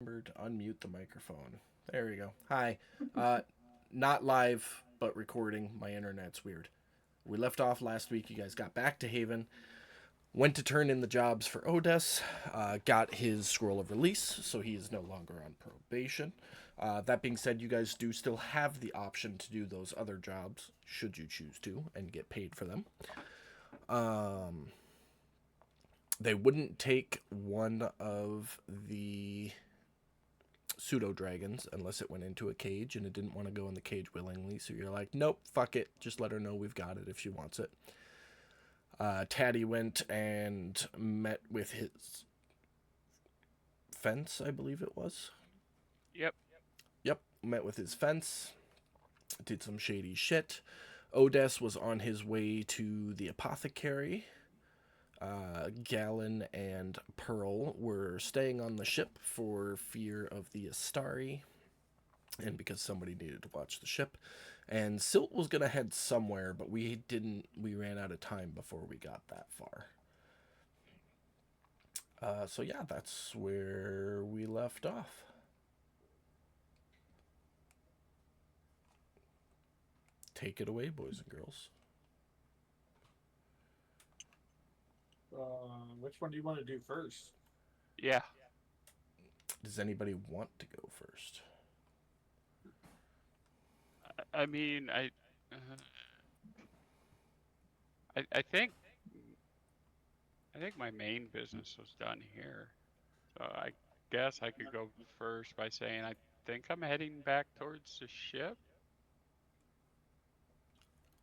Remember to unmute the microphone. There we go. Hi. Uh, Not live, but recording. My internet's weird. We left off last week. You guys got back to Haven. Went to turn in the jobs for Odes. Got his scroll of release, so he is no longer on probation. That being said, you guys do still have the option to do those other jobs, should you choose to, and get paid for them. They wouldn't take one of the pseudo dragons unless it went into a cage and it didn't want to go in the cage willingly. So you're like, nope, fuck it. Just let her know we've got it if she wants it. Taddy went and met with his fence, I believe it was. Yep. Yep, met with his fence, did some shady shit. Odes was on his way to the apothecary. Galen and Pearl were staying on the ship for fear of the Astari and because somebody needed to watch the ship. And Silt was going to head somewhere, but we ran out of time before we got that far. So yeah, that's where we left off. Take it away, boys and girls. Which one do you want to do first? Yeah. Does anybody want to go first? I mean, I think my main business was done here. So I guess I could go first by saying I think I'm heading back towards the ship.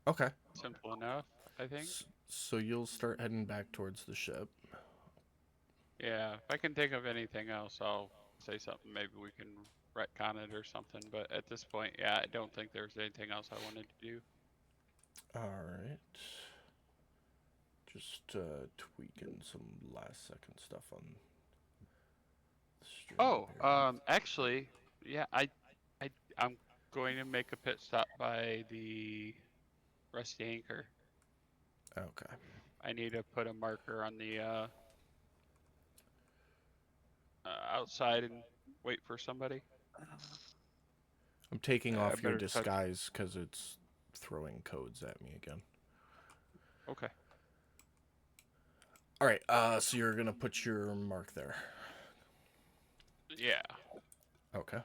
Okay. Simple enough, I think. So you'll start heading back towards the ship. Yeah, if I can think of anything else, I'll say something. Maybe we can retcon it or something. But at this point, yeah, I don't think there's anything else I wanted to do. All right. Just tweaking some last second stuff on the stream. Oh, actually, yeah, I'm going to make a pit stop by the Rusty Anchor. Okay. I need to put a marker on the outside and wait for somebody. I'm taking off your better touch- disguise because it's throwing codes at me again. Okay. All right. So you're gonna put your mark there. Yeah. Okay.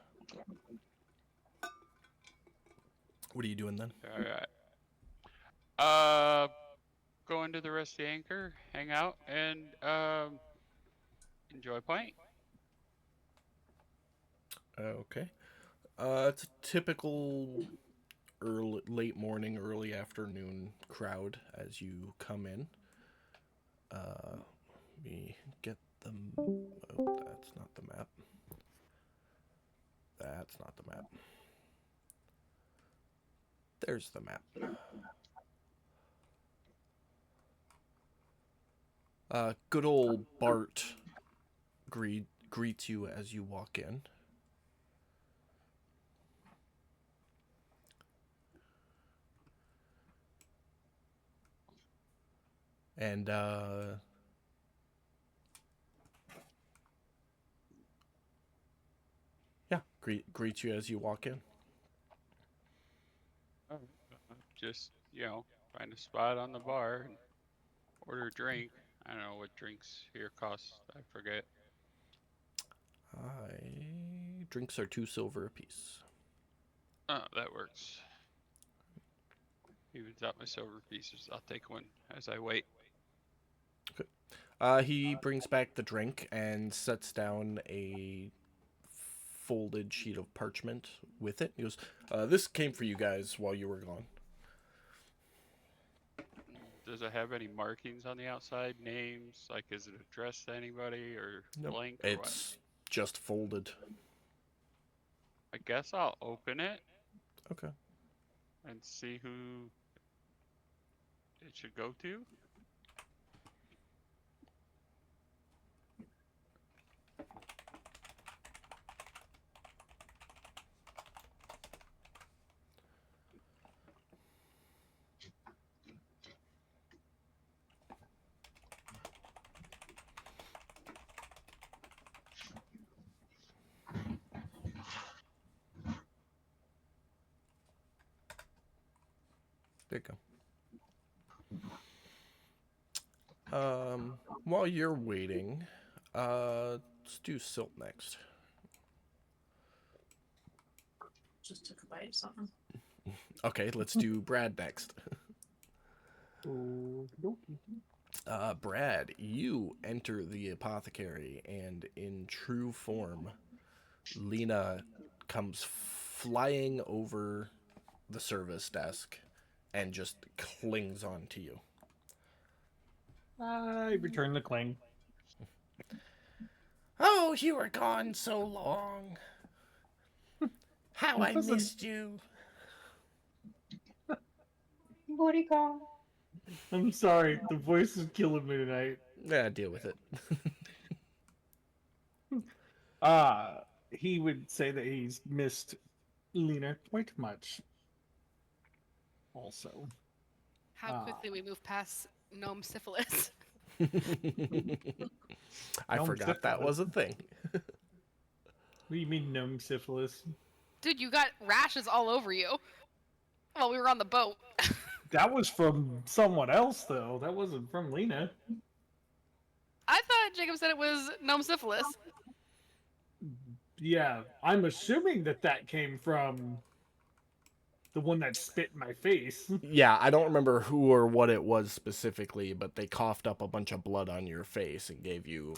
What are you doing then? All right. Go into the Rusty Anchor, hang out, and enjoy playing. Okay. It's a typical late morning, early afternoon crowd as you come in. Let me get the. Oh, that's not the map. That's not the map. There's the map. Good old Bart greets you as you walk in. And yeah, greets you as you walk in. Just, find a spot on the bar and order a drink. I don't know what drinks here cost. I forget. Drinks are 2 silver apiece. Oh, that works. Evens out my silver pieces. I'll take one as I wait. Okay. He brings back the drink and sets down a folded sheet of parchment with it. He goes, "This came for you guys while you were gone." Does it have any markings on the outside? Names? Like, is it addressed to anybody or blank? Or it's just folded. I guess I'll open it. Okay. And see who it should go to. There you go. While you're waiting, let's do Silt next. Just took a bite of something. Okay, let's do Brad next. Brad, you enter the apothecary, and in true form, Lena comes flying over the service desk and just clings onto you. I return the cling. Oh, you were gone so long. How I missed you. I'm sorry, the voice is killing me tonight. Yeah, deal with it. He would say that he's missed Lena quite much. Also. How quickly we move past gnome syphilis. I Gnome forgot that syphilis. was a thing. What do you mean gnome syphilis? Dude, you got rashes all over you while we were on the boat. That was from someone else, though. That wasn't from Lena. I thought Jacob said it was gnome syphilis. Yeah, I'm assuming that came from the one that spit in my face. Yeah, I don't remember who or what it was specifically, but they coughed up a bunch of blood on your face and gave you.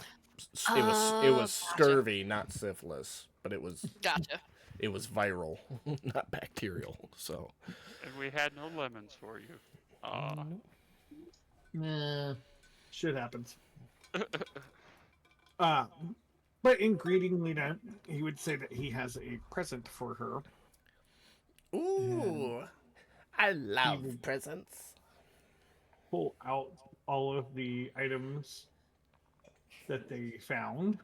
It was Gotcha. scurvy, not syphilis, but it was Gotcha. viral, not bacterial. So. And we had no lemons for you. Nah, shit happens. But in greeting Lena, he would say that he has a present for her. Ooh, I love would- presents. Pull out all of the items that they found.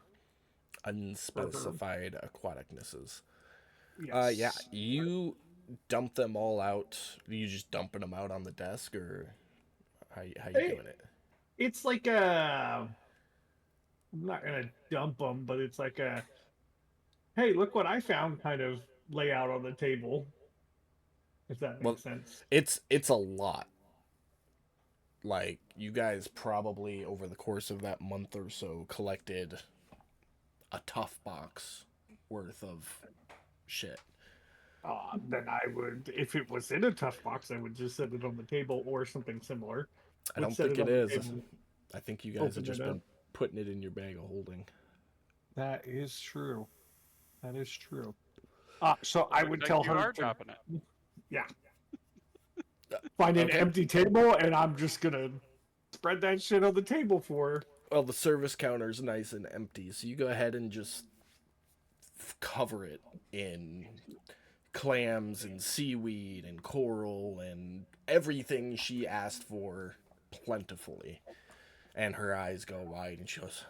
Unspecified aquaticnesses. Yes. Yeah, you dump them all out. You just dumping them out on the desk, or how you doing it? It's like a. I'm not gonna dump them, but it's like a. Hey, look what I found! Kind of layout on the table. If that makes sense. It's a lot. Like, you guys probably over the course of that month or so collected a tough box worth of shit. Then I would, if it was in a tough box, I would just set it on the table or something similar. I don't set think it it on the is. table. I think you guys have Open just it been up. putting it in your bag of holding. That is true. That is true. So I would Looks tell like you her are to dropping it. find an Okay. empty table, and I'm just gonna spread that shit on the table for her. Well, the service counter's nice and empty, so you go ahead and just cover it in clams and seaweed and coral and everything she asked for plentifully. And her eyes go wide and she goes,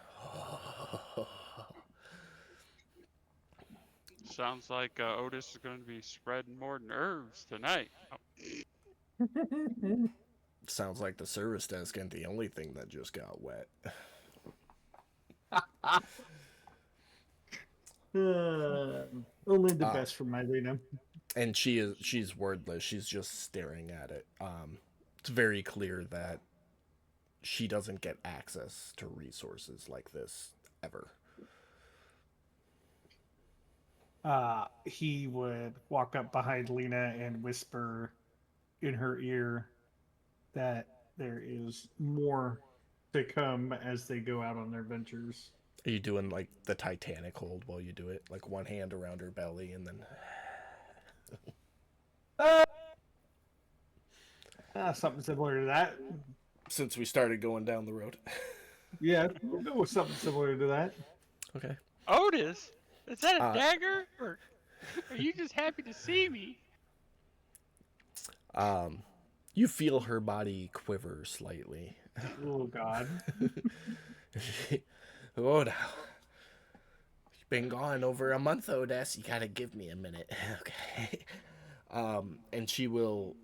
Sounds like Otis is going to be spreading more nerves tonight. sounds like the service desk ain't the only thing that just got wet. Only the best for my Lena. And she's wordless. She's just staring at it. It's very clear that she doesn't get access to resources like this ever. He would walk up behind Lena and whisper in her ear that there is more to come as they go out on their ventures. Are you doing like the Titanic hold while you do it? Like one hand around her belly and then... Something similar to that. Since we started going down the road. Yeah, we'll go with something similar to that. Okay. Otis, is that a Uh, dagger, or are you just happy to see me? You feel her body quiver slightly. Oh, God. Oh, now. You've been gone over a month, Otis. You gotta give me a minute. Okay. And she will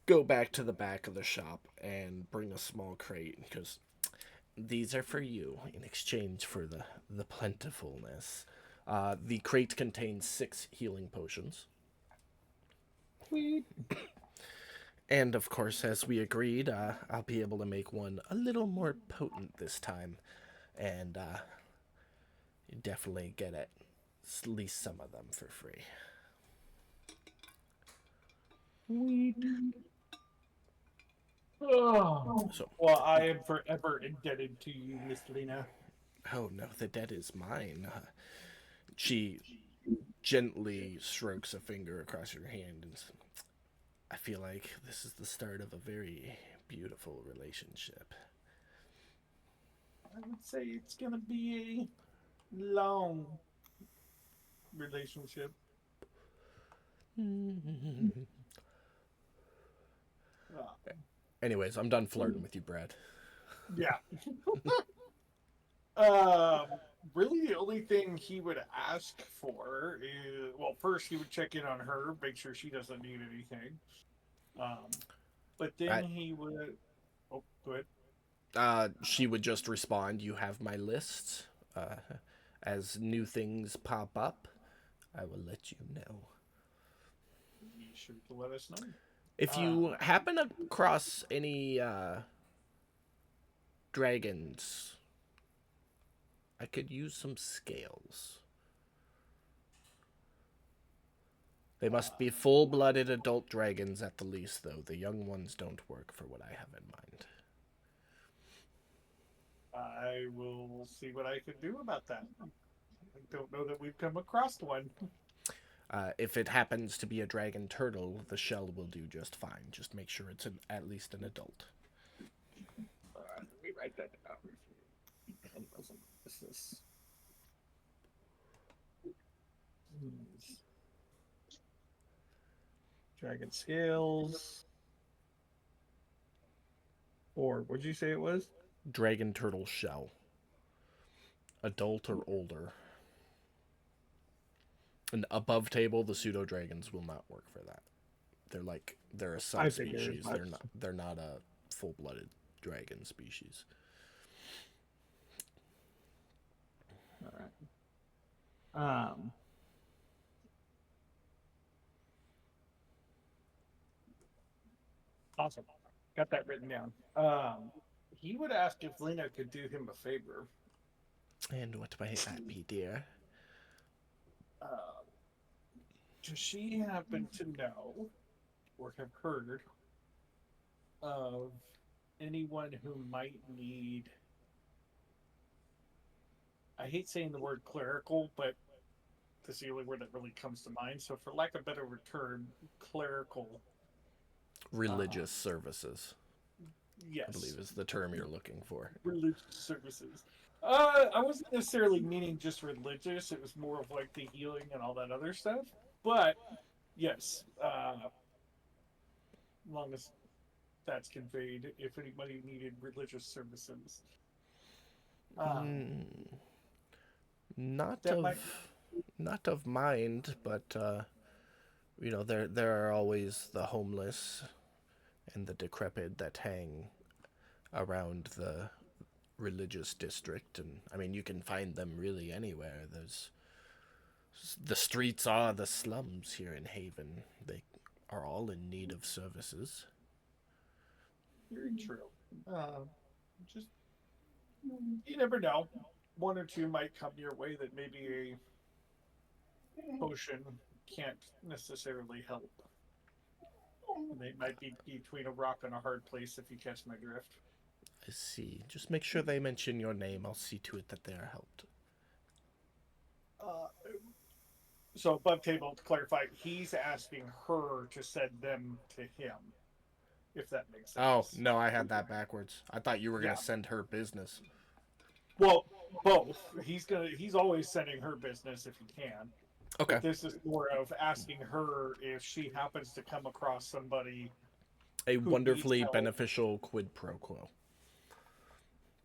go back to the back of the shop and bring a small crate because these are for you in exchange for the plentifulness. The crate contains 6 healing potions. Sweet. And of course, as we agreed, I'll be able to make one a little more potent this time, and you definitely get at least some of them for free. Sweet. Oh, So, well, I am forever indebted to you, Miss Lena. oh no, the debt is mine. She gently strokes a finger across your hand, and I feel like this is the start of a very beautiful relationship. I would say it's gonna be a long relationship. Anyways, I'm done flirting with you, Brad. Yeah. Really, the only thing he would ask for is, well, first he would check in on her, make sure she doesn't need anything. But then I- he would. Oh, go ahead. She would just respond, "You have my list. As new things pop up, I will let you know." Be sure to let us know. If you happen across any dragons, I could use some scales. They must be full-blooded adult dragons at the least, though. The young ones don't work for what I have in mind. I will see what I can do about that. I don't know that we've come across one. If it happens to be a dragon turtle, the shell will do just fine. Just make sure it's at least an adult. Let me write that down. This is. Dragon scales. Or what'd you say it was? Dragon turtle shell. Adult or older. And above table, the pseudo dragons will not work for that. They're a I figured as subspecies. much. They're not a full-blooded dragon species. All right. Awesome. Got that written down. He would ask if Lena could do him a favor. And what might that be, dear? Does she happen to know or have heard of anyone who might need? I hate saying the word clerical, but that's the only word that really comes to mind. So, for lack of a better term, clerical. Religious services, Yes. I believe is the term you're looking for. Religious services. I wasn't necessarily meaning just religious. It was more of like the healing and all that other stuff. But yes, long as that's conveyed, if anybody needed religious services, Not that of might- not of mind, but there are always the homeless and the decrepit that hang around the religious district, and I mean you can find them really anywhere. The streets are the slums here in Haven. They are all in need of services. very true. Just you never know. One or two might come your way that maybe a potion can't necessarily help. They might be between a rock and a hard place, if you catch my drift. I see. Just make sure they mention your name. I'll see to it that they are helped. So above table, to clarify, he's asking her to send them to him, if that makes Oh, sense. no, I had that backwards. I thought you were going Yeah. to send her business. Well, both. He's always sending her business if he can. Okay. But this is more of asking her if she happens to come across somebody. A needs wonderfully help. beneficial quid pro quo.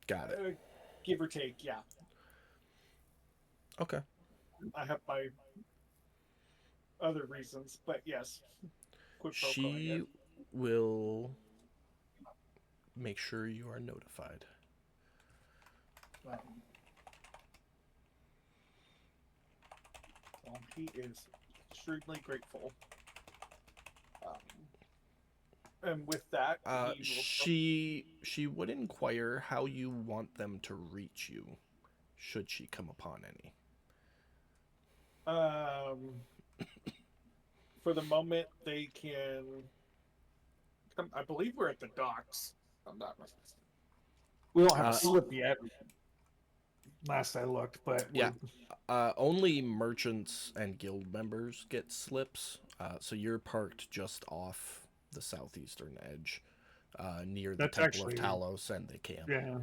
Got it. Give or take, yeah. Okay. I have my other reasons, but yes. Quid pro quo, I She guess. will make sure you are notified. Well, he is extremely grateful. And with that, he will She would inquire how you want them to reach you, should she come upon any. For the moment, they can. I believe we're at the docks. I'm not. We don't have a slip yet. Last I looked, but Yeah. Only merchants and guild members get slips. So you're parked just off the southeastern edge, near the That's Temple actually- of Talos and the camp. yeah.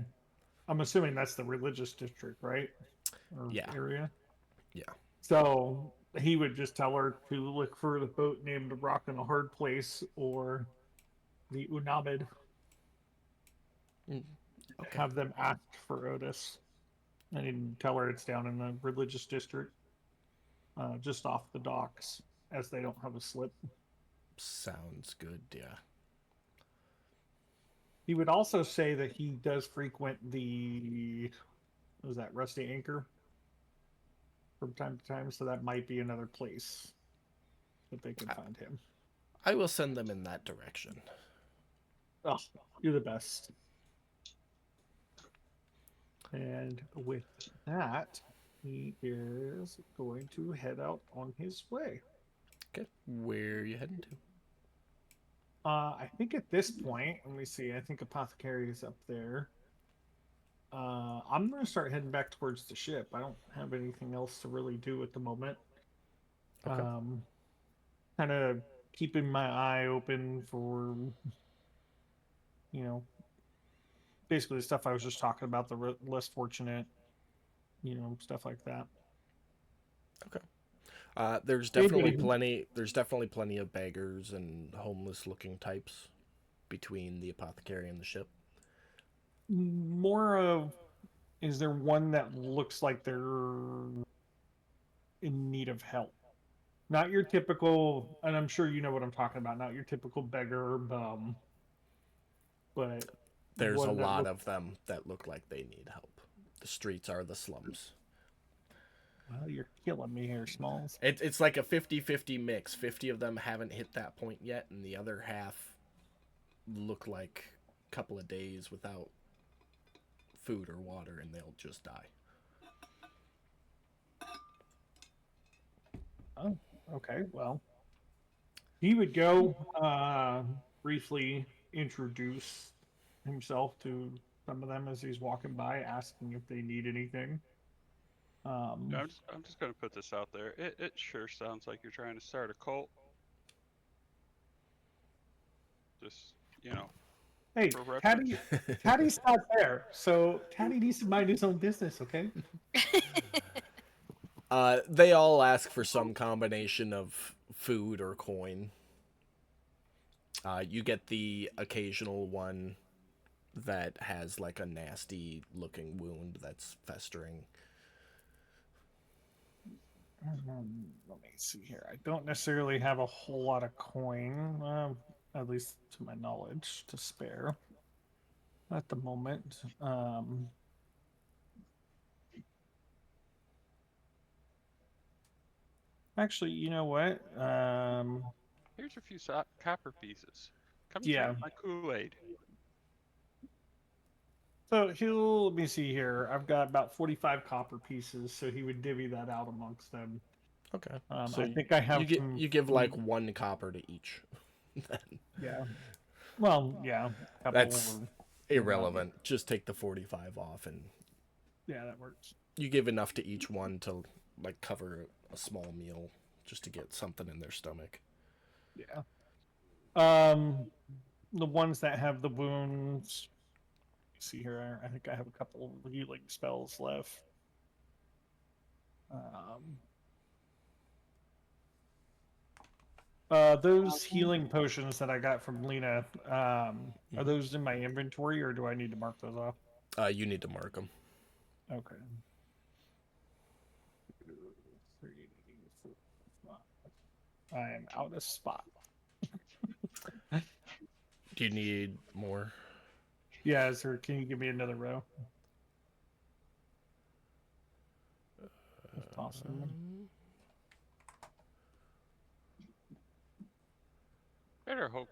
I'm assuming that's the religious district, right? Or Yeah. area. Yeah. So he would just tell her to look for the boat named Rock in a Hard Place or the Unamid. Okay. Have them ask for Otis. And he'd tell her it's down in the religious district, just off the docks, as they don't have a slip. Sounds good, yeah. He would also say that he does frequent the, what was that, Rusty Anchor? From time to time, so that might be another place that they can find him. I will send them in that direction. Oh, you're the best. And with that, he is going to head out on his way. Okay. Where are you heading to? I think at this point, let me see. I think Apothecary is up there. I'm going to start heading back towards the ship. I don't have anything else to really do at the moment. Okay. Kind of keeping my eye open for, basically the stuff I was just talking about, the less fortunate, stuff like that. Okay. There's definitely plenty of beggars and homeless looking types between the apothecary and the ship. More of, is there one that looks like they're in need of help? Not your typical, and I'm sure you know what I'm talking about, not your typical beggar bum, but There's a one that lot of them that look like they need help. The streets are the slums. Well, you're killing me here, Smalls. It's like a 50-50 mix. 50 of them haven't hit that point yet, and the other half look like a couple of days without food or water, and they'll just die. Oh, okay. Well, he would go briefly introduce himself to some of them as he's walking by, asking if they need anything. I'm just gonna put this out there. It sure sounds like you're trying to start a cult. Just Hey, for Taddy's not there, so Taddy needs to mind his own business, okay? They all ask for some combination of food or coin. You get the occasional one that has like a nasty looking wound that's festering. Let me see here. I don't necessarily have a whole lot of coin, at least to my knowledge, to spare at the moment. Actually, you know what? Here's a few copper pieces. Come Yeah. drink my Kool-Aid. So let me see here. I've got about 45 copper pieces, so he would divvy that out amongst them. Okay. So I think I have you give like 1 copper to each. Yeah. Well, yeah. That's irrelevant. Just take the 45 off, and yeah, that works. you give enough to each one to like cover a small meal, just to get something in their stomach. Yeah. The ones that have the wounds. See here, I think I have a couple of healing spells left. Those healing potions that I got from Lena, are those in my inventory, or do I need to mark those off? You need to mark them. Okay. 2, 3, 4, 5. I am out of spot. Do you need more? Yeah, sir. Can you give me another row? If possible. Better hope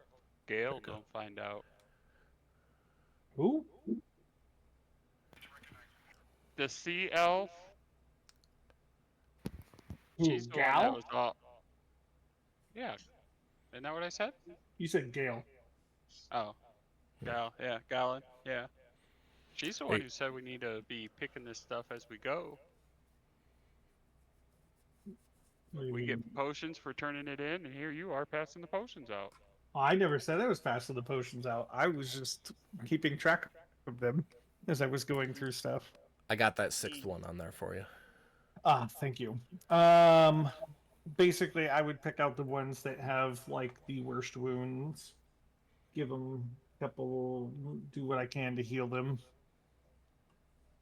Gale go. don't find out. Who? The sea elf. Who? She's the one that Gal? was all. Yeah, isn't that what I said? You said Gale. Oh, Gal. Yeah, Galen. Yeah. She's the one Hey. who said we need to be picking this stuff as we go. What do you We get mean? potions for turning it in, and here you are passing the potions out. I never said I was passing the potions out. I was just keeping track of them as I was going through stuff. I got that 6th one on there for you. Ah, thank you. Basically, I would pick out the ones that have like the worst wounds. Give them a couple. Do what I can to heal them.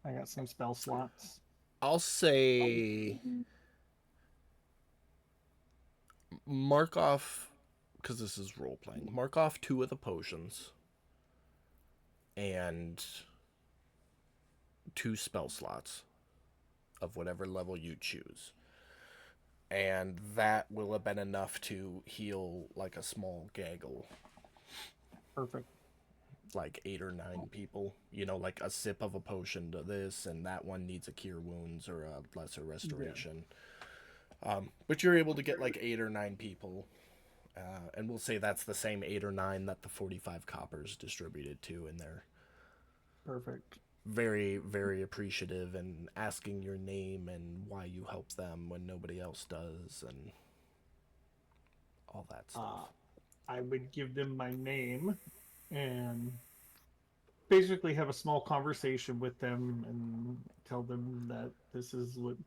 I got some spell slots. I'll say mark off, because this is role playing. Mark off 2 of the potions and 2 spell slots of whatever level you choose. And that will have been enough to heal like a small gaggle, Perfect. like 8 or 9 people. You know, like a sip of a potion to this, and that one needs a cure wounds or a lesser restoration. But you're able to get like 8 or 9 people. And we'll say that's the same 8 or 9 that the 45 coppers distributed to in there. Perfect. Very, very appreciative and asking your name and why you help them when nobody else does and all that stuff. I would give them my name and basically have a small conversation with them and tell them that this is what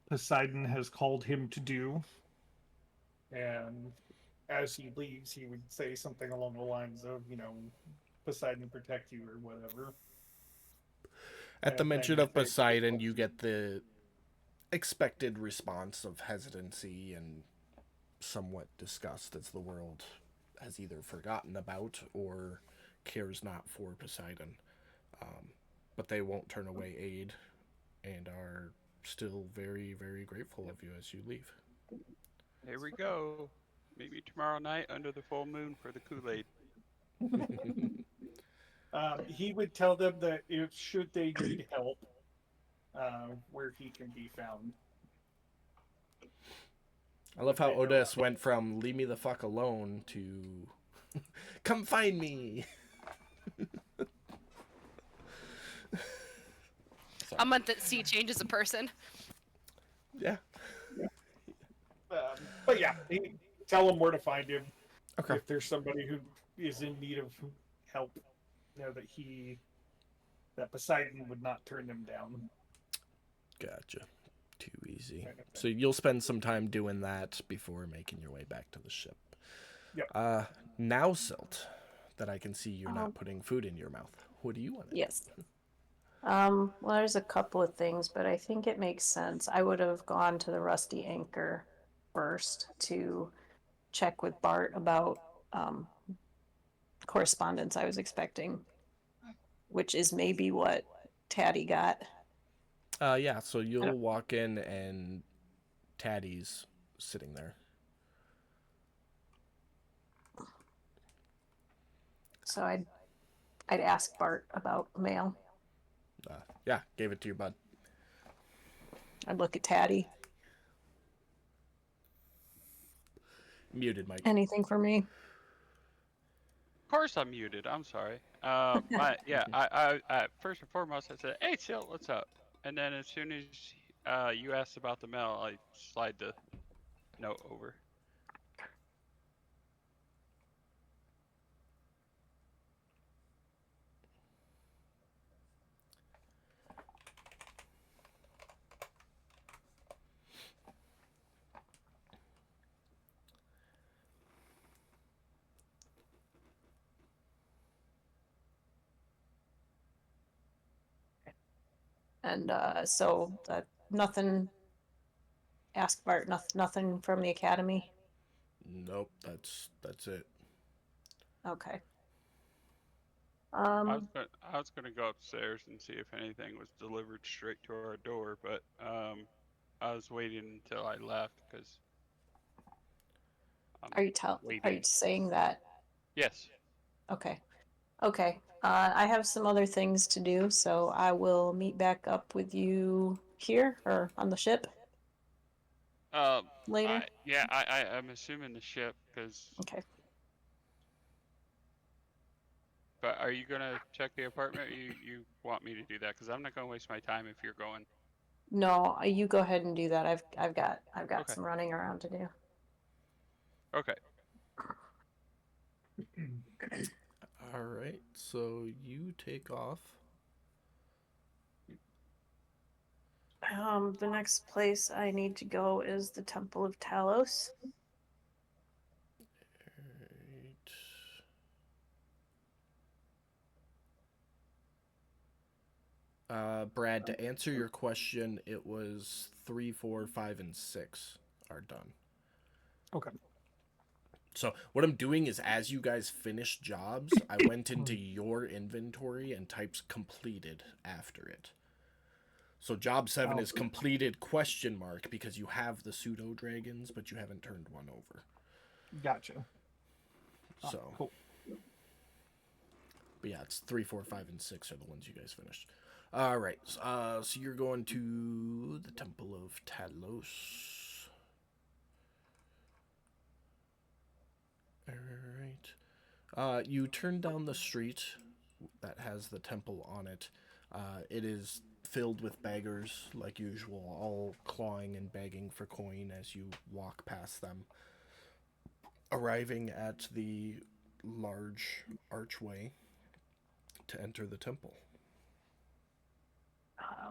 Poseidon has called him to do. And as he leaves, he would say something along the lines of, Poseidon protect you or whatever. At the And mention then of if they- Poseidon, you get the expected response of hesitancy and somewhat disgust as the world has either forgotten about or cares not for Poseidon. But they won't turn away aid and are still very, very grateful of you as you leave. Here we go. Meet me tomorrow night under the full moon for the Kool-Aid. He would tell them that if should they need help, where he can be found. I love how Odess went from leave me the fuck alone to come find me. A month at sea changes a person. Yeah. But yeah, tell them where to find him. Okay. If there's somebody who is in need of help, that Poseidon would not turn them down. Gotcha. Too easy. So you'll spend some time doing that before making your way back to the ship. Yep. Now, Silt, that I can see you're not putting food in your mouth. What do you want? Yes. Well, there's a couple of things, but I think it makes sense. I would have gone to the Rusty Anchor first to check with Bart about correspondence I was expecting, which is maybe what Taddy got. Yeah, so you'll walk in and Taddy's sitting there. So I'd ask Bart about mail. Yeah, gave it to your bud. I'd look at Taddy. Muted, Mike. Anything for me? Of course I'm muted. I'm sorry. I first and foremost I said, "Hey, Silt, what's up?" And then as soon as you asked about the mail, I slide the note over. And so nothing. Ask Bart. Nothing from the academy. Nope, that's it. Okay. I was gonna go upstairs and see if anything was delivered straight to our door, but I was waiting until I left because. Are you saying that Yes. Okay. Okay. I have some other things to do, so I will meet back up with you here or on the ship later. I'm assuming the ship, because. Okay. But are you gonna check the apartment? Or you want me to do that? Because I'm not gonna waste my time if you're going. No, you go ahead and do that. I've got Okay. some running around to do. Okay. All right, so you take off. The next place I need to go is the Temple of Talos. Brad, to answer your question, it was 3, 4, 5, and 6 are done. Okay. So what I'm doing is, as you guys finish jobs, I went into your inventory and typed completed after it. So job 7 is completed ? Because you have the pseudo dragons, but you haven't turned one over. Gotcha. So Cool. But yeah, it's 3, 4, 5, and 6 are the ones you guys finished. All right. So you're going to the Temple of Talos. All right. You turn down the street that has the temple on it. It is filled with beggars, like usual, all clawing and begging for coin as you walk past them. Arriving at the large archway to enter the temple.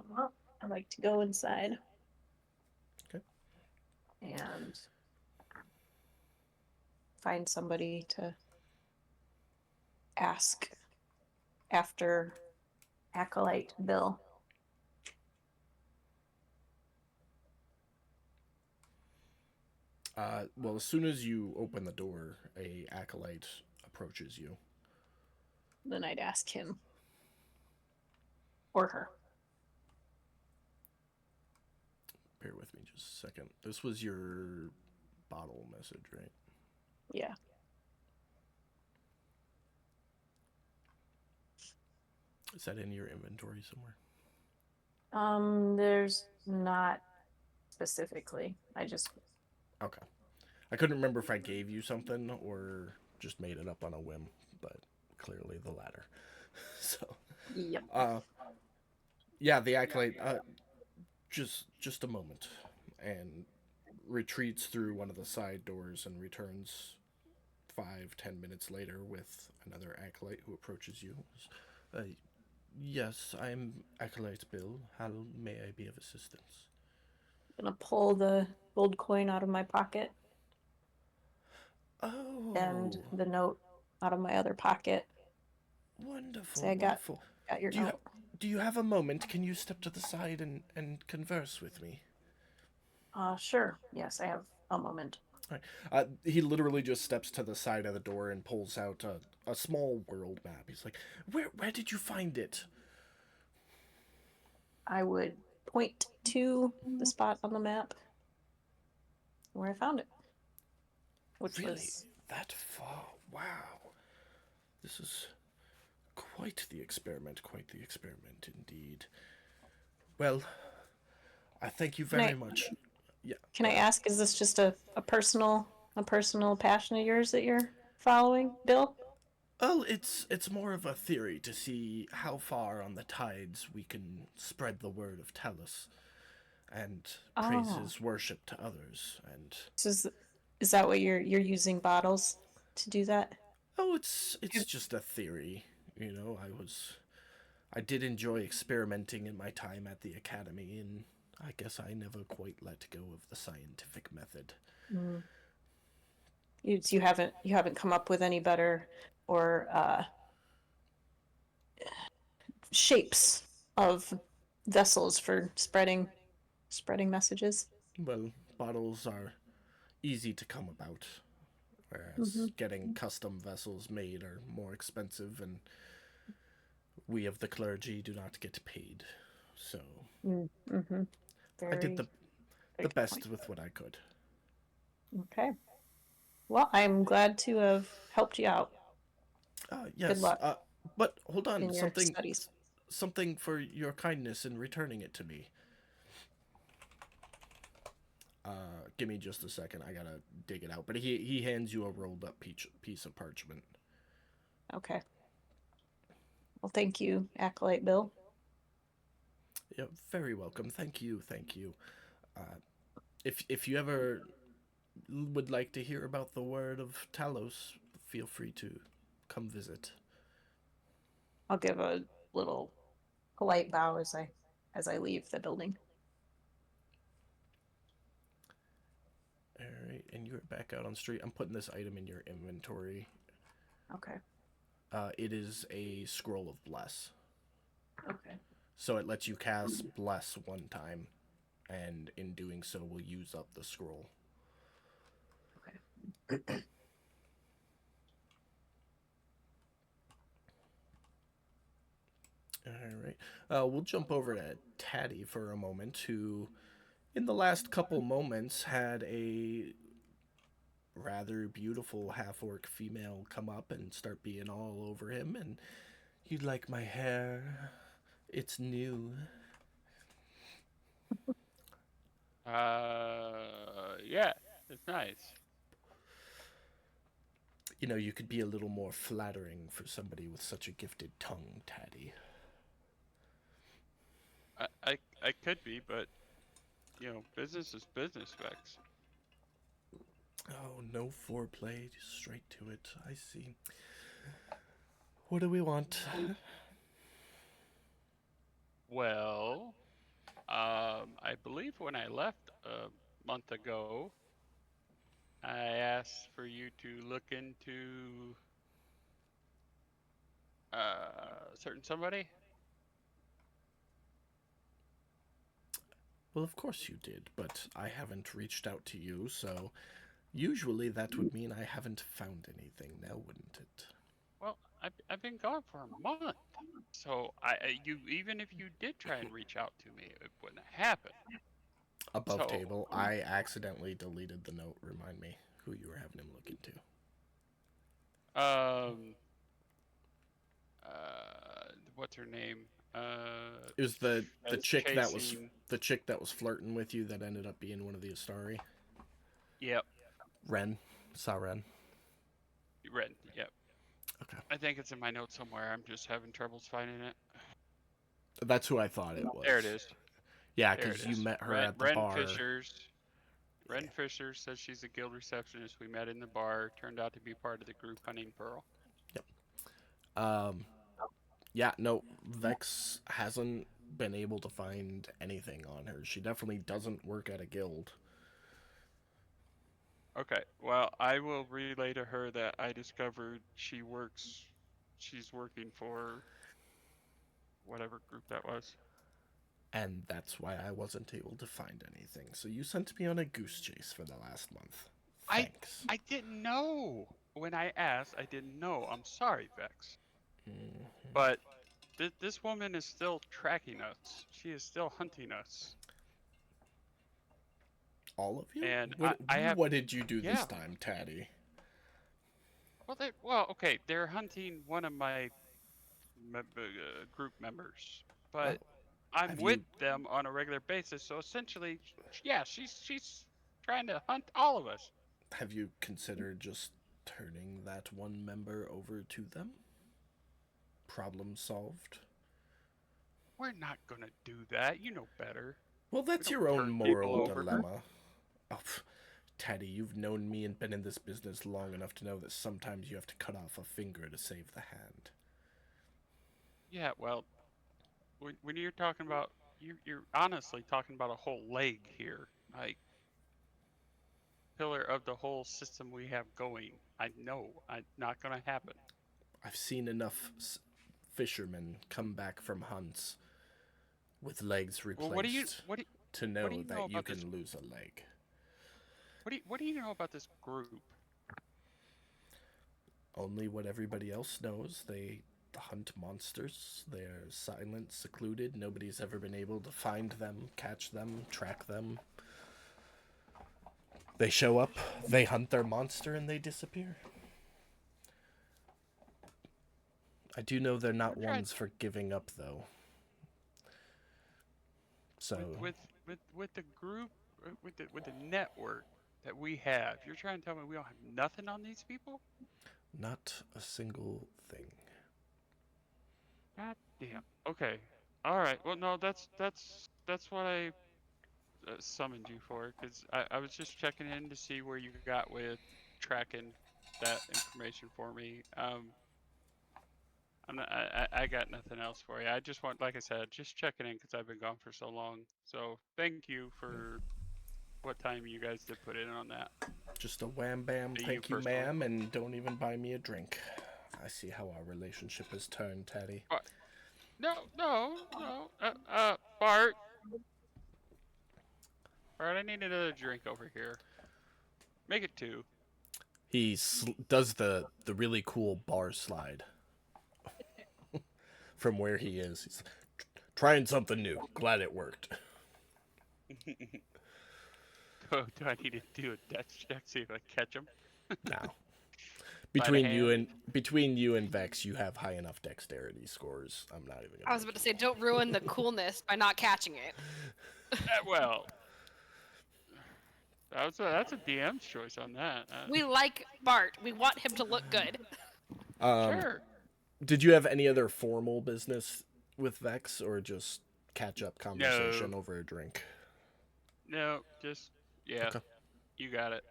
Well, I'd like to go inside. Okay. And find somebody to ask after Acolyte Bill. Well, as soon as you open the door, a acolyte approaches you. Then I'd ask him. Or her. Bear with me just a second. This was your bottle message, right? Yeah. Is that in your inventory somewhere? There's not specifically. I just Okay. I couldn't remember if I gave you something or just made it up on a whim, but clearly the latter. So, yep. yeah, the acolyte, just a moment, and retreats through one of the side doors and returns 5-10 minutes later with another acolyte who approaches you. Yes, I'm Acolyte Bill. How may I be of assistance? I'm gonna pull the gold coin out of my pocket Oh, and the note out of my other pocket. wonderful, Say I got wonderful. your note. Do you have a moment? Can you step to the side and converse with me? Sure. Yes, I have a moment. All right. He literally just steps to the side of the door and pulls out a small world map. He's like, where did you find it? I would point to the spot on the map where I found it. Which Really? was That far? Wow. This is quite the experiment indeed. Well, I thank you very much. Yeah. Can I ask, is this just a personal passion of yours that you're following, Bill? Well, it's more of a theory to see how far on the tides we can spread the word of Talos and praise his worship to others. And So is that what you're using bottles to do that? oh, it's just a theory. You know, I did enjoy experimenting in my time at the academy, and I guess I never quite let go of the scientific method. Mm. You haven't come up with any better or shapes of vessels for spreading messages. Well, bottles are easy to come about, whereas getting custom vessels made are more expensive, and we of the clergy do not get paid. So I did the best with what I could. Okay. Well, I'm glad to have helped you out. Yes. Good luck But hold on, in your studies. something for your kindness in returning it to me. Give me just a second. I gotta dig it out. But he hands you a rolled up piece of parchment. Okay. Well, thank you, Acolyte Bill. Yeah, very welcome. Thank you. Thank you. Uh, if you ever would like to hear about the word of Talos, feel free to come visit. I'll give a little polite bow as I leave the building. All right, and you're back out on the street. I'm putting this item in your inventory. Okay. It is a scroll of bless. Okay. So it lets you cast bless one time, and in doing so, will use up the scroll. Okay. All right. We'll jump over to Taddy for a moment, who, in the last couple moments, had a rather beautiful half-orc female come up and start being all over him, and "You like my hair? It's new." Yeah, it's nice. You know, you could be a little more flattering for somebody with such a gifted tongue, Taddy. I could be, but business is business, Vex. Oh, no foreplay, just straight to it. I see. What do we want? Well, I believe when I left a month ago, I asked for you to look into certain somebody. Well, of course you did, but I haven't reached out to you, so usually that would mean I haven't found anything now, wouldn't it? Well, I've been gone for a month, so you even if you did try and reach out to me, it wouldn't happen. Above So, table, I accidentally deleted the note. Remind me who you were having him look into. What's her name? It was the chick that was chasing. the chick that was flirting with you that ended up being one of the Astari. Yep, Ren, saw Ren. Red. Yep. Okay, I think it's in my notes somewhere. I'm just having troubles finding it. that's who I thought it was. There it is. Yeah, There it because you is. met her at the Ren bar. Fishers. Ren Yeah. Fisher says she's a guild receptionist. We met in the bar. Turned out to be part of the group hunting Pearl. Yeah, no, Vex hasn't been able to find anything on her. She definitely doesn't work at a guild. Okay, well, I will relay to her that I discovered she's working for whatever group that was. And that's why I wasn't able to find anything. So you sent me on a goose chase for the last month. Thanks. I didn't know. When I asked, I didn't know. I'm sorry, Vex. Mhm. But this woman is still tracking us. She is still hunting us. All of you? And What, I have, what did you do this yeah. time, Taddy? Well, okay, they're hunting one of my group members, but Oh, I'm have with you them on a regular basis. So essentially, yeah, she's trying to hunt all of us. have you considered just turning that one member over to them? Problem solved. We're not gonna do that. You know better. Well, that's don't your own turn moral people over. dilemma. Oh, Taddy, you've known me and been in this business long enough to know that sometimes you have to cut off a finger to save the hand. Yeah, well, when you're talking about you're honestly talking about a whole leg here, like pillar of the whole system we have going. I know, not gonna happen. I've seen enough fishermen come back from hunts with legs Well, replaced to what do know you know that you about this? can lose a leg. What do you know about this group? Only what everybody else knows. They hunt monsters. They're silent, secluded. Nobody's ever been able to find them, catch them, track them. They show up, they hunt their monster, and they disappear. I do know they're not We're trying- ones for giving up, though. So with the group, with the network that we have, you're trying to tell me we don't have nothing on these people? not a single thing. God damn. Okay. All right. Well, no, that's what I summoned you for, because I was just checking in to see where you got with tracking that information for me. I got nothing else for you. I just want, like I said, just checking in because I've been gone for so long. So thank you for what time you guys did put in on that. Just a wham bam, To you thank you, personally. ma'am, and don't even buy me a drink. I see how our relationship has turned, Teddy. No, Bart. Bart, I need another drink over here. Make it 2. He does the really cool bar slide from where he is. He's trying something new. Glad it worked. Oh, do I need to do a dex check see if I catch him? Now, the between you hand. and Vex, you have high enough dexterity scores. I'm not even. I was about to say, don't ruin the coolness by not catching it. Well, that's a DM's choice on that. We like Bart. We want him to look good. Sure. Did you have any other formal business with Vex, or just catch up conversation over a drink? No, just yeah. Okay. You got it.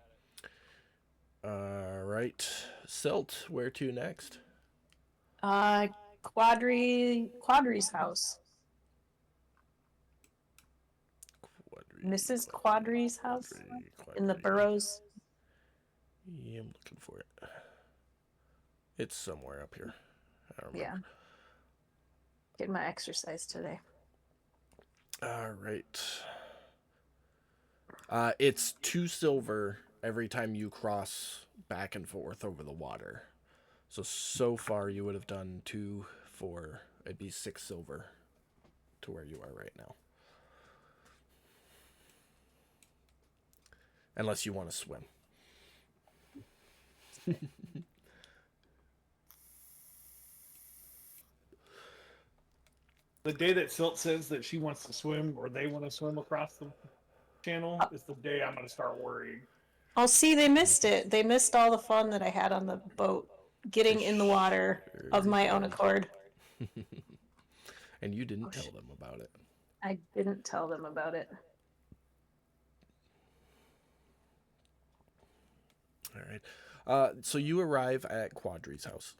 All right, Silt. Where to next? Quadri's house. Mrs. Quadri's house in the Burrows. Yeah, I'm looking for it. It's somewhere up here. I don't remember. Yeah. Getting my exercise today. All right. It's 2 silver every time you cross back and forth over the water. So far you would have done 2, 4. It'd be 6 silver to where you are right now. Unless you want to swim. The day that Silt says that she wants to swim or they want to swim across the channel is the day I'm going to start worrying. Oh, see, they missed it. They missed all the fun that I had on the boat, getting in the water of my own accord. And you didn't tell them about it. I didn't tell them about it. All right. So you arrive at Quadri's house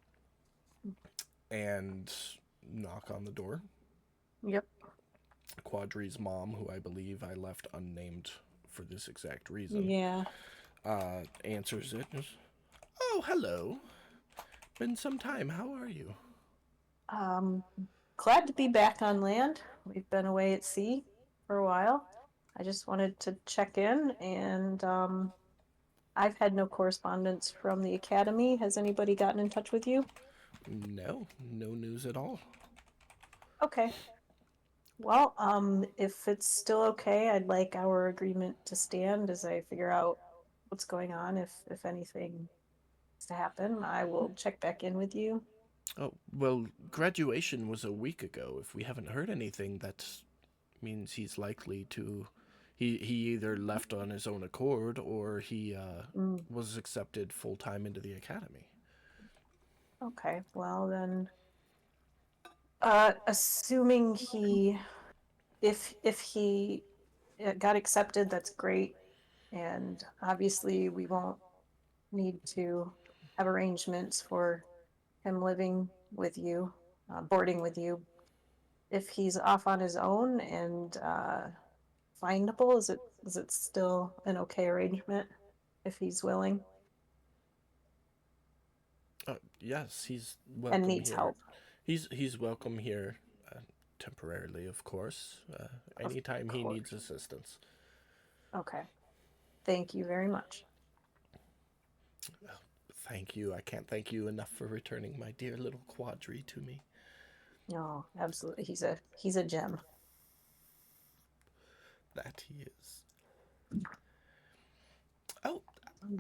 and knock on the door. Yep. Quadri's mom, who I believe I left unnamed for this exact reason, Yeah. answers it. Oh, hello. Been some time. How are you? Glad to be back on land. We've been away at sea for a while. I just wanted to check in, and I've had no correspondence from the academy. Has anybody gotten in touch with you? No news at all. Okay. Well, if it's still okay, I'd like our agreement to stand as I figure out what's going on. If anything is to happen, I will check back in with you. Oh, well, graduation was a week ago. If we haven't heard anything, that means he's likely to... He either left on his own accord or he was accepted full-time into the academy. Okay, well then, assuming if he got accepted, that's great. And obviously we won't need to have arrangements for him living with you, boarding with you. If he's off on his own and findable, is it still an okay arrangement if he's willing Yes, he's welcome and needs here. help? He's welcome here, temporarily, of course. Anytime he needs assistance. Okay. Thank you very much. Thank you. I can't thank you enough for returning my dear little Quadri to me. No, absolutely. He's a gem. That he is. Oh,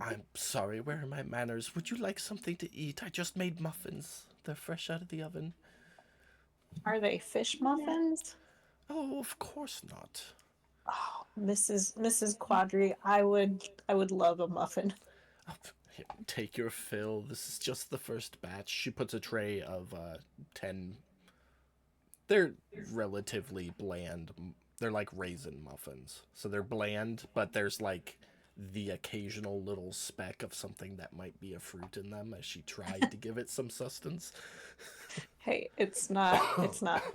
I'm sorry. Where are my manners? Would you like something to eat? I just made muffins. They're fresh out of the oven. Are they fish muffins? Oh, of course not. Oh, Mrs. Quadri, I would love a muffin. Oh, here, take your fill. This is just the first batch. She puts a tray of 10. They're relatively bland. They're like raisin muffins. So they're bland, but there's like the occasional little speck of something that might be a fruit in them as she tried to give it some sustenance. Hey, it's not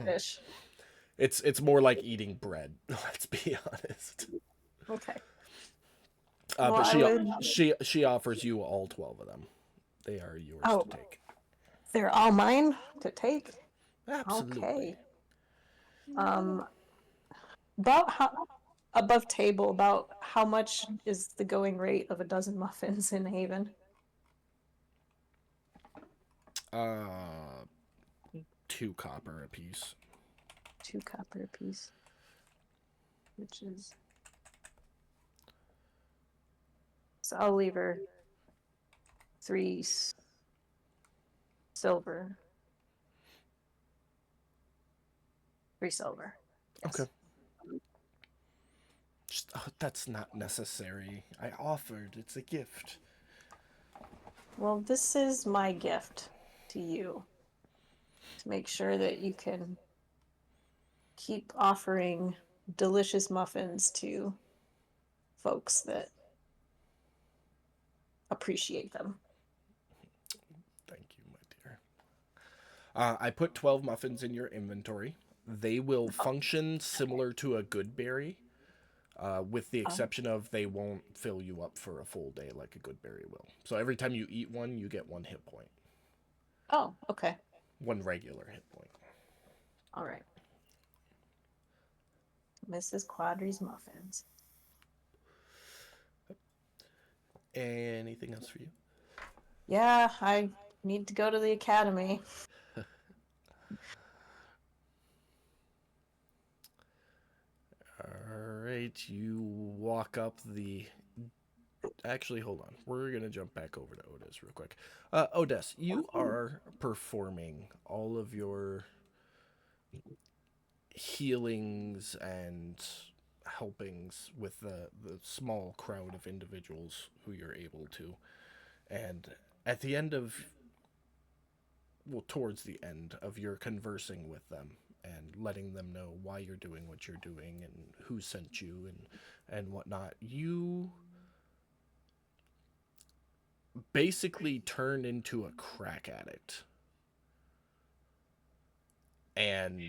fish. It's more like eating bread, let's be honest. Okay. But Well, I would- she offers you all 12 of them. They are yours Oh. to take. They're all mine to take. Absolutely. Okay. About how above table, about how much is the going rate of a dozen muffins in Haven? 2 copper apiece. 2 copper apiece. Which is, so I'll leave her 3 silver. 3 silver. Yes. Okay. Just, that's not necessary. I offered. It's a gift. Well, this is my gift to you, to make sure that you can keep offering delicious muffins to folks that appreciate them. Thank you, my dear. I put 12 muffins in your inventory. They will function similar to a good berry, with the exception of they won't fill you up for a full day like a good berry will. So every time you eat one, you get 1 hit point. Oh, okay. 1 regular hit point. All right. Mrs. Quadri's muffins. Anything else for you? Yeah, I need to go to the academy. Alright, you walk up the... Actually, hold on. We're going to jump back over to Otis real quick. Otis, you are performing all of your healings and helpings with the small crowd of individuals who you're able to. And at the end of... Well, towards the end of your conversing with them, and letting them know why you're doing what you're doing and who sent you and whatnot, you basically turn into a crack addict. And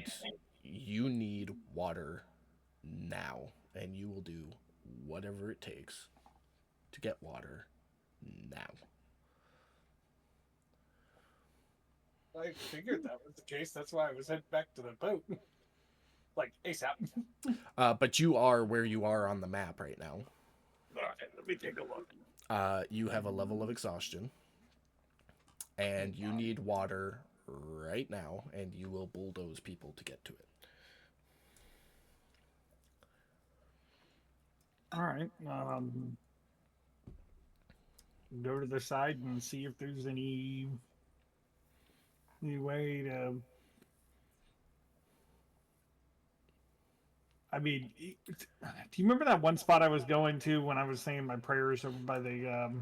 you need water now. And you will do whatever it takes to get water now. I figured that was the case. That's why I was heading back to the boat. Like, ASAP. But you are where you are on the map right now. Alright, let me take a look. You have a level of exhaustion. And you need water right now. And you will bulldoze people to get to it. Alright, go to the side and see if there's any way to... I mean, do you remember that one spot I was going to when I was saying my prayers over by the...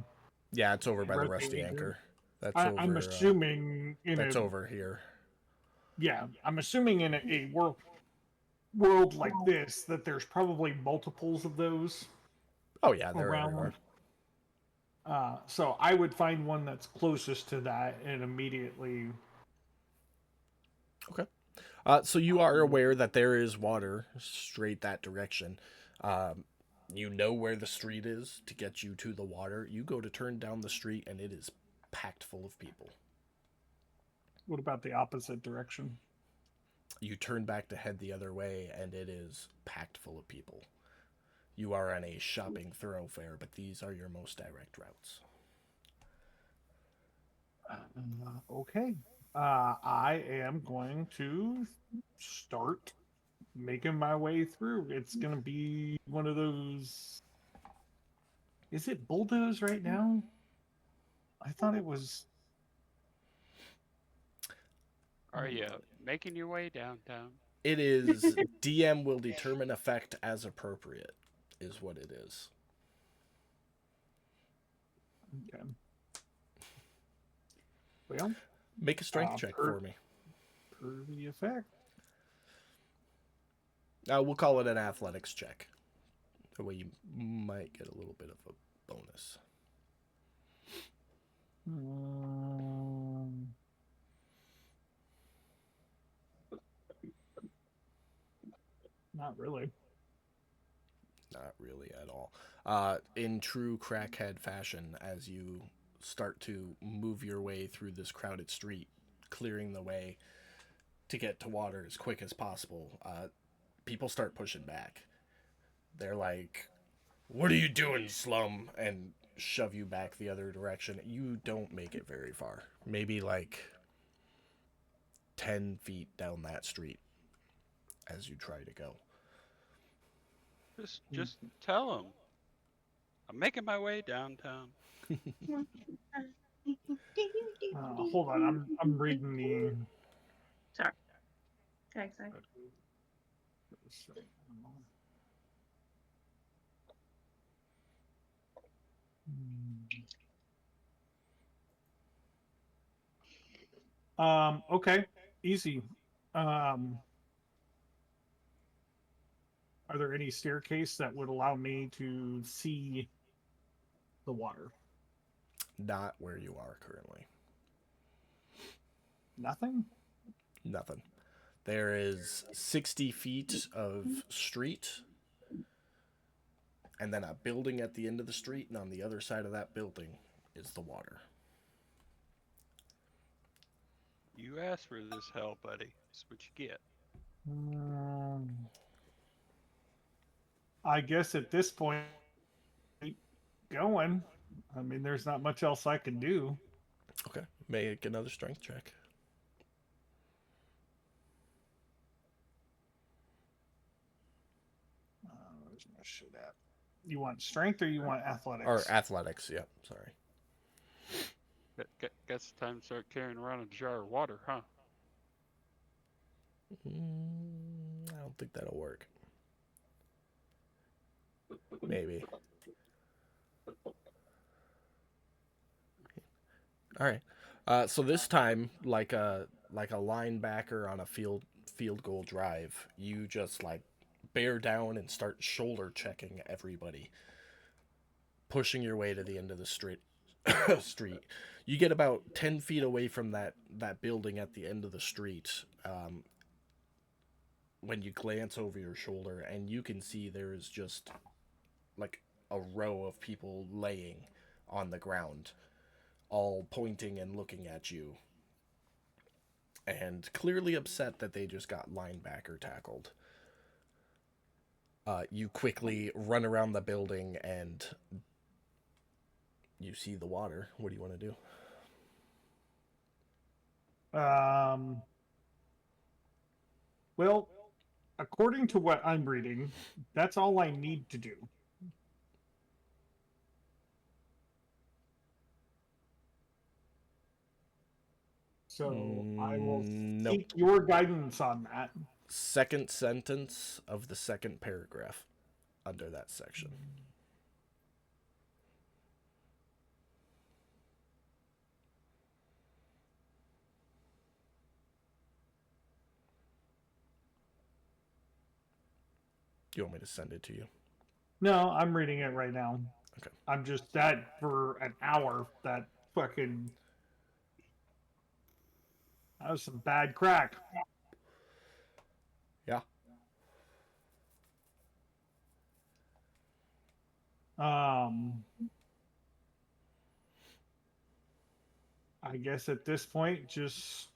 Yeah, it's over by the Rusty Rusty Anchor. Anchor. That's over. I'm assuming that's over here. Yeah, I'm assuming in a world like this that there's probably multiples of those Oh yeah, they're around. everywhere. So I would find one that's closest to that and immediately... Okay. So you are aware that there is water straight that direction. You know where the street is to get you to the water. You go to turn down the street and it is packed full of people. What about the opposite direction? You turn back to head the other way and it is packed full of people. You are on a shopping thoroughfare, but these are your most direct routes. Okay. I am going to start making my way through. It's going to be one of those... Is it bulldoze right now? I thought it was... Are you making your way downtown? It is DM will determine effect as appropriate, is what it is. Okay. Well, Make a strength check for me. per the effect. We'll call it an athletics check. That way you might get a little bit of a bonus. Not really. Not really at all. In true crackhead fashion, as you start to move your way through this crowded street, clearing the way to get to water as quick as possible, people start pushing back. They're like, "What are you doing, slum?" and shove you back the other direction. You don't make it very far. Maybe like 10 feet down that street as you try to go. Just tell them. I'm making my way downtown. Hold on, I'm reading the. Sorry. Okay, sorry. Okay, easy. Are there any staircase that would allow me to see the water? Not where you are currently. Nothing? Nothing. There is 60 feet of street, and then a building at the end of the street, and on the other side of that building is the water. You asked for this hell, buddy. That's what you get. I guess at this point, keep going. I mean, there's not much else I can do. Okay. Make another strength check. Where's my shit at? You want strength or you want athletics? Or athletics, yep, sorry. Guess it's time to start carrying around a jar of water, huh? I don't think that'll work. Maybe. All right. So this time, like a linebacker on a field goal drive, you just like bear down and start shoulder checking everybody, pushing your way to the end of the street. You get about 10 feet away from that building at the end of the street. When you glance over your shoulder, and you can see there is just like a row of people laying on the ground, all pointing and looking at you, and clearly upset that they just got linebacker tackled. You quickly run around the building and you see the water. What do you want to do? Well, according to what I'm reading, that's all I need to do. So I will Nope. seek your guidance on that. Second sentence of the second paragraph under that section. Do you want me to send it to you? No, I'm reading it right now. Okay. I'm just that for an hour. That fucking. That was some bad crack. Yeah. I guess at this point, just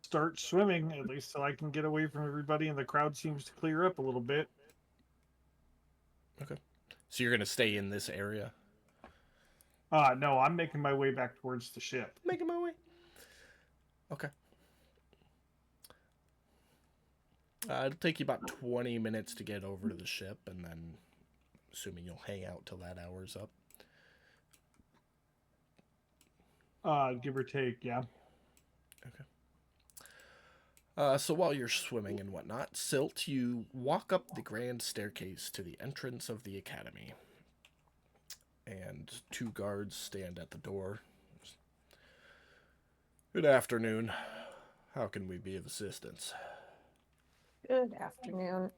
start swimming, at least so I can get away from everybody and the crowd seems to clear up a little bit. Okay. So you're going to stay in this area? No, I'm making my way back towards the ship. Making my way. Okay. It'll take you about 20 minutes to get over to the ship, and then, assuming you'll hang out till that hour's up. Give or take, yeah. Okay. So while you're swimming and whatnot, Silt, you walk up the grand staircase to the entrance of the academy. And 2 guards stand at the door. Good afternoon. How can we be of assistance? Good afternoon.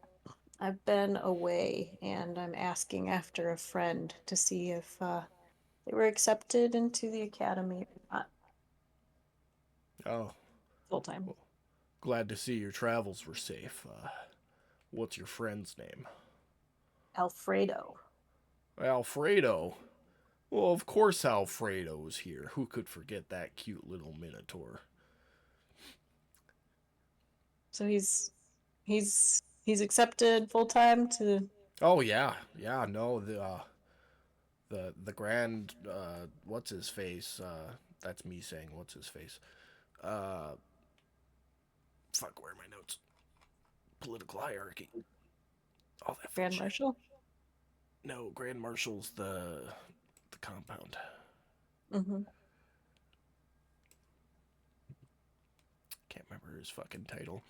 I've been away and I'm asking after a friend to see if they were accepted into the academy or not Oh, full time. glad to see your travels were safe. What's your friend's name? Alfredo. Alfredo. Well, of course Alfredo's here. Who could forget that cute little minotaur? So he's accepted full time to. Oh yeah, yeah. No, the grand what's his face? That's me saying what's his face. Uh, Fuck. Where are my notes? Political hierarchy. All that fun Grand shit. Marshal. No, Grand Marshal's the compound. Mm-hmm. Can't remember his fucking title.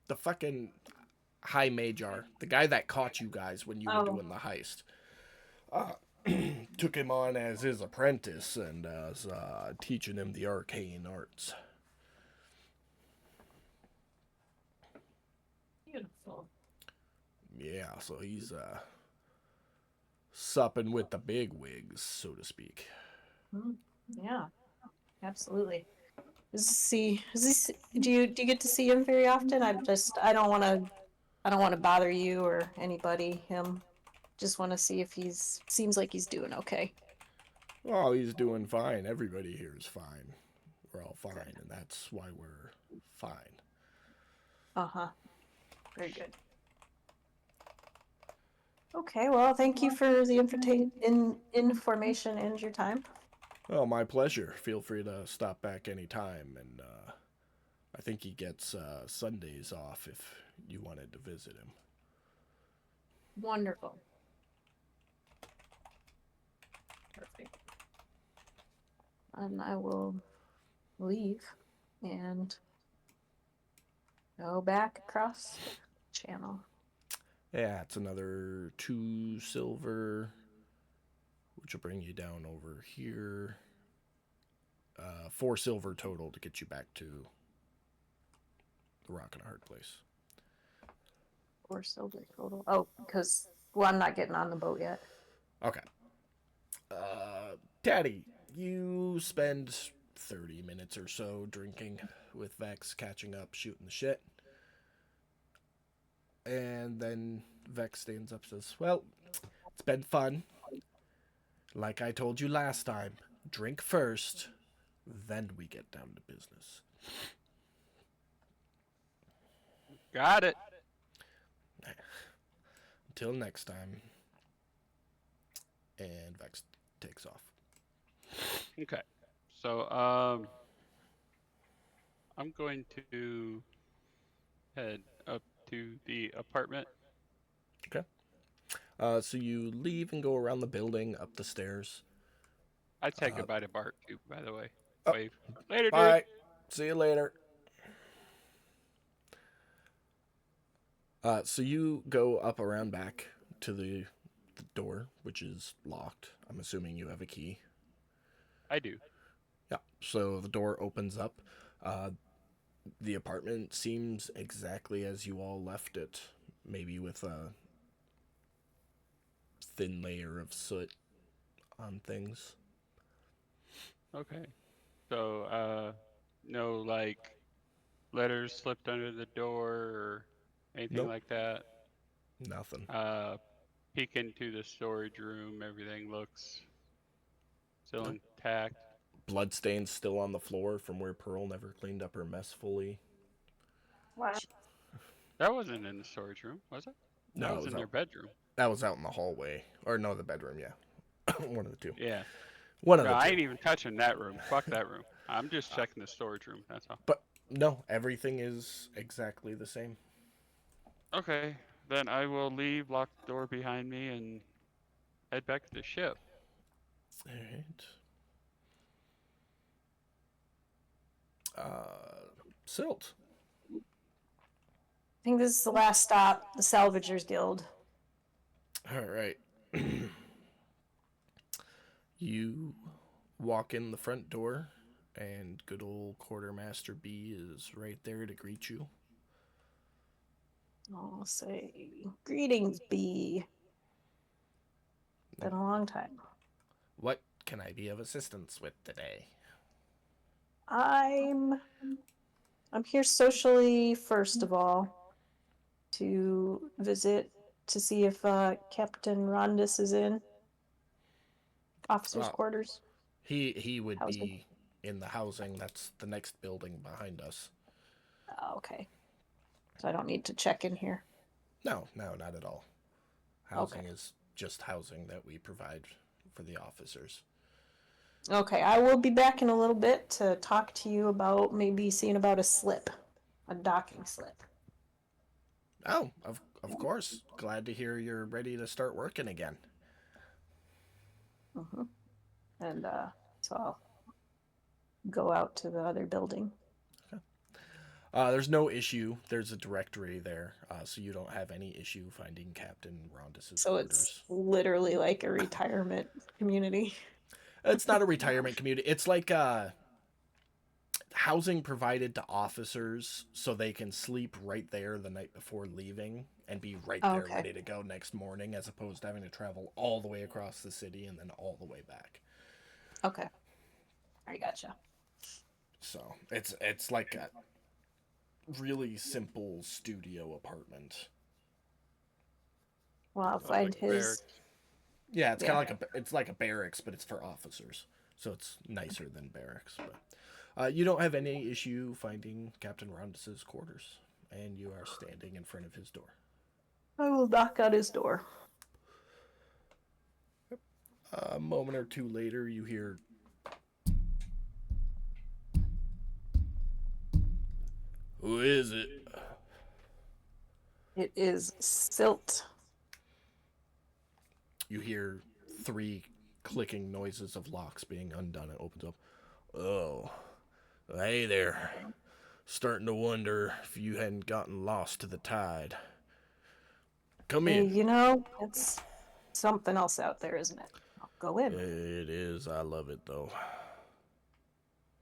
The fucking High Major, the guy that caught you guys when you were doing the heist, took him on as his apprentice and was teaching him the arcane arts. Beautiful. Yeah, so he's supping with the big wigs, so to speak. Yeah, absolutely. Do you get to see him very often? I don't want to bother you or anybody. Him, just want to see if seems like he's doing okay. Oh, he's doing fine. Everybody here is fine. We're all fine, and that's why we're fine. Uh-huh. Very good. Okay, well, thank you for the information and your time. Well, my pleasure. Feel free to stop back anytime, and I think he gets Sundays off if you wanted to visit him. Wonderful. Perfect. And I will leave and go back across the channel. Yeah, it's another 2 silver, which will bring you down over here. 4 silver total to get you back to the Rock and a Hard Place. 4 silver total. Oh, because I'm not getting on the boat yet. Okay. Daddy, you spend 30 minutes or so drinking with Vex, catching up, shooting the shit. And then Vex stands up and says, well, it's been fun. Like I told you last time, drink first, then we get down to business. Got it. Until next time. And Vex takes off. Okay. So, I'm going to head up to the apartment. Okay. So you leave and go around the building, up the stairs. I said goodbye to Bart too, by the way. Oh, Wave. Later, dude. Bye. See you later. So you go up around back to the door, which is locked. I'm assuming you have a key. I do. Yeah. So the door opens up. The apartment seems exactly as you all left it, maybe with a thin layer of soot on things. Okay. So, no, like, letters slipped under the door or anything Nope. like that. Nothing. Peek into the storage room. Everything looks still intact. Bloodstains still on the floor from where Pearl never cleaned up her mess fully. What? That wasn't in the storage room, was it? No, That it was was in their out. bedroom. That was out in the hallway. Or no, the bedroom, yeah. One of the two. Yeah. One of No, the I two. ain't even touching that room. Fuck that room. I'm just checking the storage room. That's all. But no, everything is exactly the same. Okay. Then I will leave, lock the door behind me, and head back to the ship. All right. Silt. I think this is the last stop, the Salvagers Guild. All right. You walk in the front door, and good old Quartermaster B is right there to greet you. I'll say, greetings, B. Been a long time. What can I be of assistance with today? I'm here socially, first of all, to visit to see if Captain Rondis is in officers' Oh, quarters. he would Housing. be in the housing. That's the next building behind us. Oh, okay. So I don't need to check in here. No, not at all. Housing Okay. is just housing that we provide for the officers. Okay, I will be back in a little bit to talk to you about maybe seeing about a slip, a docking slip. Oh, of course. Glad to hear you're ready to start working again. Hmm. And so I'll go out to the other building. There's no issue. There's a directory there, so you don't have any issue finding Captain Rondis' So quarters. it's literally like a retirement community. It's not a retirement community. It's like housing provided to officers so they can sleep right there the night before leaving and be right there Okay. ready to go next morning, as opposed to having to travel all the way across the city and then all the way back. Okay. I gotcha. So it's like a really simple studio apartment. Well, I'll Sounds find like his. barracks. Yeah, it's Yeah. kind of like it's like a barracks, but it's for officers, so it's nicer than barracks. But you don't have any issue finding Captain Rondis' quarters, and you are standing in front of his door. I will knock on his door. A moment or two later, you hear. Who is it? It is Silt. You hear 3 clicking noises of locks being undone. It opens up. Oh, hey there. Starting to wonder if you hadn't gotten lost to the tide. Come Hey, in. you know, it's something else out there, isn't it? I'll go in. It is. I love it, though.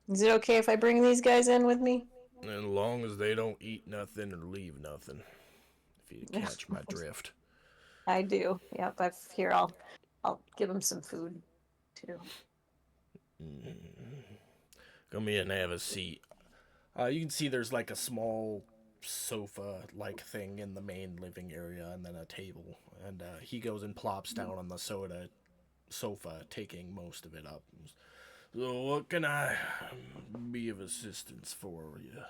Is it okay if I bring these guys in with me? As long as they don't eat nothing or leave nothing. If you catch my drift. I do. Yep. Here. I'll give them some food too. Come in and have a seat. You can see there's like a small sofa-like thing in the main living area, and then a table. And he goes and plops down on the sofa, taking most of it up. So what can I be of assistance for you?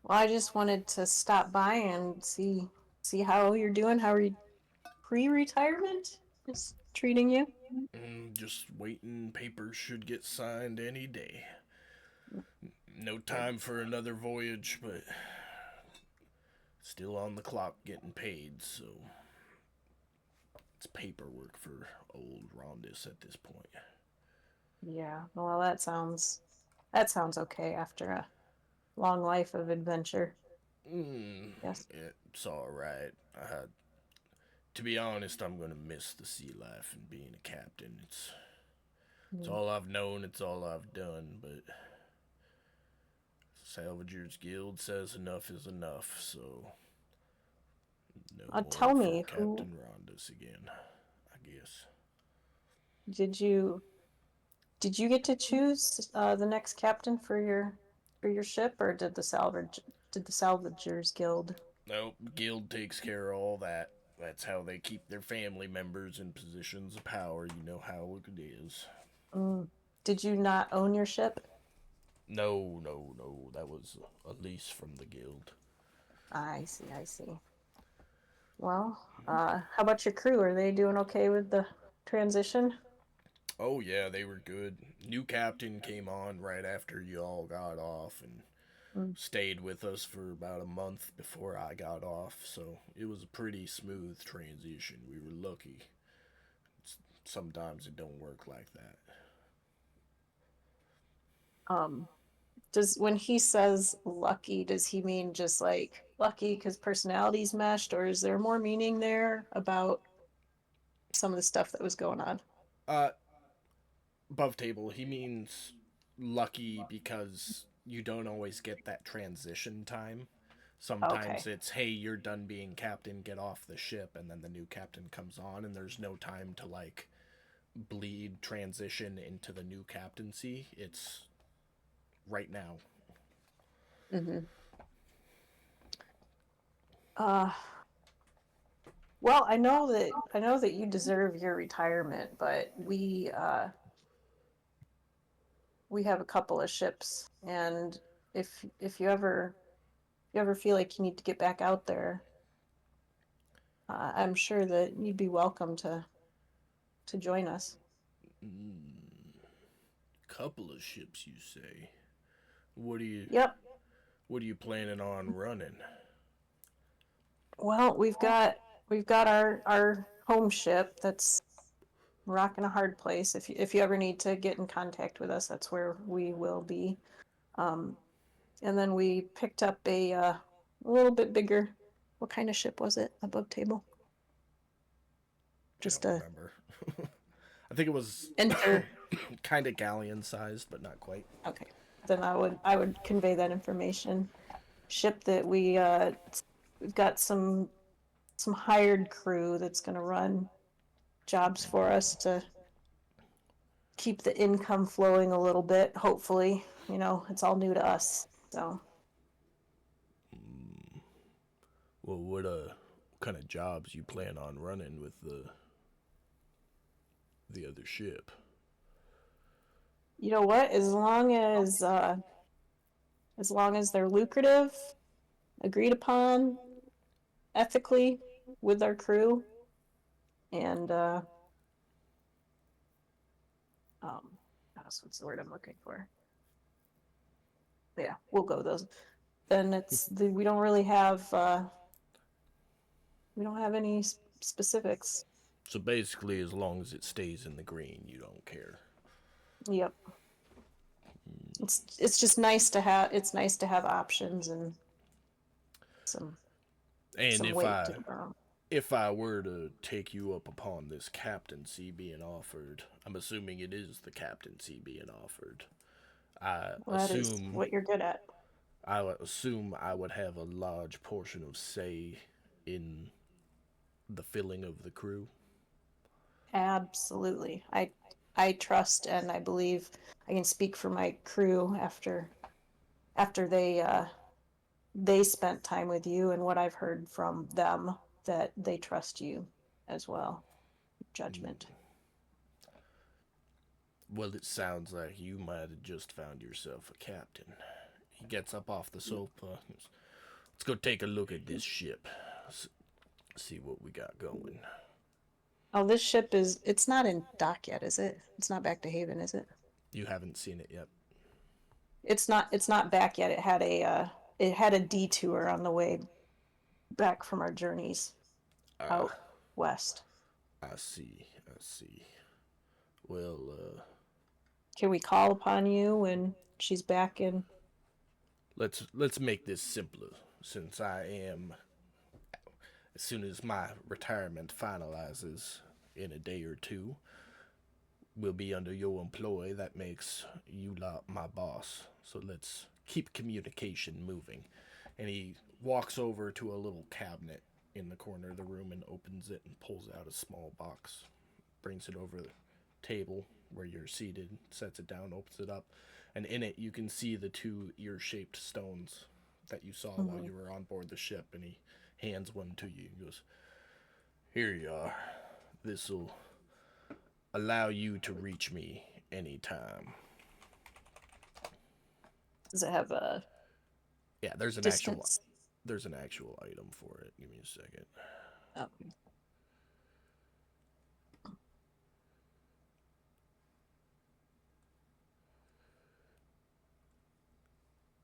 Well, I just wanted to stop by and see how you're doing. How are you pre-retirement? Just treating you? Just waiting. Papers should get signed any day. No time for another voyage, but still on the clock getting paid, so it's paperwork for old Rondis at this point. Yeah. Well, that sounds okay after a long life of adventure. Yes. It's alright. To be honest, I'm gonna miss the sea life and being a captain. It's all I've known, it's all I've done, but Salvagers Guild says enough is enough, so no more Tell for me, Captain Rondis again, I guess. did you get to choose the next captain for your ship, or did the Salvagers Guild? Nope, Guild takes care of all that. That's how they keep their family members in positions of power. You know how it is. Did you not own your ship? No. That was a lease from the Guild. I see. Well, how about your crew? Are they doing okay with the transition? Oh, yeah, they were good. New captain came on right after you all got off and stayed with us for about a month before I got off, so it was a pretty smooth transition. We were lucky. It's sometimes it don't work like that. Does when he says lucky, does he mean just like lucky because personalities meshed, or is there more meaning there about some of the stuff that was going on? Uh, Above table, he means lucky because you don't always get that transition time. Sometimes Okay. it's, hey, you're done being captain, get off the ship, and then the new captain comes on, and there's no time to, like, bleed transition into the new captaincy. It's right now. Mm-hmm. Uh, well, I know that you deserve your retirement, but we have a couple of ships, and if you ever feel like you need to get back out there, I'm sure that you'd be welcome to join us. Couple of ships, you say? What are you Yep. What are you planning on running? Well, we've got our home ship that's rocking a hard place. If you ever need to get in contact with us, that's where we will be. Um, and then we picked up a little bit bigger. What kind of ship was it? Above table. I Just don't a remember. I think it was enter. kind of galleon sized, but not quite. Okay, then I would convey that information. Ship that we've got some hired crew that's going to run jobs for us to keep the income flowing a little bit. Hopefully, it's all new to us, so. Well, what kind of jobs you plan on running with the other ship? You know what? As long as they're lucrative, agreed upon ethically with our crew, and what's the word I'm looking for? Yeah, we'll go those. Then we don't really have any specifics. So basically, as long as it stays in the green, you don't care. Yep. It's just nice to have. It's nice to have options and some And weight to the ground. if I were to take you up upon this captaincy being offered, I'm assuming it is the captaincy being offered. That is what you're good at. I would assume I would have a large portion of say in the filling of the crew. Absolutely. I trust and I believe I can speak for my crew after they spent time with you and what I've heard from them that they trust you as well. Judgment. Well, it sounds like you might have just found yourself a captain. He gets up off the sofa. Let's go take a look at this ship. See what we got going. Oh, this ship it's not in dock yet, is it? It's not back to Haven, is it? You haven't seen it yet. It's not back yet. It had a detour on the way back from our journeys out west. I see. Well, Can we call upon you when she's back in? let's make this simpler, since I am, as soon as my retirement finalizes in a day or two, will be under your employ. That makes you lot my boss. So let's keep communication moving. And he walks over to a little cabinet in the corner of the room and opens it and pulls out a small box, brings it over the table where you're seated, sets it down, opens it up, and in it you can see the two ear-shaped stones that you saw while you were on board the ship. And he hands one to you and goes, "Here you are. This'll allow you to reach me anytime." Does it have a Yeah, there's an distance? actual item for it. Give me a second. Oh.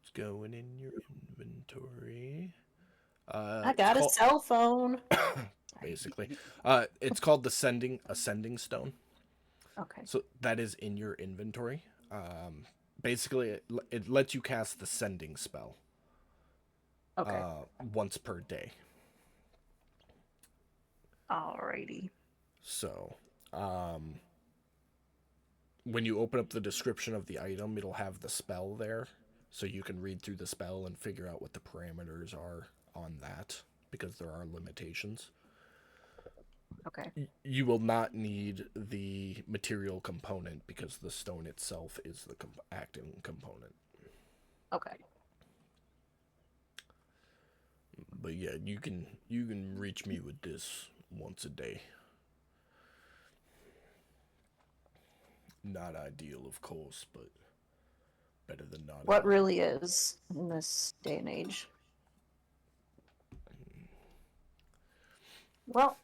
It's going in your inventory. I got a cell phone. Basically, it's called the ascending stone. Okay. So that is in your inventory. Basically, it lets you cast the sending spell Okay. once per day. Alrighty. So, when you open up the description of the item, it'll have the spell there. So you can read through the spell and figure out what the parameters are on that, because there are limitations. Okay. You will not need the material component because the stone itself is the acting component. Okay. But yeah, you can reach me with this once a day. Not ideal, of course, but better than not. What really is in this day and age? Well,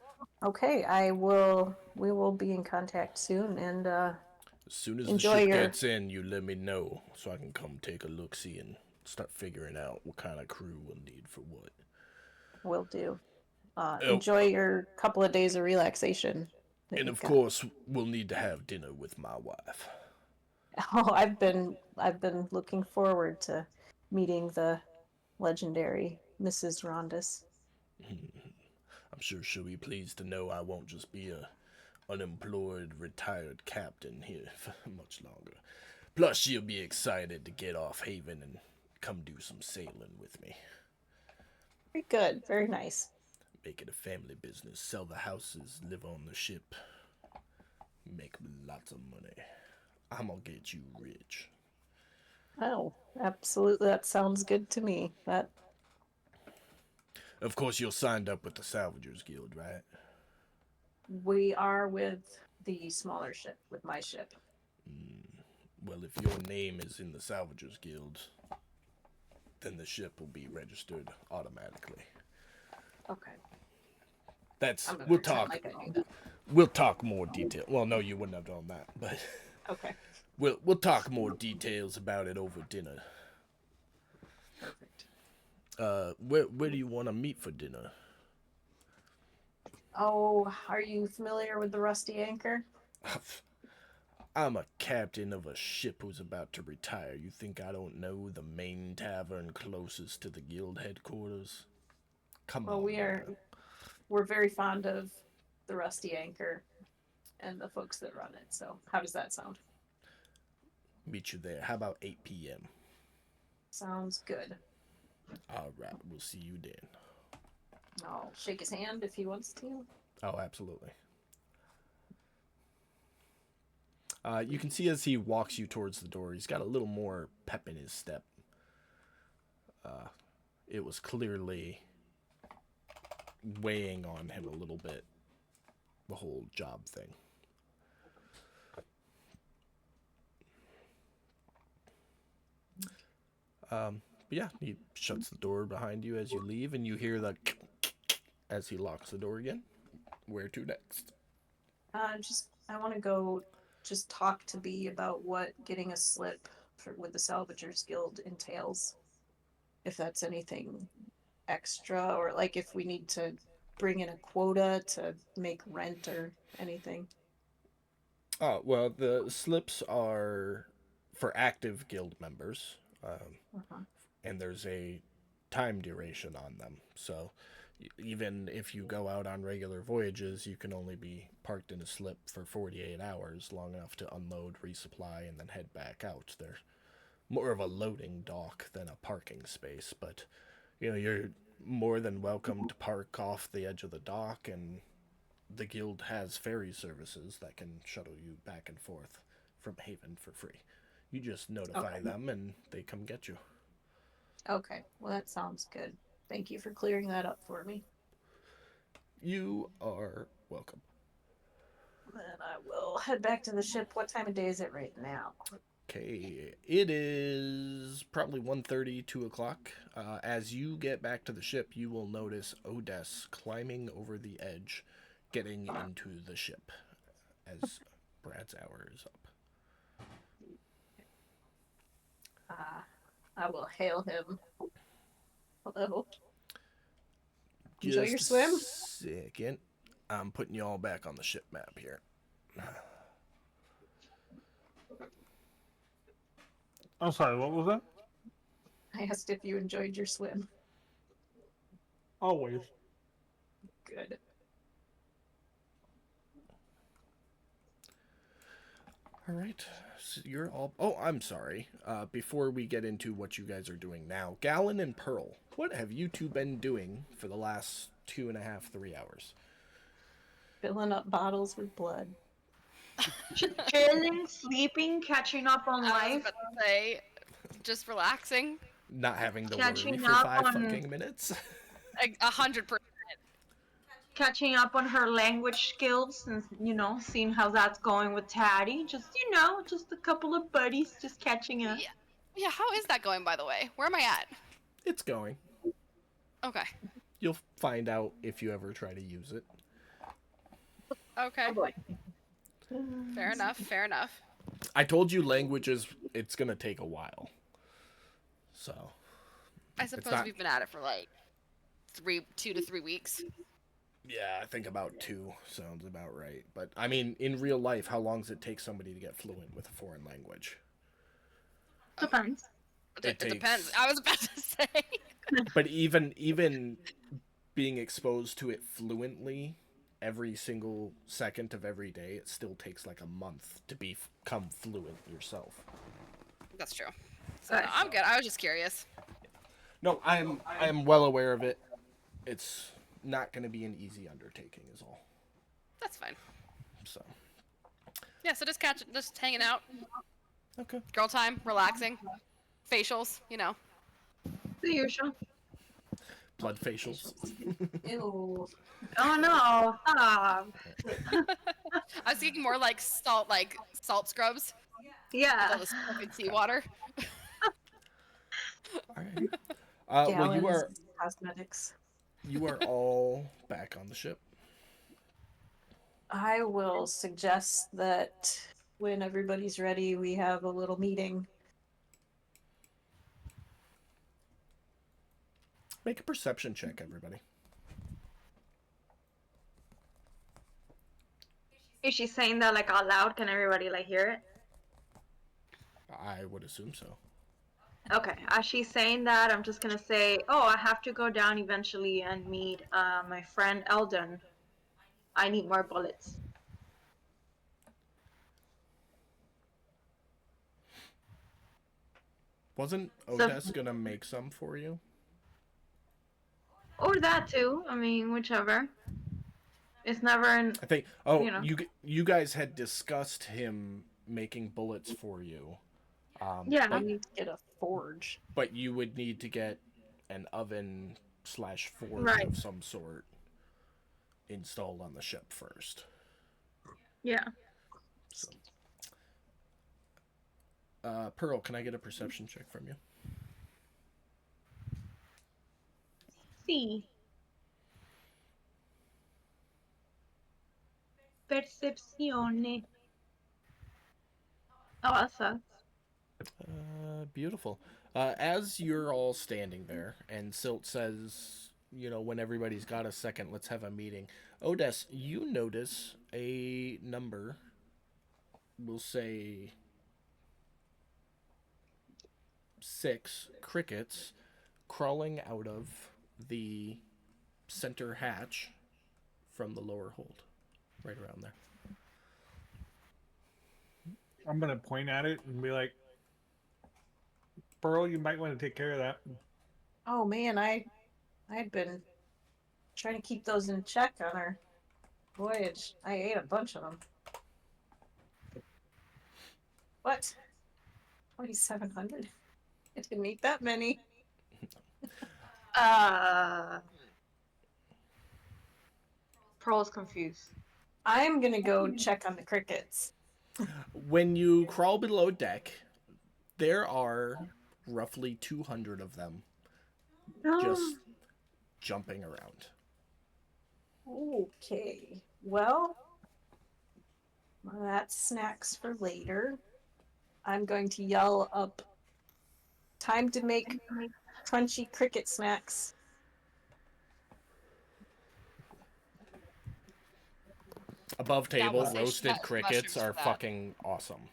okay. We will be in contact soon, and As soon as enjoy the ship your- gets in, you let me know so I can come take a look, see, and start figuring out what kind of crew we'll need for what. will do. Oh. Enjoy your couple of days of relaxation. that And you've of got. course, we'll need to have dinner with my wife. Oh, I've been looking forward to meeting the legendary Mrs. Rondis. I'm sure she'll be pleased to know I won't just be a unemployed retired captain here for much longer. Plus, she'll be excited to get off Haven and come do some sailing with me. Very good. Very nice. Make it a family business. Sell the houses, live on the ship. Make lots of money. I'm gonna get you rich. Oh, absolutely. That sounds good to me. That Of course, you're signed up with the Salvagers Guild, right? we are with the smaller ship, with my ship. Well, if your name is in the Salvagers Guild, then the ship will be registered automatically. Okay. That's I'm gonna we'll pretend talk. like I knew that. We'll talk more detail. Well, no, you wouldn't have done that, but Okay. we'll talk more details about it over dinner. Perfect. Where do you want to meet for dinner? Oh, are you familiar with the Rusty Anchor? I'm a captain of a ship who's about to retire. You think I don't know the main tavern closest to the guild headquarters? Come Well, on. we're very fond of the Rusty Anchor and the folks that run it. So, how does that sound? Meet you there. How about 8 p.m.? Sounds good. All right, we'll see you then. I'll shake his hand if he wants to. Oh, absolutely. You can see as he walks you towards the door, he's got a little more pep in his step. It was clearly weighing on him a little bit, the whole job thing. But yeah, he shuts the door behind you as you leave, and you hear the as he locks the door again. Where to next? I want to go just talk to B about what getting a slip with the Salvagers Guild entails. If that's anything extra, or like if we need to bring in a quota to make rent or anything. Oh, well, the slips are for active guild members, and there's a time duration on them. So even if you go out on regular voyages, you can only be parked in a slip for 48 hours, long enough to unload, resupply, and then head back out. They're more of a loading dock than a parking space, but you're more than welcome to park off the edge of the dock, and the guild has ferry services that can shuttle you back and forth from Haven for free. You just notify them and they come get you. Okay, well that sounds good. Thank you for clearing that up for me. You are welcome. Then I will head back to the ship. What time of day is it right now? Okay, it is probably 1:30, 2 o'clock. As you get back to the ship, you will notice Odess climbing over the edge, getting into the ship as Brad's hour is up. I will hail him. Hello. Enjoy Just your swim. a second. I'm putting you all back on the ship map here. I'm sorry, what was that? I asked if you enjoyed your swim. Always. Good. All right. So you're all. Oh, I'm sorry. Before we get into what you guys are doing now, Gallon and Pearl, what have you two been doing for the last 2.5, 3 hours? Filling up bottles with blood. Chilling, sleeping, catching up on I was life. about to say, just relaxing. Not having to worry Catching for up 5 on- fucking minutes. 100%. Catching up on her language skills and, seeing how that's going with Taddy. Just, just a couple of buddies just catching up. Yeah, how is that going, by the way? Where am I at? It's going. Okay. You'll find out if you ever try to use it. Okay. Oh boy. Fair enough. Fair enough. I told you languages, it's going to take a while. So, I suppose not- we've been at it for like 2 to 3 weeks. yeah, I think about 2 sounds about right. But, I mean, in real life, how long does it take somebody to get fluent with a foreign language? Depends. It takes- depends. I was about to say. But even being exposed to it fluently every single second of every day, it still takes like a month to become fluent yourself. That's true. So no, I'm good. I was just curious. No, I'm well aware of it. It's not going to be an easy undertaking, is all. That's fine. So, Yeah. So just hanging out, okay. girl time, relaxing, facials. The usual. Blood facials. Ew. Oh no, stop. I was thinking more like salt scrubs. Yeah. All this fucking seawater. All right. Well, you Gallons are of cosmetics. all back on the ship. I will suggest that when everybody's ready, we have a little meeting. Make a perception check, everybody. Is she saying that like out loud? Can everybody like hear it? I would assume so. Okay. As she's saying that, I'm just gonna say, oh, I have to go down eventually and meet my friend Eldon. I need more bullets. Wasn't Odess gonna make some for you? Or that too. I mean, whichever. It's never an. I think. Oh, You know. you guys had discussed him making bullets for you. Yeah. I need to get a forge. But you would need to get an oven / forge Right. of some sort installed on the ship first. Yeah. So, Pearl, can I get a perception check from you? See. Percepzione. Oh, that sucks. Beautiful. As you're all standing there, and Silt says, when everybody's got a second, let's have a meeting. Odess, you notice a number, we'll say 6 crickets crawling out of the center hatch from the lower hold, right around there. I'm gonna point at it and be like, Pearl, you might want to take care of that. Oh man, I had been trying to keep those in check on our voyage. I ate a bunch of them. What? 2,700? I didn't eat that many. Pearl's confused. I'm gonna go check on the crickets. When you crawl below deck, there are roughly 200 of them just jumping around. Okay. Well, that's snacks for later. I'm going to yell up, time to make crunchy cricket snacks. Above Yeah, table, we'll say she roasted got crickets mushrooms are for that. fucking awesome.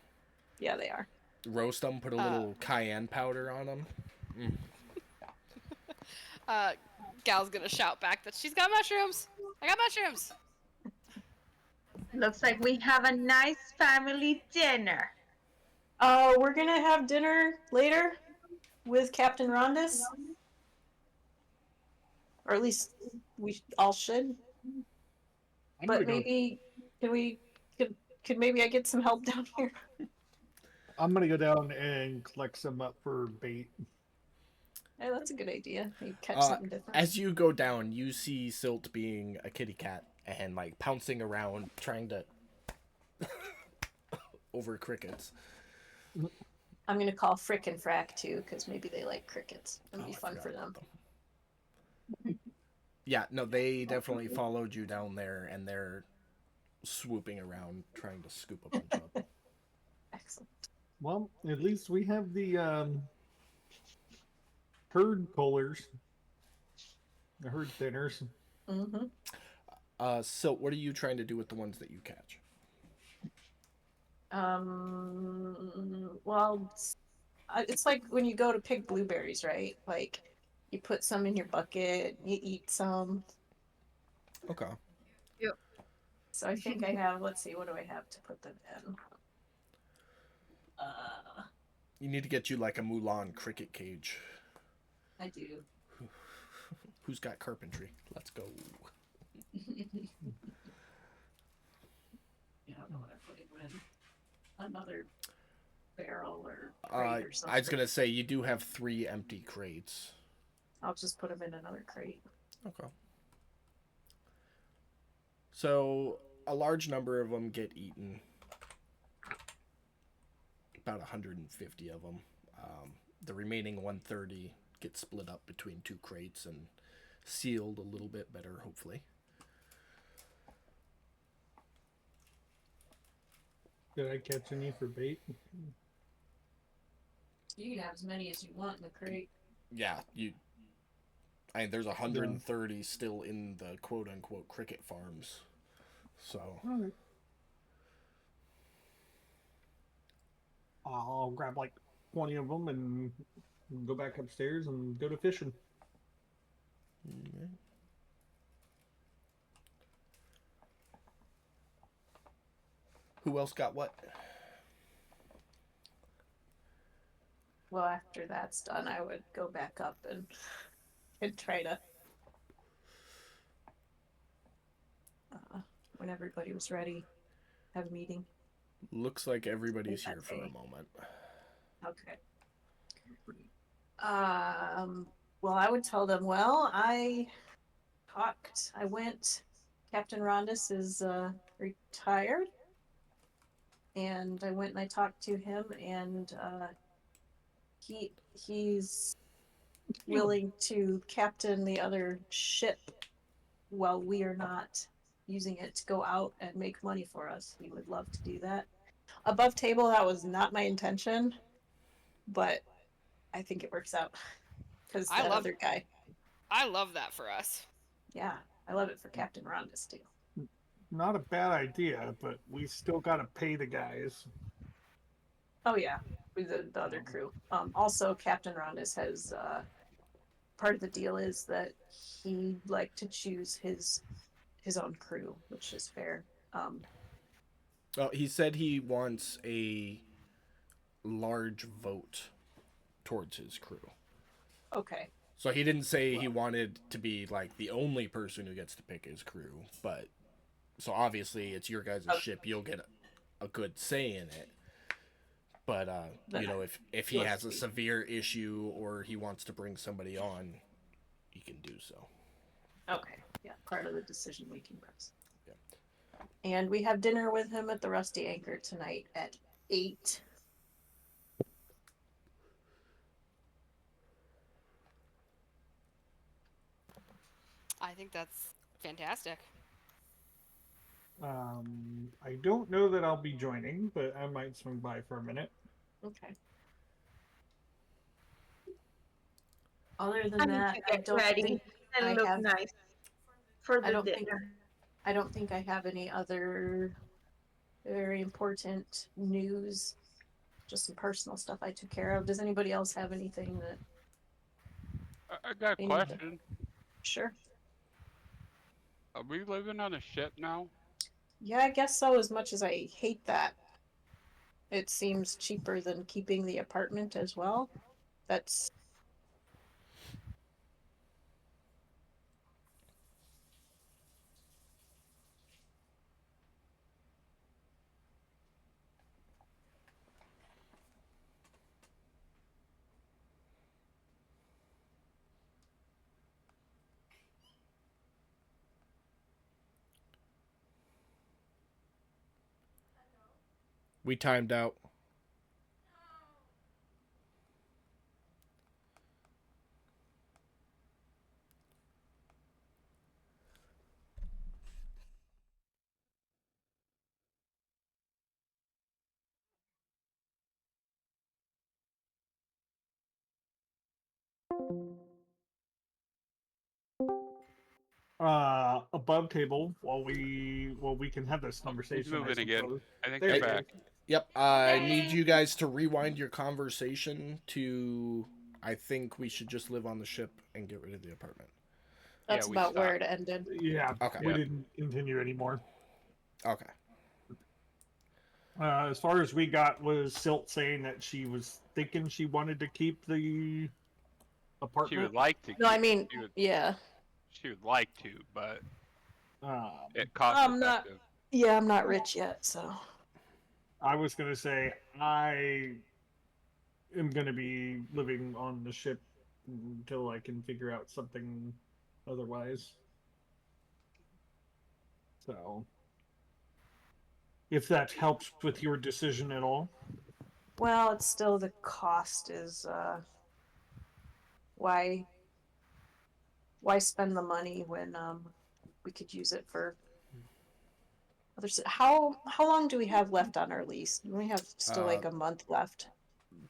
Yeah, they are. roast them, put a little cayenne powder on them. Gal's gonna shout back that she's got mushrooms. I got mushrooms. Looks like we have a nice family dinner. We're gonna have dinner later with Captain Rondis, or at least we all should. I'm But gonna go. maybe could maybe I get some help down here? I'm gonna go down and collect some up for bait. Hey, that's a good idea. Maybe catch Uh, something different. As you go down, you see Silt being a kitty cat and like pouncing around, trying to over crickets. I'm gonna call Frick and Frack too, because maybe they like crickets. It'll be I fun forgot for about them. Yeah, no, they definitely followed you down there, and they're swooping around trying to scoop a bunch up. Excellent. Well, at least we have the herd pullers, the herd thinners. Mm-hmm. So what are you trying to do with the ones that you catch? Well, it's like when you go to pick blueberries, right? Like, you put some in your bucket, you eat some. Okay. So I think I have, let's see, what do I have to put them in? You need to get you like a Mulan cricket cage. I do. Who's got carpentry? Let's go. Yeah, I don't know what I put it in. Another barrel or crate or something. I was gonna say you do have 3 empty crates. I'll just put them in another crate. Okay. So a large number of them get eaten. About 150 of them. The remaining 130 get split up between 2 crates and sealed a little bit better, hopefully. Did I catch any for bait? You can have as many as you want in the crate. Yeah, there's 130 still in the quote-unquote cricket farms. So All right. I'll grab like 20 of them and go back upstairs and go to fishing. okay. Who else got what? Well, after that's done, I would go back up and try to. When everybody was ready, have a meeting. Looks like everybody's Think here that's for a it. moment. Okay. Well, I would tell them, well, I went, Captain Rondis is retired, and I went and I talked to him, and he's willing to captain the other ship while we are not using it to go out and make money for us. He would love to do that. Above table, that was not my intention, but I think it works out because that other guy. I love that for us. Yeah, I love it for Captain Rondis too. Not a bad idea, but we still got to pay the guys. Oh yeah, with the other crew. Also, Captain Rondis has part of the deal is that he'd like to choose his own crew, which is fair. Oh, he said he wants a large vote towards his crew. Okay. So he didn't say he wanted to be like the only person who gets to pick his crew, but so obviously it's your guys' ship. You'll get a good say in it. But you know, if he has a severe issue or he wants to bring somebody on, he can do so. Okay. Yeah, part of the decision making process. Yeah. And we have dinner with him at the Rusty Anchor tonight at 8. I think that's fantastic. I don't know that I'll be joining, but I might swing by for a minute. Okay. Other than I need that, to I get don't ready think and I look have. nice for I the don't think. dinner. I don't think I have any other very important news. just some personal stuff I took care of. Does anybody else have anything that? I got a They need to- question. Sure. Are we living on a ship now? Yeah, I guess so. As much as I hate that, it seems cheaper than keeping the apartment as well. That's We timed out. Above table while we can have this He's conversation. I moving again. suppose. I think There they're he back. is. Yep. I need you guys to rewind your conversation to. I think we should just live on the ship and get rid of the apartment. that's we about where stopped. it ended. Yeah, Okay. we Yeah. didn't continue anymore. Okay. As far as we got was Silt saying that she was thinking she wanted to keep the She apartment. would like to. No, I keep- mean, she would, yeah. she would like to, but Um, it cost I'm not- effective. Yeah, I'm not rich yet, so. I was gonna say I am gonna be living on the ship until I can figure out something otherwise. So, if that helps with your decision at all. Well, it's still the cost is why spend the money when we could use it for others. How long do we have left on our lease? We have still like a month left.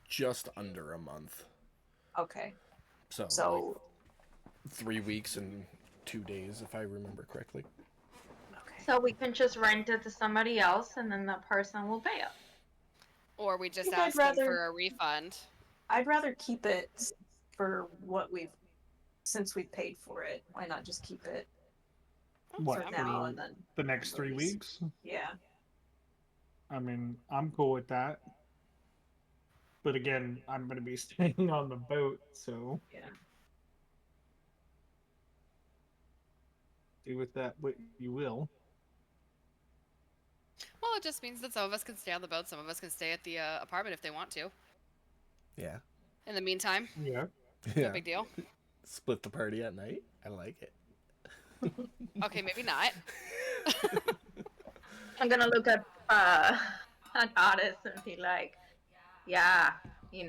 Just under a month. Okay. So, So like 3 weeks and 2 days, if I remember correctly. okay. So we can just rent it to somebody else, and then that person will pay us. Or we just think I'd ask them rather- for a refund. I'd rather keep it for what since we paid for it. Why not just keep it What for fine. now for and then? the next 3 release. weeks? Yeah. I mean, I'm cool with that. But again, I'm going to be staying on the boat, so Yeah. do with that what you will. Well, it just means that some of us can stay on the boat, some of us can stay at the apartment if they want to. Yeah. In the meantime, Yeah. no big deal. Split the party at night. I like it. Okay, maybe not. I'm gonna look at Otis and be like, yeah, you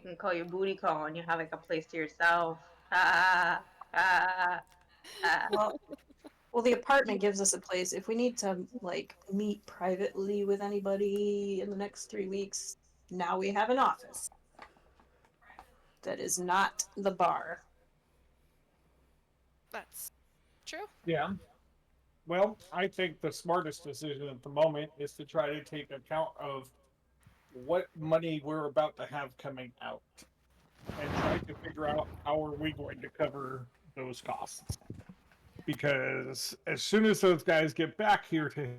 can call your booty call and you have like a place to yourself. Ah, ah, ah. Well, the apartment gives us a place. If we need to like meet privately with anybody in the next 3 weeks, now we have an office. That is not the bar. That's true. Yeah. Well, I think the smartest decision at the moment is to try to take account of what money we're about to have coming out and try to figure out how are we going to cover those costs. Because as soon as those guys get back here to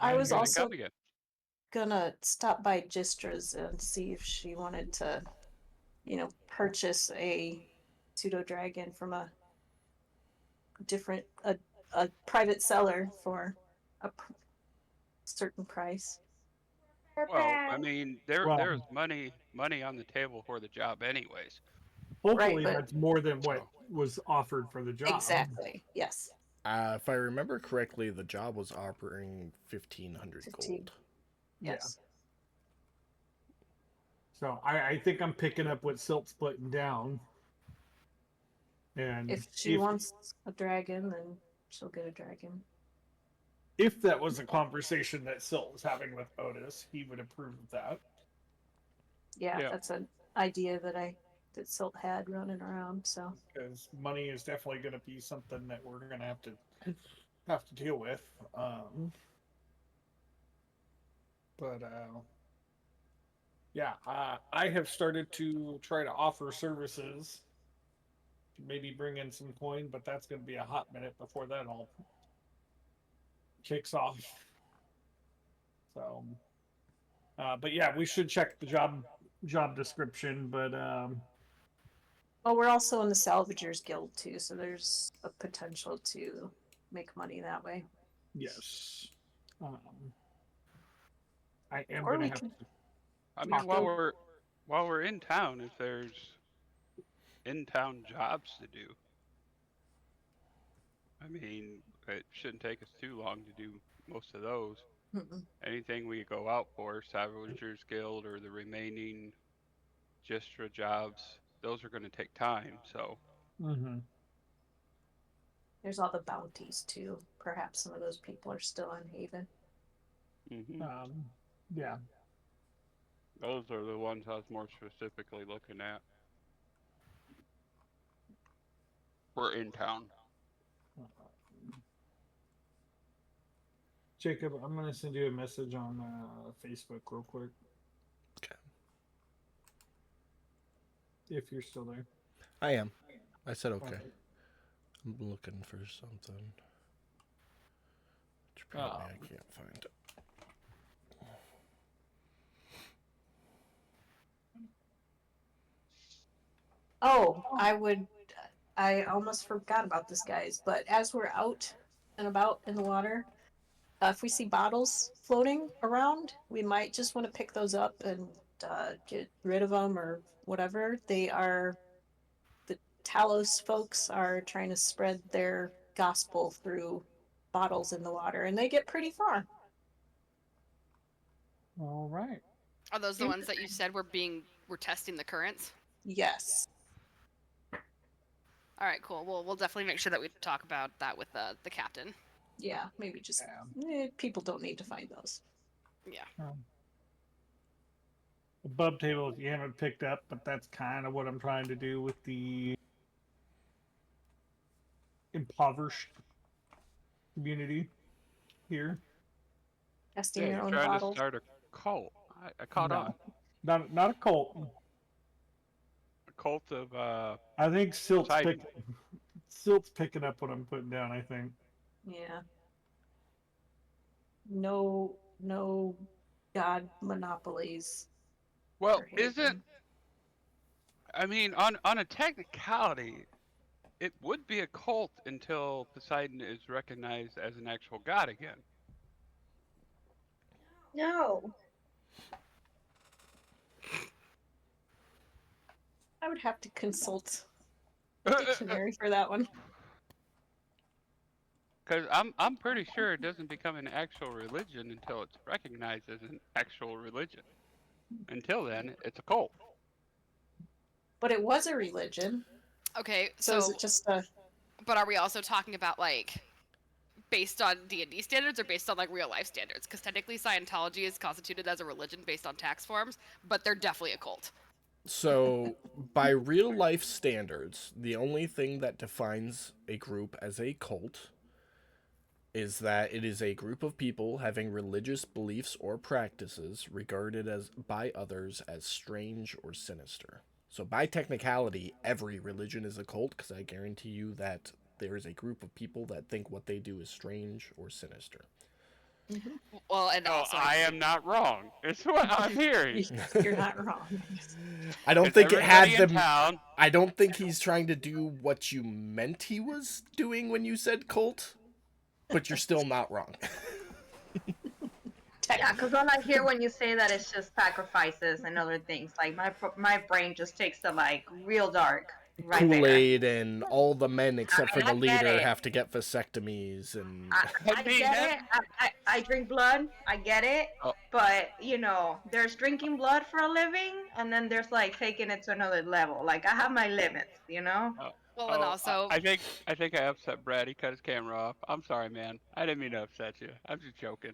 I was Here they also come again. gonna stop by Gistra's and see if she wanted to, purchase a pseudo dragon from a different a private seller for a certain price. Well, I mean, Well, there's money on the table for the job, anyways. hopefully but- that's more than what So, was offered for the job. Exactly. Yes. If I remember correctly, the job was offering 1,500 15. gold. Yeah. Yes. So I think I'm picking up what Silt's putting down. And If she wants a dragon, then she'll get a dragon. if that was a conversation that Silt was having with Otis, he would approve of that. Yeah, Yeah. that's an idea that Silt had running around. So Because money is definitely going to be something that we're going to have to deal with. Yeah, I have started to try to offer services. Maybe bring in some coin, but that's going to be a hot minute before that all kicks off. So, but yeah, we should check the job description. But well, we're also in the Salvagers Guild too, so there's a potential to make money that way. yes, I am Or going we to have can to. I mean, Talk to- while we're in town, if there's in-town jobs to do, I mean, it shouldn't take us too long to do most of those. Mm-mm. Anything we go out for, Salvagers Guild or the remaining Gistra jobs, those are going to take time. So, Mm-hmm. There's all the bounties too. Perhaps some of those people are still in Haven. Yeah. Those are the ones I was more specifically looking at. We're in town. Jacob, I'm going to send you a message on Facebook real quick. Okay. If you're still there. I am. I said okay. I'm looking for something. Which apparently I can't find. Oh, I almost forgot about this, guys. But as we're out and about in the water, if we see bottles floating around, we might just want to pick those up and get rid of them or whatever. The Talos folks are trying to spread their gospel through bottles in the water, and they get pretty far. All right. Are those the ones that you said were testing the currents? Yes. All right, cool. We'll definitely make sure that we talk about that with the captain. Yeah, maybe just people don't need to find those. Yeah. Above table, if you haven't picked up, but that's kind of what I'm trying to do with the impoverished community here. Testing Yeah, your you're own trying bottles. to start a cult. I caught on. Not a cult. A cult of I think Poseidon. Silt's picking up what I'm putting down. I think. Yeah. No god monopolies. Well, for Haven. I mean, on a technicality, it would be a cult until Poseidon is recognized as an actual god again. No. I would have to consult a dictionary for that one. Because I'm pretty sure it doesn't become an actual religion until it's recognized as an actual religion. Until then, it's a cult. But it was a religion. Okay, So is it just a but are we also talking about like based on D&D standards or based on like real life standards? Because technically Scientology is constituted as a religion based on tax forms, but they're definitely a cult. So, by real life standards, the only thing that defines a group as a cult is that it is a group of people having religious beliefs or practices regarded as by others as strange or sinister. So by technicality, every religion is a cult, because I guarantee you that there is a group of people that think what they do is strange or sinister. Well, and No, also I am not wrong. It's what I'm hearing. You're not wrong. I don't It's think it had everybody in the. town. I don't think he's trying to do what you meant he was doing when you said cult, but you're still not wrong. Yeah, because all I hear when you say that is just sacrifices and other things. Like my brain just takes the like real dark right there. Kool-Aid and all the men except for I the get leader it. have to get vasectomies and. I get it. I drink blood. I get it. Oh. But you know, there's drinking blood for a living, and then there's like taking it to another level. Like I have my limits, you know. well, and also I think I upset Brad. He cut his camera off. I'm sorry, man. I didn't mean to upset you. I'm just joking.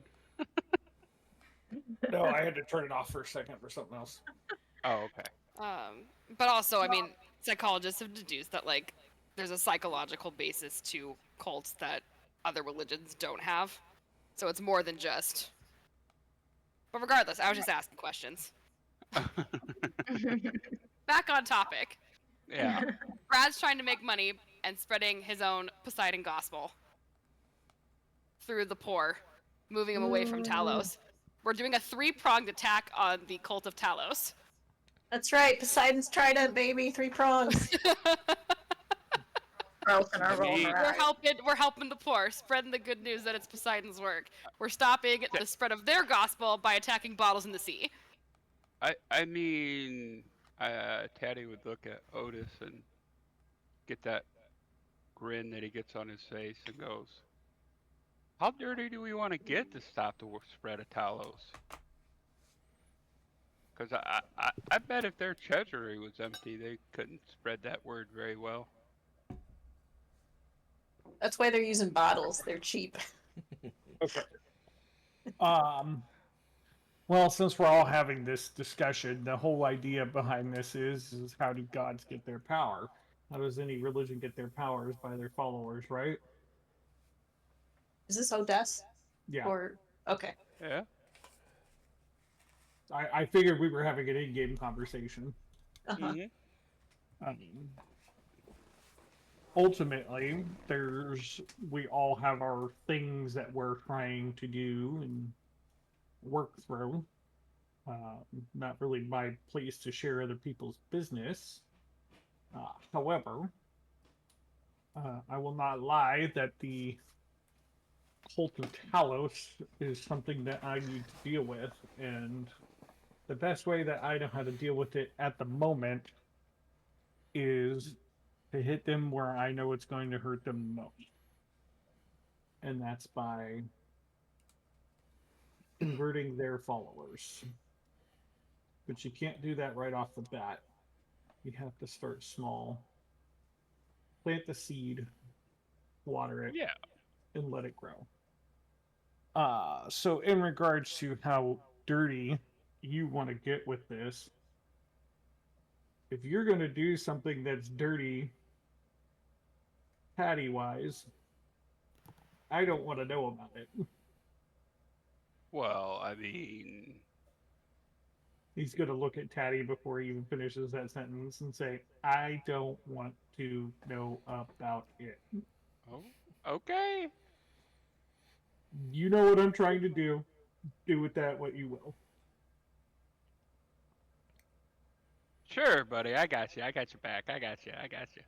No, I had to turn it off for a second for something else. Oh, okay. but also, I mean, psychologists have deduced that like there's a psychological basis to cults that other religions don't have. So it's more than just. But regardless, I was just asking questions. Back on topic. Yeah. Brad's trying to make money and spreading his own Poseidon gospel through the poor, moving them away from Talos. We're doing a 3-pronged attack on the cult of Talos. That's right. Poseidon's trident, baby. 3 prongs. Girls in our roll, mean- We're helping the poor, spreading the good news that it's Poseidon's work. We're stopping the spread of their gospel by attacking bottles in the sea. I mean, Taddy would look at Otis and get that grin that he gets on his face and goes, "How dirty do we want to get to stop the spread of Talos?" Because I bet if their treasury was empty, they couldn't spread that word very well. That's why they're using bottles. They're cheap. Okay. Well, since we're all having this discussion, the whole idea behind this is how do gods get their power? How does any religion get their powers? By their followers, right? Is this Odessa? Yeah. Or okay. Yeah. I figured we were having an in-game conversation. Uh-huh. Ultimately, we all have our things that we're trying to do and work through. Not really my place to share other people's business. However, I will not lie that the cult of Talos is something that I need to deal with, and the best way that I know how to deal with it at the moment is to hit them where I know it's going to hurt them most. And that's by converting their followers. But you can't do that right off the bat. You have to start small. Plant the seed, water it, Yeah. and let it grow. So in regards to how dirty you want to get with this, if you're going to do something that's dirty, patty-wise, I don't want to know about it. Well, I mean, He's going to look at Taddy before he even finishes that sentence and say, I don't want to know about it. oh, okay. You know what I'm trying to do. Do with that what you will. Sure, buddy. I got you. I got your back. I got you. I got you.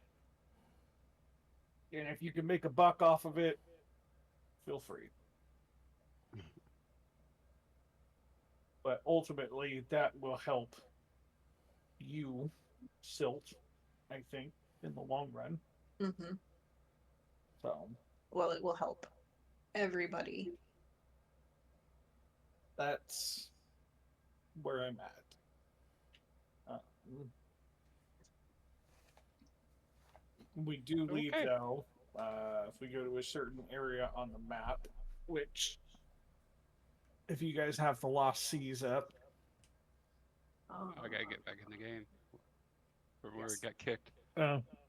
And if you can make a buck off of it, feel free. But ultimately, that will help you, Silt, I think, in the long run. Mm-hmm. So Well, it will help everybody. that's where I'm at. We do leave, Okay. though, if we go to a certain area on the map, which, if you guys have the Lost Seas up, Oh, I gotta get back in the game. From where Yes. it got kicked.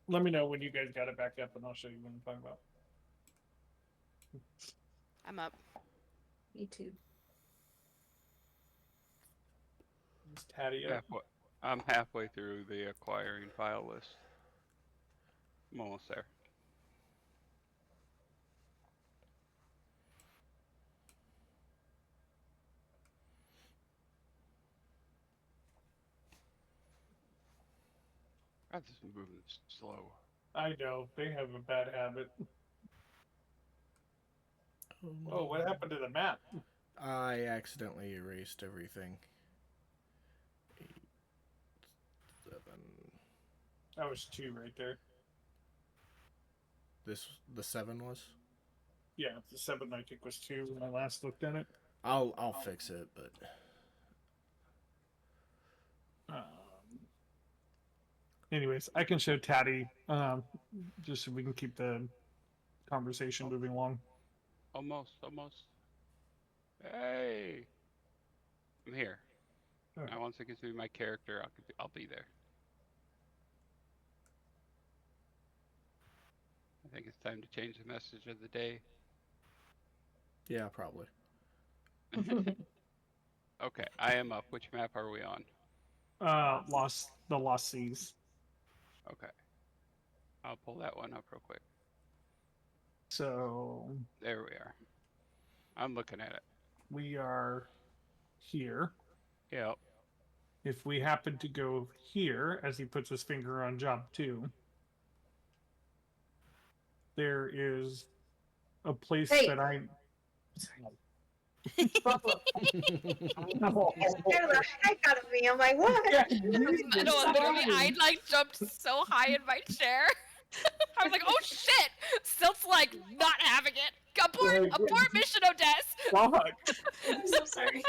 let me know when you guys got it back up, and I'll show you what I'm talking about. I'm up. Me too. It's Taddy up. I'm halfway through the acquiring file list. I'm almost there. God, this is moving slow. I know they have a bad habit. Oh, what happened to the map? I accidentally erased everything. 8, 7. That was 2 right there. The 7 was. Yeah, the 7 I think was 2 when I last looked at it. I'll fix it, but Anyways, I can show Tatty just so we can keep the conversation moving along. Almost. Hey, I'm here. Oh. Now, once it gets me my character, I'll be there. I think it's time to change the message of the day. yeah, probably. Okay, I am up. Which map are we on? The Lost Seas. Okay. I'll pull that one up real quick. So There we are. I'm looking at it. we are here. Yep. If we happen to go here, as he puts his finger on job 2, there is a place Hey. that I. Buffalo. Scared the heck out of me. I'm like, what? Yeah, No, literally, I like jumped so high in my chair. I was like, "Oh shit!" Silt's like not having it. Abort mission, Odess. Fuck. I'm so sorry.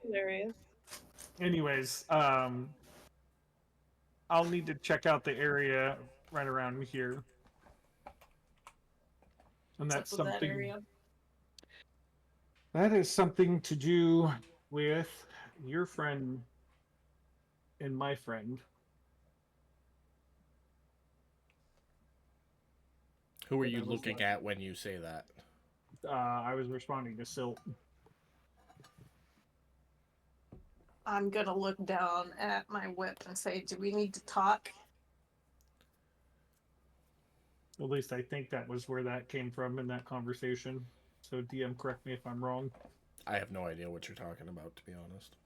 Hilarious. Anyways, I'll need to check out the area right around here. And that's What's up with that something area? that is something to do with your friend and my friend. Who are you looking at when you say that? I was responding to Silt. I'm gonna look down at my whip and say, "Do we need to talk?" At least I think that was where that came from in that conversation. So DM, correct me if I'm wrong. I have no idea what you're talking about, to be honest.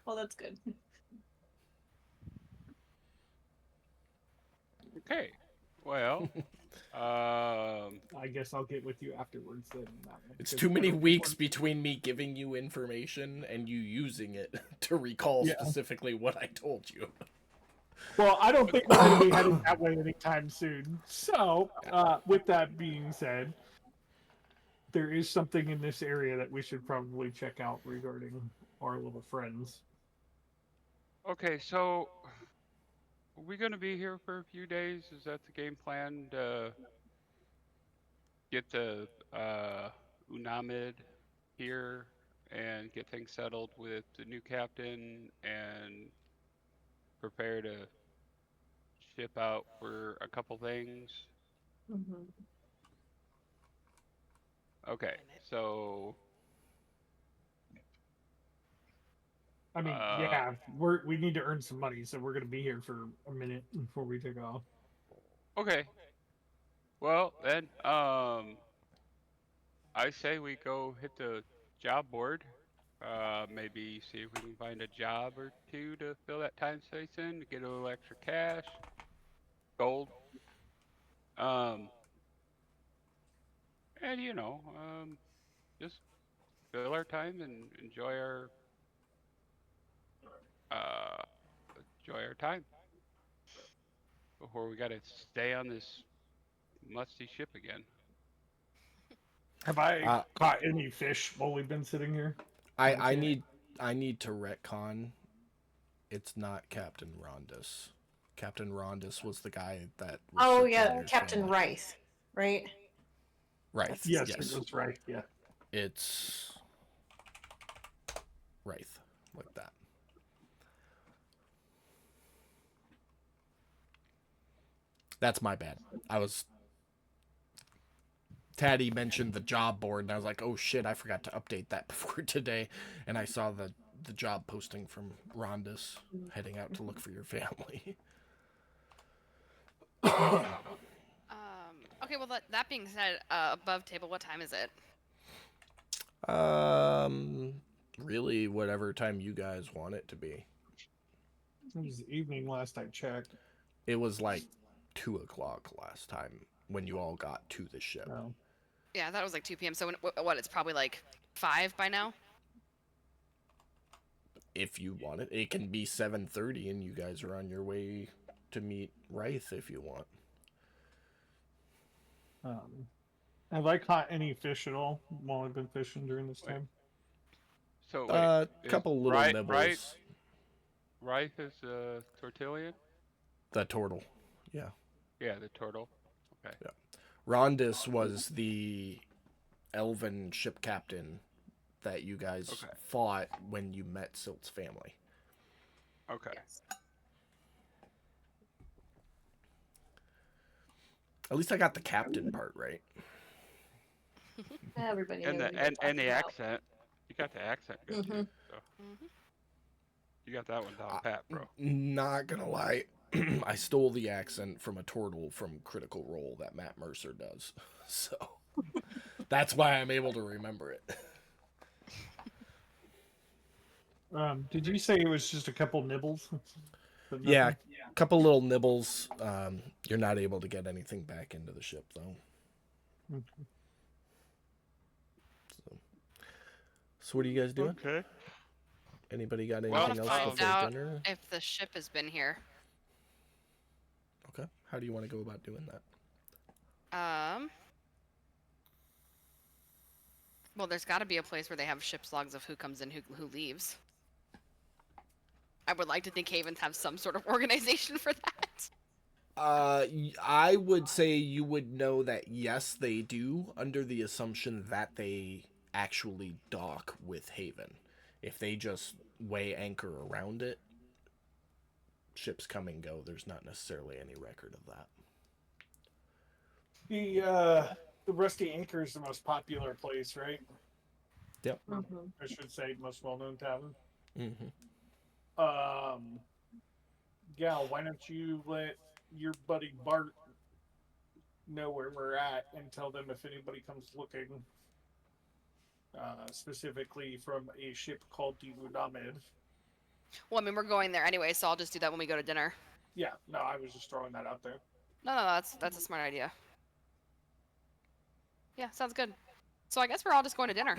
Well, that's good. Okay. Well, I guess I'll get with you afterwards then. on that one, It's 'cause too many I don't- weeks between me giving you information and you using it to recall Yeah. specifically what I told you. Well, I don't think we're going to be heading that way anytime soon. So, with that being said, there is something in this area that we should probably check out regarding our little friends. okay, so are we gonna be here for a few days? Is that the game plan to get the Unamid here and get things settled with the new captain and prepare to ship out for a couple things? Mm-hmm. Okay, so I mean, yeah, we need to earn some money, so we're going to be here for a minute before we take off. okay. Well then, I say we go hit the job board. Maybe see if we can find a job or two to fill that time space in to get a little extra cash, gold. And just fill our time and enjoy our time before we gotta stay on this musty ship again. Have I caught any fish while we've been sitting here? I need to retcon. It's not Captain Rondus. Captain Rondus was the guy that was Oh shipped yeah, on your Captain family. Rice, right? Wraith. Yes, it was right. Yeah. It's Wraith, like that. That's my bad. Taddy mentioned the job board, and I was like, oh shit, I forgot to update that before today. And I saw the job posting from Rondus heading out to look for your family. Okay, well, that being said, above table, what time is it? Really, whatever time you guys want it to be. It was evening last I checked. It was like 2 o'clock last time when you all got to the ship. So Yeah, I thought it was like 2 p.m. So what? It's probably like 5 by now. If you want it, it can be 7:30, and you guys are on your way to meet Wraith if you want. have I caught any fish at all while I've been fishing during this time? So wait, Couple little nibbles. Rife is Tortillian? The turtle. Yeah. Yeah, the turtle. Okay. Yeah. Rondis was the elven ship captain that you guys Okay. fought when you met Silt's family. Okay. Yes. At least I got the captain part right. Everybody And knew the what you were and talking the about. accent. You got the accent good too. So Mhm. you got that one down pat, bro. Not gonna lie, I stole the accent from a turtle from Critical Role that Matt Mercer does. So that's why I'm able to remember it. Did you say it was just a couple nibbles? But Yeah, nothing? a couple little nibbles. You're not able to get anything back into the ship though. Okay. So what are you guys doing? Okay. Anybody got Well, I anything want else to find before out dinner? if the ship has been here. Okay. How do you want to go about doing that? Well, there's got to be a place where they have ship's logs of who comes in, who leaves. I would like to think Havens have some sort of organization for that. I would say you would know that yes, they do, under the assumption that they actually dock with Haven. If they just weigh anchor around it, ships come and go. There's not necessarily any record of that. The Rusty Anchor is the most popular place, right? Yep. Mhm. I should say most well-known tavern. Mm-hmm. Gal, why don't you let your buddy Bart know where we're at and tell them if anybody comes looking, specifically from a ship called the Ludamid. Well, I mean, we're going there anyway, so I'll just do that when we go to dinner. Yeah, no, I was just throwing that out there. No, that's a smart idea. Yeah, sounds good. So I guess we're all just going to dinner.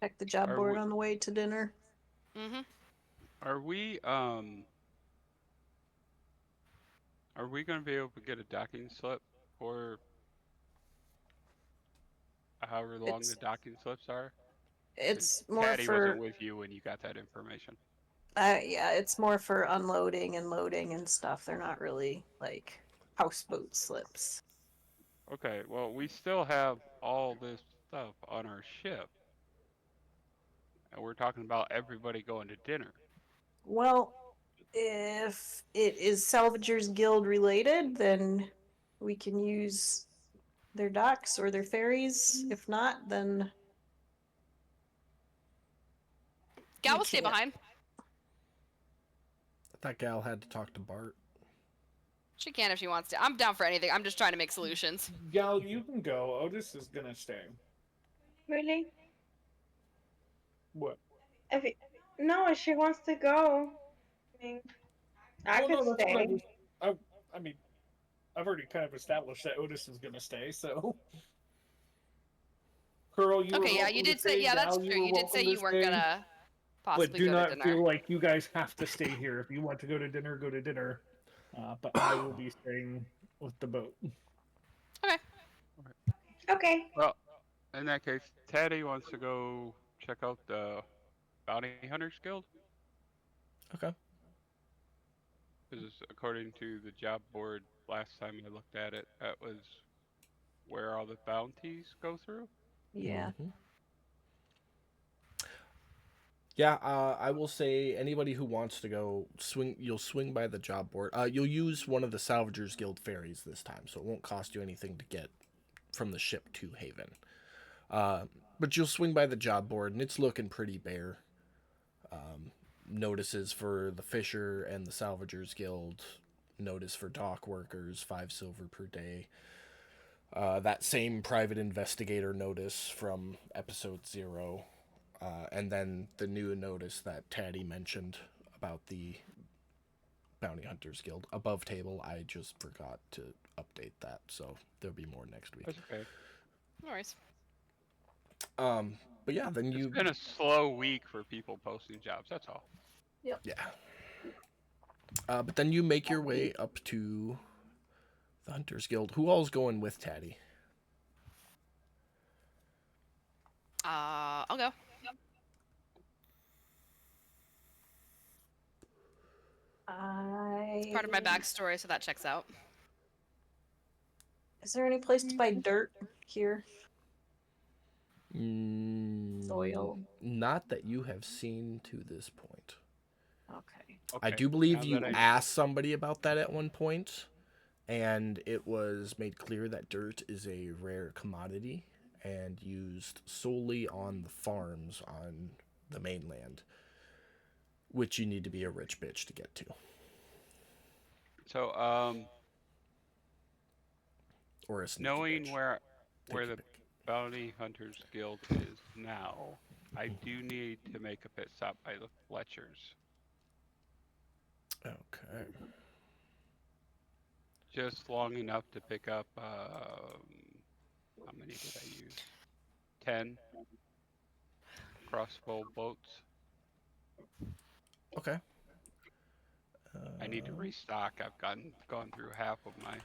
Check the job Are board we- on the way to dinner. Mm-hmm. Are we gonna be able to get a docking slip for however long It's- the docking slips are? It's more Patty for wasn't with you when you got that information. yeah, it's more for unloading and loading and stuff. They're not really like houseboat slips. Okay, well we still have all this stuff on our ship. And we're talking about everybody going to dinner. Well, if it is Salvagers Guild related, then we can use their docks or their ferries. If not, then Gal We will stay can't. behind. That gal had to talk to Bart. She can if she wants to. I'm down for anything. I'm just trying to make solutions. Gal, you can go. Otis is gonna stay. Really? What? No, if she wants to go, I mean, I Well, could no, that's what stay. I mean, I've already kind of established that Otis is gonna stay, so. Curl, you were Okay, yeah, welcome you to did say stay. yeah, that's Gal, true. were You did say welcome you to weren't stay. gonna But possibly do go not to dinner. feel like you guys have to stay here. If you want to go to dinner, go to dinner. But I will be staying with the boat. Okay. Well, in that case, Teddy wants to go check out the Bounty Hunters Guild. Okay. Because according to the job board last time I looked at it, that was where all the bounties go through. yeah. Mhm. Yeah, I will say anybody who wants to go you'll swing by the job board. You'll use one of the Salvagers Guild ferries this time, so it won't cost you anything to get from the ship to Haven. But you'll swing by the job board, and it's looking pretty bare. Notices for the Fisher and the Salvagers Guild. Notice for dock workers, 5 silver per day. That same private investigator notice from episode 0. And then the new notice that Taddy mentioned about the Bounty Hunters Guild above table, I just forgot to update that, so there'll be more next week. That's okay. No worries. But yeah, then It's been a slow week for people posting jobs. That's all. yeah. But then you make your way up to the Hunters Guild. Who all's going with Taddy? I'll go. It's part of my backstory, so that checks out. Is there any place to buy dirt here? Soil. Not that you have seen to this point. Okay. I Okay, do believe now you that I- asked somebody about that at one point, and it was made clear that dirt is a rare commodity and used solely on the farms on the mainland, which you need to be a rich bitch to get to. So, Or a sneaky knowing bitch. where Take your the pick. Bounty Hunters Guild is now, I do need to make a pit stop by the Fletchers. Okay. Just long enough to pick up, how many did I use? 10 crossbow bolts. Okay. I need to restock. I've gone through half of my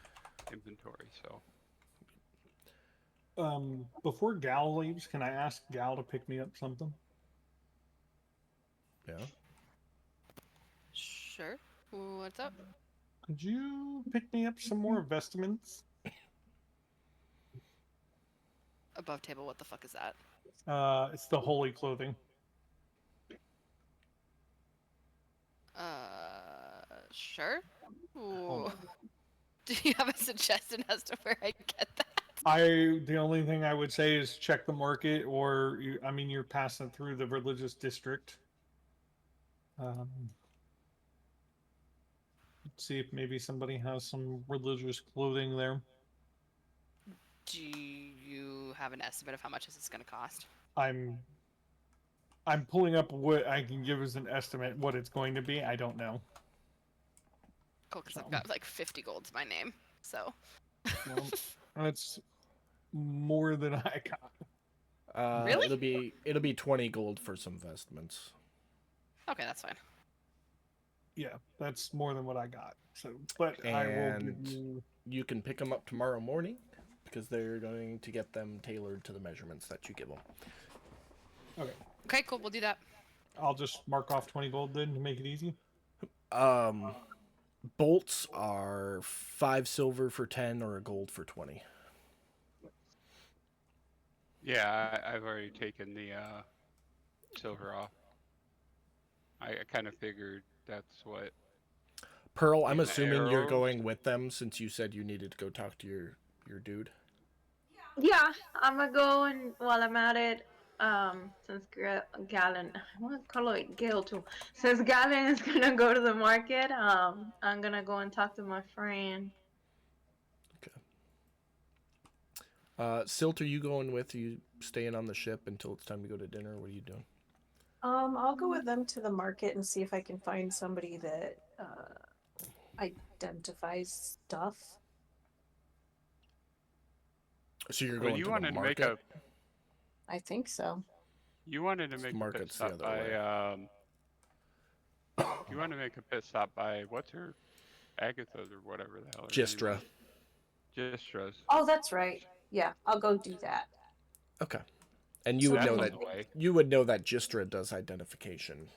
inventory, so. Before Gal leaves, can I ask Gal to pick me up something? Yeah. Sure. What's up? Could you pick me up some more vestments? Above table, what the fuck is that? It's the holy clothing. Sure. Ooh. Do you have a suggestion as to where I get that? The only thing I would say is check the market, or you're passing through the religious district. See if maybe somebody has some religious clothing there. Do you have an estimate of how much this is going to cost? I'm pulling up what I can give as an estimate what it's going to be. I don't know. Cool, because I've got like 50 gold to my name, so. Well, that's more than I got. Really? It'll be 20 gold for some vestments. Okay, that's fine. Yeah, that's more than what I got. So, but I will give And you. you can pick them up tomorrow morning because they're going to get them tailored to the measurements that you give them. Okay, Okay, cool, we'll do that. I'll just mark off 20 gold then to make it easy. Bolts are 5 silver for 10 or a gold for 20. Yeah, I've already taken the silver off. I kind of figured that's what. Pearl, I'm And the assuming you're arrows? going with them since you said you needed to go talk to your dude. Yeah, I'm gonna go, and while I'm at it, since Galen, I want to call it Gale too. Since Galen is gonna go to the market, I'm gonna go and talk to my friend. Silt, are you going with? Are you staying on the ship until it's time to go to dinner? What are you doing? I'll go with them to the market and see if I can find somebody that identifies stuff. So you're Well, going you to the wanted to make market? I think so. You wanted to make a pit market's the stop other by. You want to make a pit stop by what's her, Agatha's or whatever the hell. her name Gistra. is. Gistra's. Oh, that's right. Yeah, I'll go do that. Okay. And you So would That's know on that the way. Gistra does identification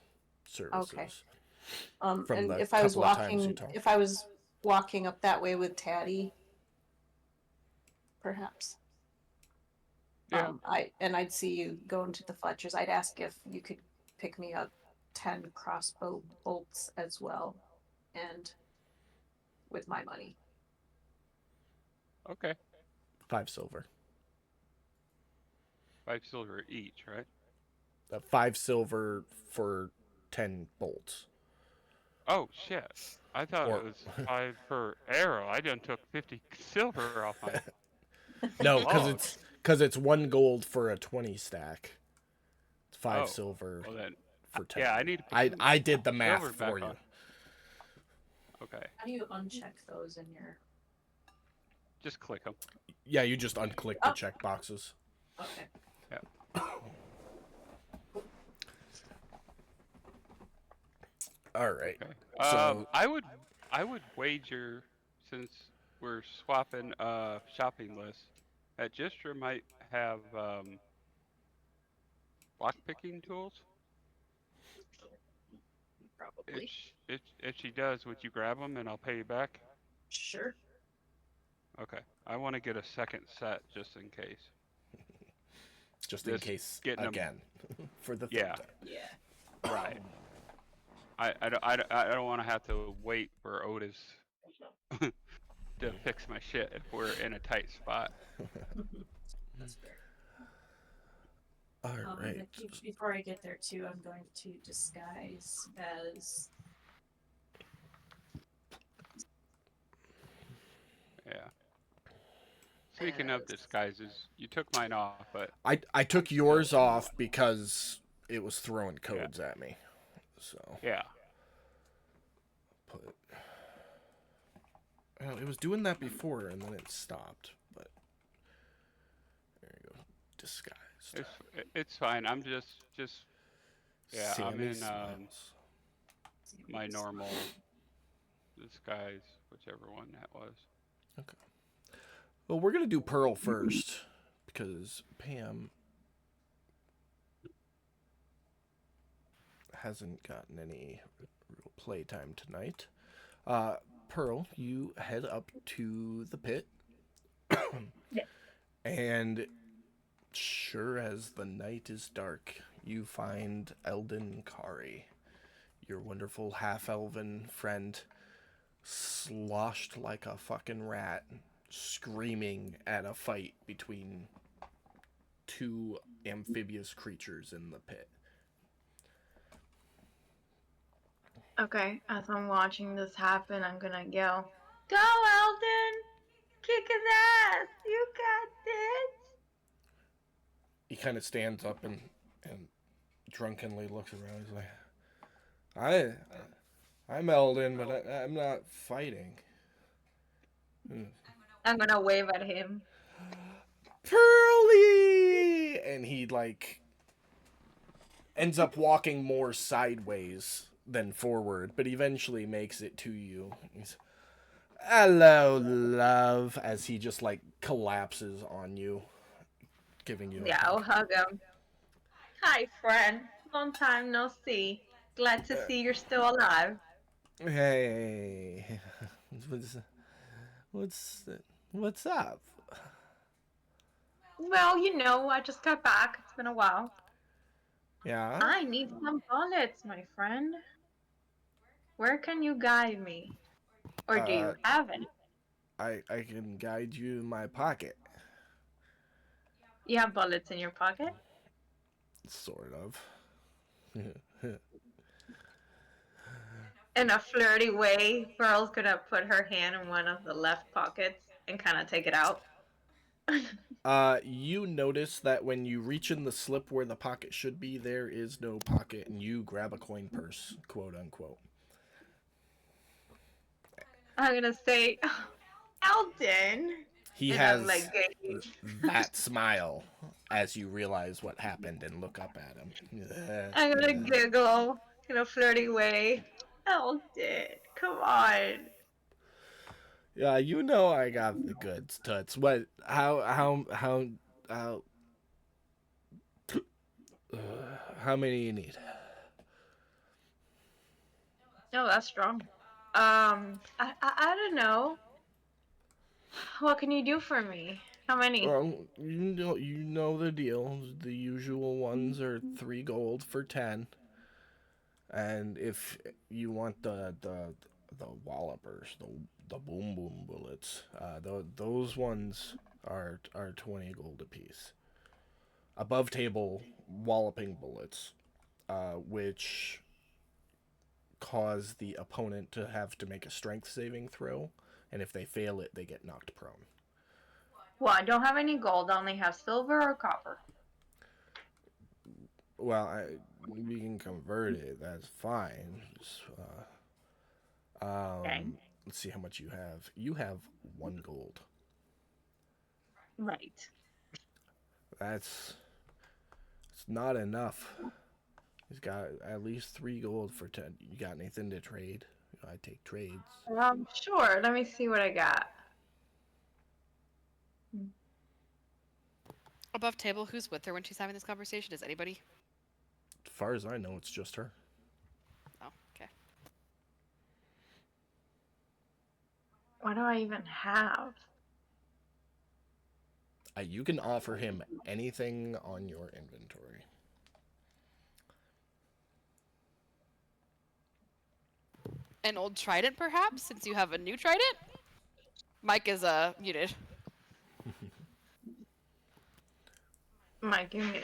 services. Okay. From And the if I was couple of times you walking, talked. if I was walking up that way with Taddy, perhaps. Yeah. I'd see you going to the Fletchers. I'd ask if you could pick me up 10 crossbow bolts as well, and with my money. Okay. 5 silver. 5 silver each, right? 5 silver for 10 bolts. Oh shit! I thought Or- it was 5 per arrow. I done took 50 silver off my. No, Oh. because it's 1 gold for a 20 stack. It's 5 Oh, silver Well then, for 10. yeah, I need to put some I did the math silver back for you. on. Okay, How do you uncheck those in your? just click them. Yeah, you just unclick the check boxes. Okay. All right. Okay. So I would wager, since we're swapping shopping lists, that Jistra might have lock picking tools. Probably. If she does, would you grab them and I'll pay you back? Sure. Okay. I want to get a second set just in case. just in Just case getting 'em- again for the third Yeah. time. Yeah. Right. I don't want to have to wait for Otis to fix my shit if we're in a tight spot. That's fair. All right. Before I get there too, I'm going to disguise as. Yeah. Speaking of disguises, you took mine off, but I took yours off because it was throwing codes at me. So yeah. put. Well, it was doing that before and then it stopped. But there you go. Disguised. It's fine. I'm just yeah, I'm Sammy in Smiles. my normal disguise, whichever one that was. Okay. Well, we're gonna do Pearl first because Pam hasn't gotten any real playtime tonight. Pearl, you head up to the pit, and sure as the night is dark, you find Eldon Kari, your wonderful half-elven friend, sloshed like a fucking rat, screaming at a fight between two amphibious creatures in the pit. Okay, as I'm watching this happen, I'm gonna yell, "Go, Eldon! Kick his ass! You got this!" He kind of stands up and drunkenly looks around. He's like, I'm Eldon, but I'm not fighting. I'm gonna wave at him. Pearly! And he, like, ends up walking more sideways than forward, but eventually makes it to you. He's, hello, love, as he just, like, collapses on you, giving you a Yeah, I'll hug him. Hi, friend. Long time no see. Glad to see you're still alive. Hey, what's up? Well, you know, I just got back. It's been a while. Yeah. I need some bullets, my friend. Where can you guide me? Or do you have any? I can guide you in my pocket. You have bullets in your pocket? Sort of. In a flirty way, Pearl's gonna put her hand in one of the left pockets and kind of take it out. You notice that when you reach in the slip where the pocket should be, there is no pocket, and you grab a coin purse, quote unquote. I'm gonna say, Eldon. He And has I'm like, that smile as you realize what happened and look up at him. I'm gonna giggle in a flirty way. Eldon, come on. Yeah, you know I got the goods, Toots. What? How many you need? No, that's strong. I don't know. What can you do for me? How many? Well, you know the deal. The usual ones are 3 gold for 10. And if you want the wallopers, the boom boom bullets, those ones are 20 gold apiece. Above table walloping bullets, which cause the opponent to have to make a strength saving throw, and if they fail it, they get knocked prone. Well, I don't have any gold. I only have silver or copper. Well, we can convert it. That's fine. Just, Okay. let's see how much you have. You have 1 gold. Right. That's it's not enough. He's got at least 3 gold for 10. You got anything to trade? I take trades. Sure. Let me see what I got. Above table, who's with her when she's having this conversation? Is anybody? As far as I know, it's just her. Oh, okay. What do I even have? You can offer him anything on your inventory. An old trident, perhaps, since you have a new trident? Mike is muted. Mike, give me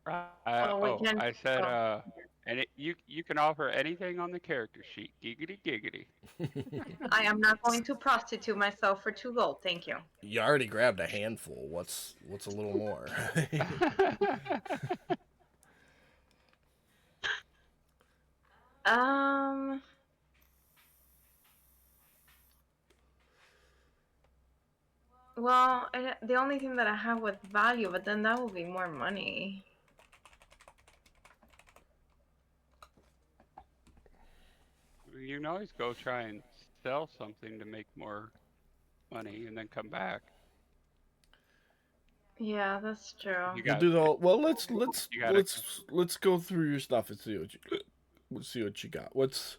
a Oh, we can- I said, and you can offer anything on the character sheet. Giggity giggity. I am not going to prostitute myself for 2 gold. Thank you. You already grabbed a handful. What's a little more? Well, the only thing that I have with value, but then that will be more money. You can always go try and sell something to make more money and then come back. Yeah, that's true. You We'll got do the well. Let's You gotta- let's go through your stuff and see what you got. What's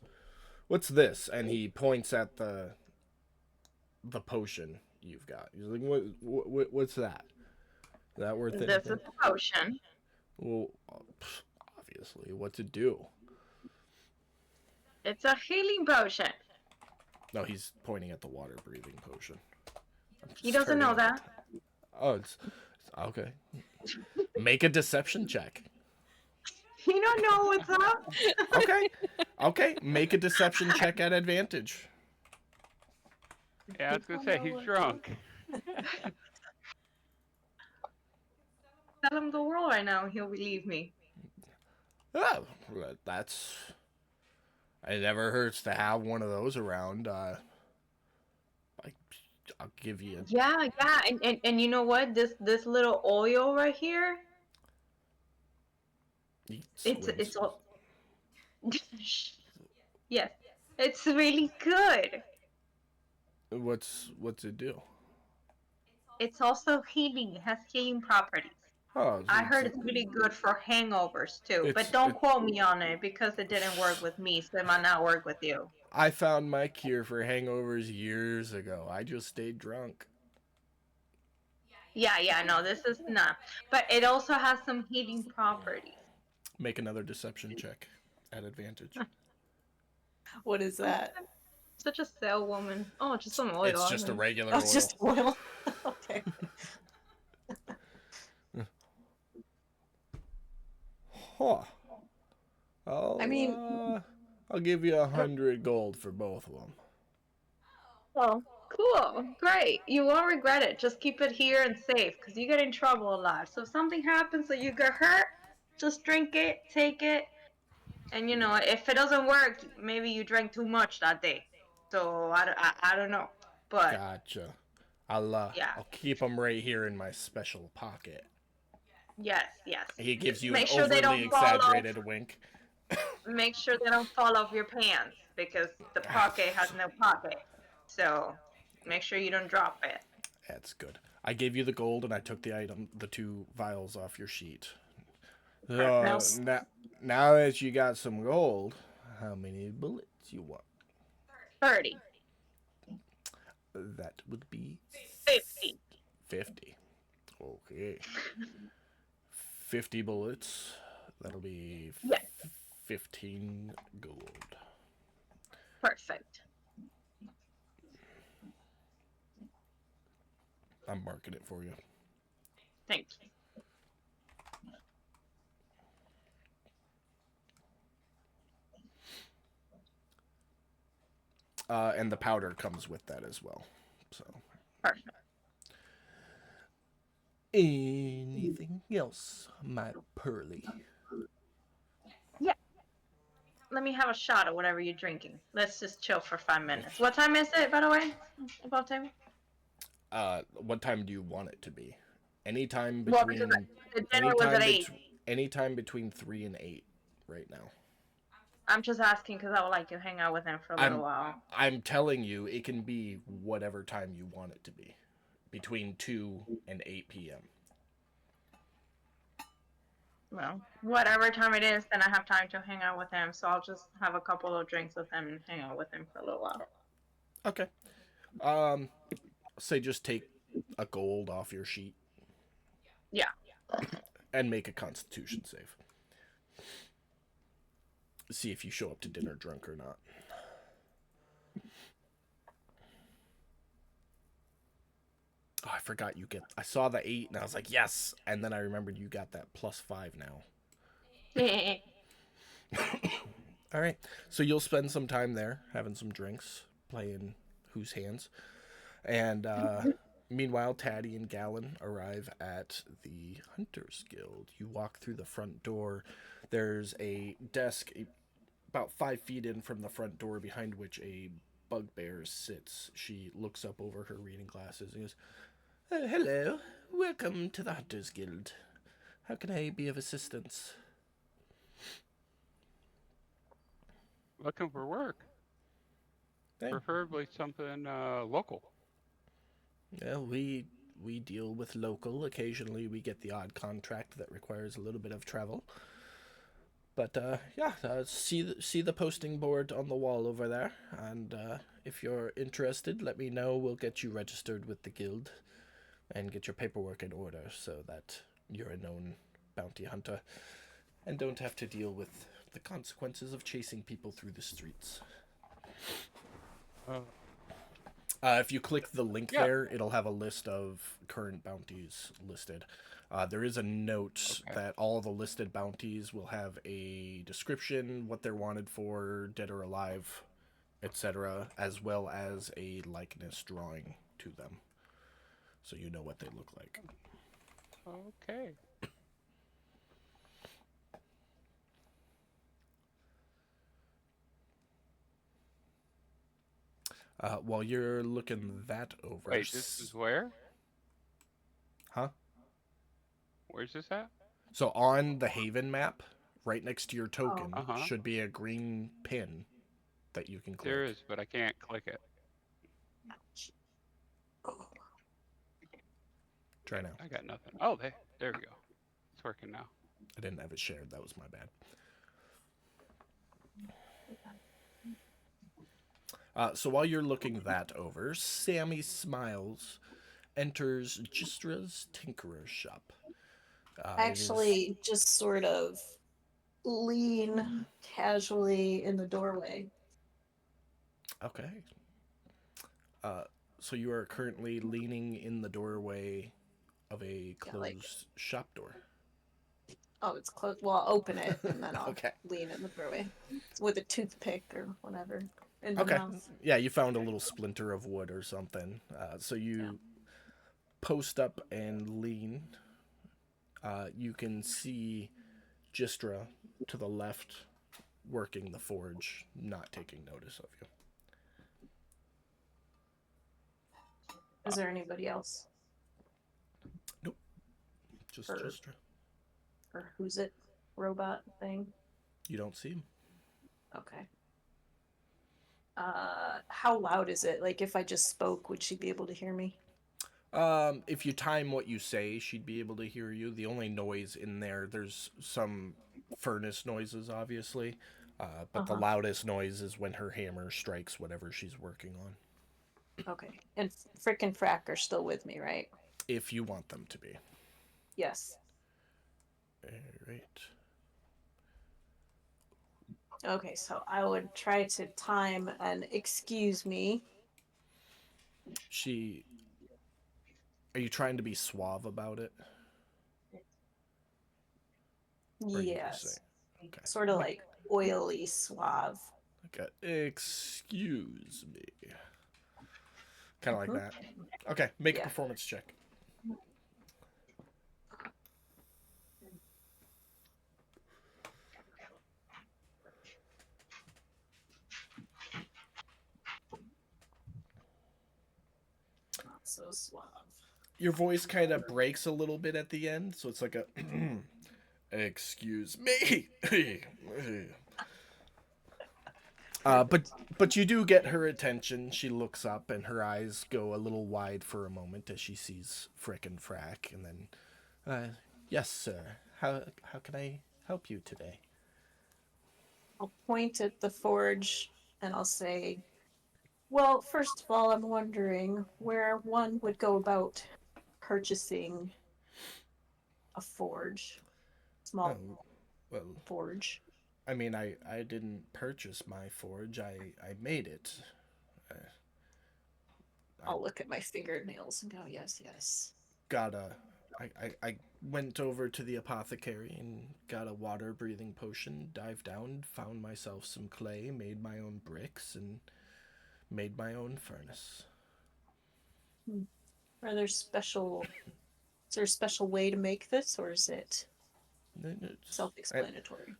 this? And he points at the potion you've got. He's like, what's that? Is that worth This anything? is a potion. Well, obviously, what's it do? It's a healing potion. No, he's pointing at the water breathing potion. He doesn't know Starting- that. Oh, it's okay. Make a deception check. You don't know what's up. Okay. Okay. Make a deception check at advantage. Yeah, I was gonna say he's drunk. Tell him the world right now, and he'll believe me. Oh, that's. It never hurts to have one of those around. I'll give you. Yeah, and you know what? This little oil right here. It's all. Yes, it's really good. What's it do? It's also healing. It has healing properties. Oh, I heard it's really good for hangovers too, but don't quote me on it because it didn't work with me, so it might not work with you. I found my cure for hangovers years ago. I just stayed drunk. Yeah, no, this is not. But it also has some healing properties. Make another deception check at advantage. What is that? Such a saleswoman. Oh, just some oil. It's just a regular Oh, oil. it's just oil. Okay. Huh. I'll, I mean- I'll give you 100 gold for both of them. Oh, cool. Great. You won't regret it. Just keep it here and safe because you get in trouble a lot. So if something happens that you get hurt, just drink it, take it. And, you know, if it doesn't work, maybe you drank too much that day. So I don't know. But Gotcha. I'll Yeah. I'll keep them right here in my special pocket. yes. He gives you Make an sure they overly don't fall off. exaggerated wink. Make sure they don't fall off your pants because the pocket has no pocket. So make sure you don't drop it. That's good. I gave you the gold and I took the 2 vials off your sheet. Nice. Now that you got some gold, how many bullets you want? 30. That would be 50. 50. Okay. 50 bullets. That'll be Yes. 15 gold. Perfect. I'm marking it for you. Thank you. And the powder comes with that as well. So Perfect. Anything else, my pearly? Let me have a shot of whatever you're drinking. Let's just chill for 5 minutes. What time is it, by the way? About time? What time do you want it to be? Anytime Well, between because the dinner was at 8. anytime between 3 and 8 right now. I'm just asking because I would like to hang out with him for a little while. I'm telling you, it can be whatever time you want it to be. Between 2 and 8 p.m. Well, whatever time it is, then I have time to hang out with him. So I'll just have a couple of drinks with him and hang out with him for a little while. Okay. Say just take a gold off your sheet. Yeah. And make a constitution save. See if you show up to dinner drunk or not. Oh, I forgot I saw the 8 and I was like, yes. And then I remembered you got that +5 now. All right. So you'll spend some time there having some drinks, playing Whose Hands. And meanwhile, Taddy and Gallon arrive at the Hunters Guild. You walk through the front door. There's a desk about 5 feet in from the front door, behind which a bugbear sits. She looks up over her reading glasses and goes, hello, welcome to the Hunters Guild. How can I be of assistance? Looking for work. Hey. Preferably something local. Well, we deal with local. Occasionally we get the odd contract that requires a little bit of travel. But see the posting board on the wall over there, and if you're interested, let me know. We'll get you registered with the guild and get your paperwork in order so that you're a known bounty hunter and don't have to deal with the consequences of chasing people through the streets. If you click the link there, it'll have a list of current bounties listed. There is a note that all the listed bounties will have a description, what they're wanted for, dead or alive, etc., as well as a likeness drawing to them, so you know what they look like. Okay. While you're looking that over... Wait, this is where? Huh? Where's this at? So on the Haven map, right next to your token, Uh-huh. should be a green pin that you can click. There is, but I can't click it. Try now. I got nothing. Oh, there we go. It's working now. I didn't have it shared. That was my bad. So while you're looking that over, Sammy Smiles enters Gistra's Tinkerer's shop. Actually, just sort of lean casually in the doorway. Okay. So you are currently leaning in the doorway of a closed shop door. Oh, it's closed. Well, I'll open it and then I'll Okay. lean in the doorway with a toothpick or whatever. In the Okay. mouth. Yeah, you found a little splinter of wood or something. So you post up and lean. You can see Gistra to the left working the forge, not taking notice of you. Is there anybody else? Nope. Just Or- Gistra. Or who's it? Robot thing? You don't see him. Okay. How loud is it? Like, if I just spoke, would she be able to hear me? If you time what you say, she'd be able to hear you. The only noise in there's some furnace noises, obviously. But the loudest noise is when her hammer strikes whatever she's working on. Okay. And Frick and Frack are still with me, right? If you want them to be. Yes. Alright. Okay, so I would try to time an excuse me. Are you trying to be suave about it? Or are you just Yes. saying- Okay. Sort of like oily suave. Okay. Excuse me. Kind of like that. Okay, make a Yeah. performance check. so suave. Your voice kind of breaks a little bit at the end, so it's like a excuse me. But you do get her attention. She looks up and her eyes go a little wide for a moment as she sees Frickin' Frack, and then, yes, sir. How can I help you today? I'll point at the forge and I'll say, well, first of all, I'm wondering where one would go about purchasing a forge. Small Oh, well, forge. I mean, I didn't purchase my forge. I made it. I'll look at my fingernails and go, yes, yes. I went over to the apothecary and got a water breathing potion, dived down, found myself some clay, made my own bricks, and made my own furnace. Are there special... Is there a special way to make this, or is it self-explanatory?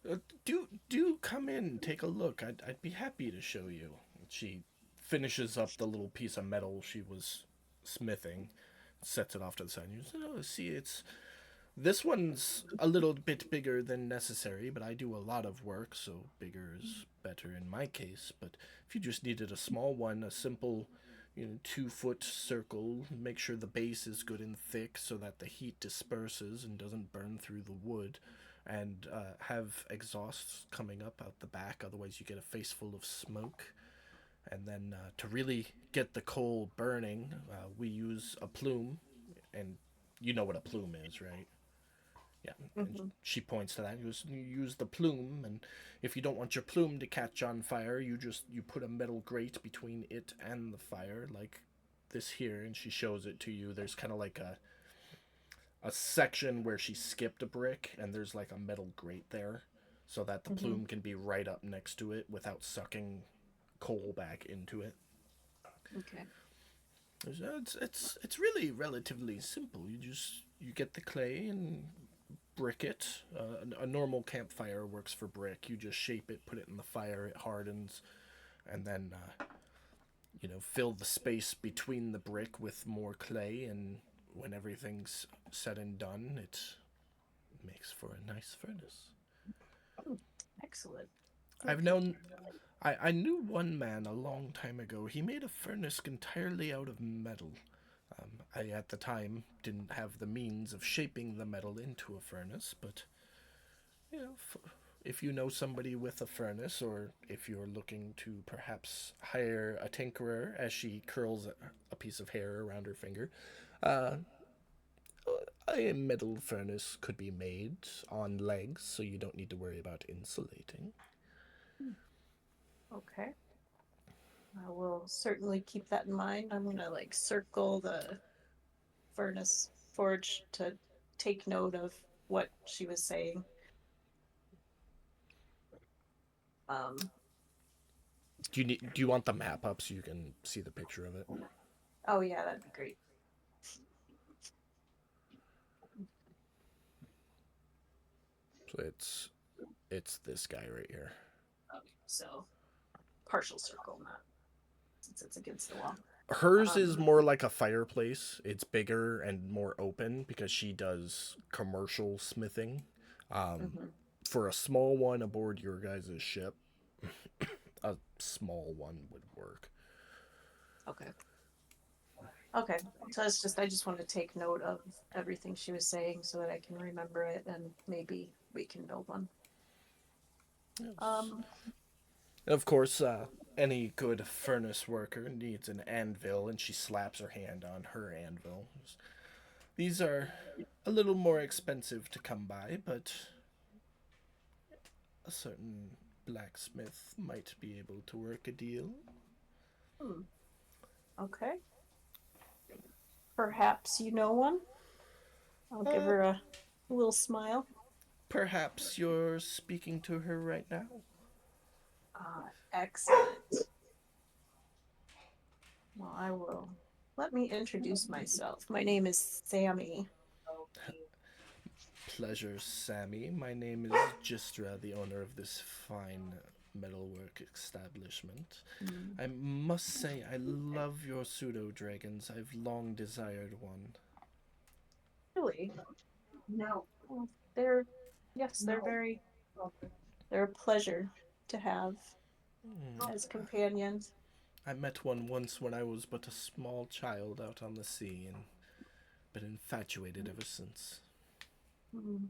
Do come in and take a look. I'd be happy to show you. She finishes up the little piece of metal she was smithing, sets it off to the side. You say, oh, see, this one's a little bit bigger than necessary, but I do a lot of work, so bigger is better in my case. But if you just needed a small one, a simple 2-foot circle, make sure the base is good and thick so that the heat disperses and doesn't burn through the wood, and have exhausts coming up out the back, otherwise you get a face full of smoke. And then to really get the coal burning, we use a plume, and you know what a plume is, right? Yeah, and she points to that. You use the plume, and if you don't want your plume to catch on fire, you put a metal grate between it and the fire, like this here, and she shows it to you. There's kind of like a section where she skipped a brick, and there's like a metal grate there, so that the plume can be right up next to it without sucking coal back into it. Okay. It's really relatively simple. You get the clay and brick it. A normal campfire works for brick. You just shape it, put it in the fire, it hardens, and then fill the space between the brick with more clay, and when everything's said and done, it makes for a nice furnace. Excellent. I knew one man a long time ago. He made a furnace entirely out of metal. I, at the time, didn't have the means of shaping the metal into a furnace, but, if you know somebody with a furnace, or if you're looking to perhaps hire a tinkerer, as she curls a piece of hair around her finger, a metal furnace could be made on legs, so you don't need to worry about insulating. Okay. I will certainly keep that in mind. I'm gonna circle the furnace forge to take note of what she was saying. Do you want the map up so you can see the picture of it? Oh yeah, that'd be great. So it's this guy right here. Okay, so partial circle, not since it's against the wall. Hers is more like a fireplace. It's bigger and more open because she does commercial smithing. For a small one aboard your guys' ship, a small one would work. Okay. Okay. So I just want to take note of everything she was saying so that I can remember it, and maybe we can build one. Yes. Of course, any good furnace worker needs an anvil, and she slaps her hand on her anvil. These are a little more expensive to come by, but a certain blacksmith might be able to work a deal. Okay. Perhaps you know one? I'll give her a little smile. Perhaps you're speaking to her right now? Excellent. Well, I will. Let me introduce myself. My name is Sammy. Pleasure, Sammy. My name is Gistra, the owner of this fine metalwork establishment. Mm. I must say, I love your pseudo dragons. I've long desired one. Really? No. Well, they're yes, they're very. They're a pleasure to have as companions. I met one once when I was but a small child out on the sea and been infatuated ever since. Mm.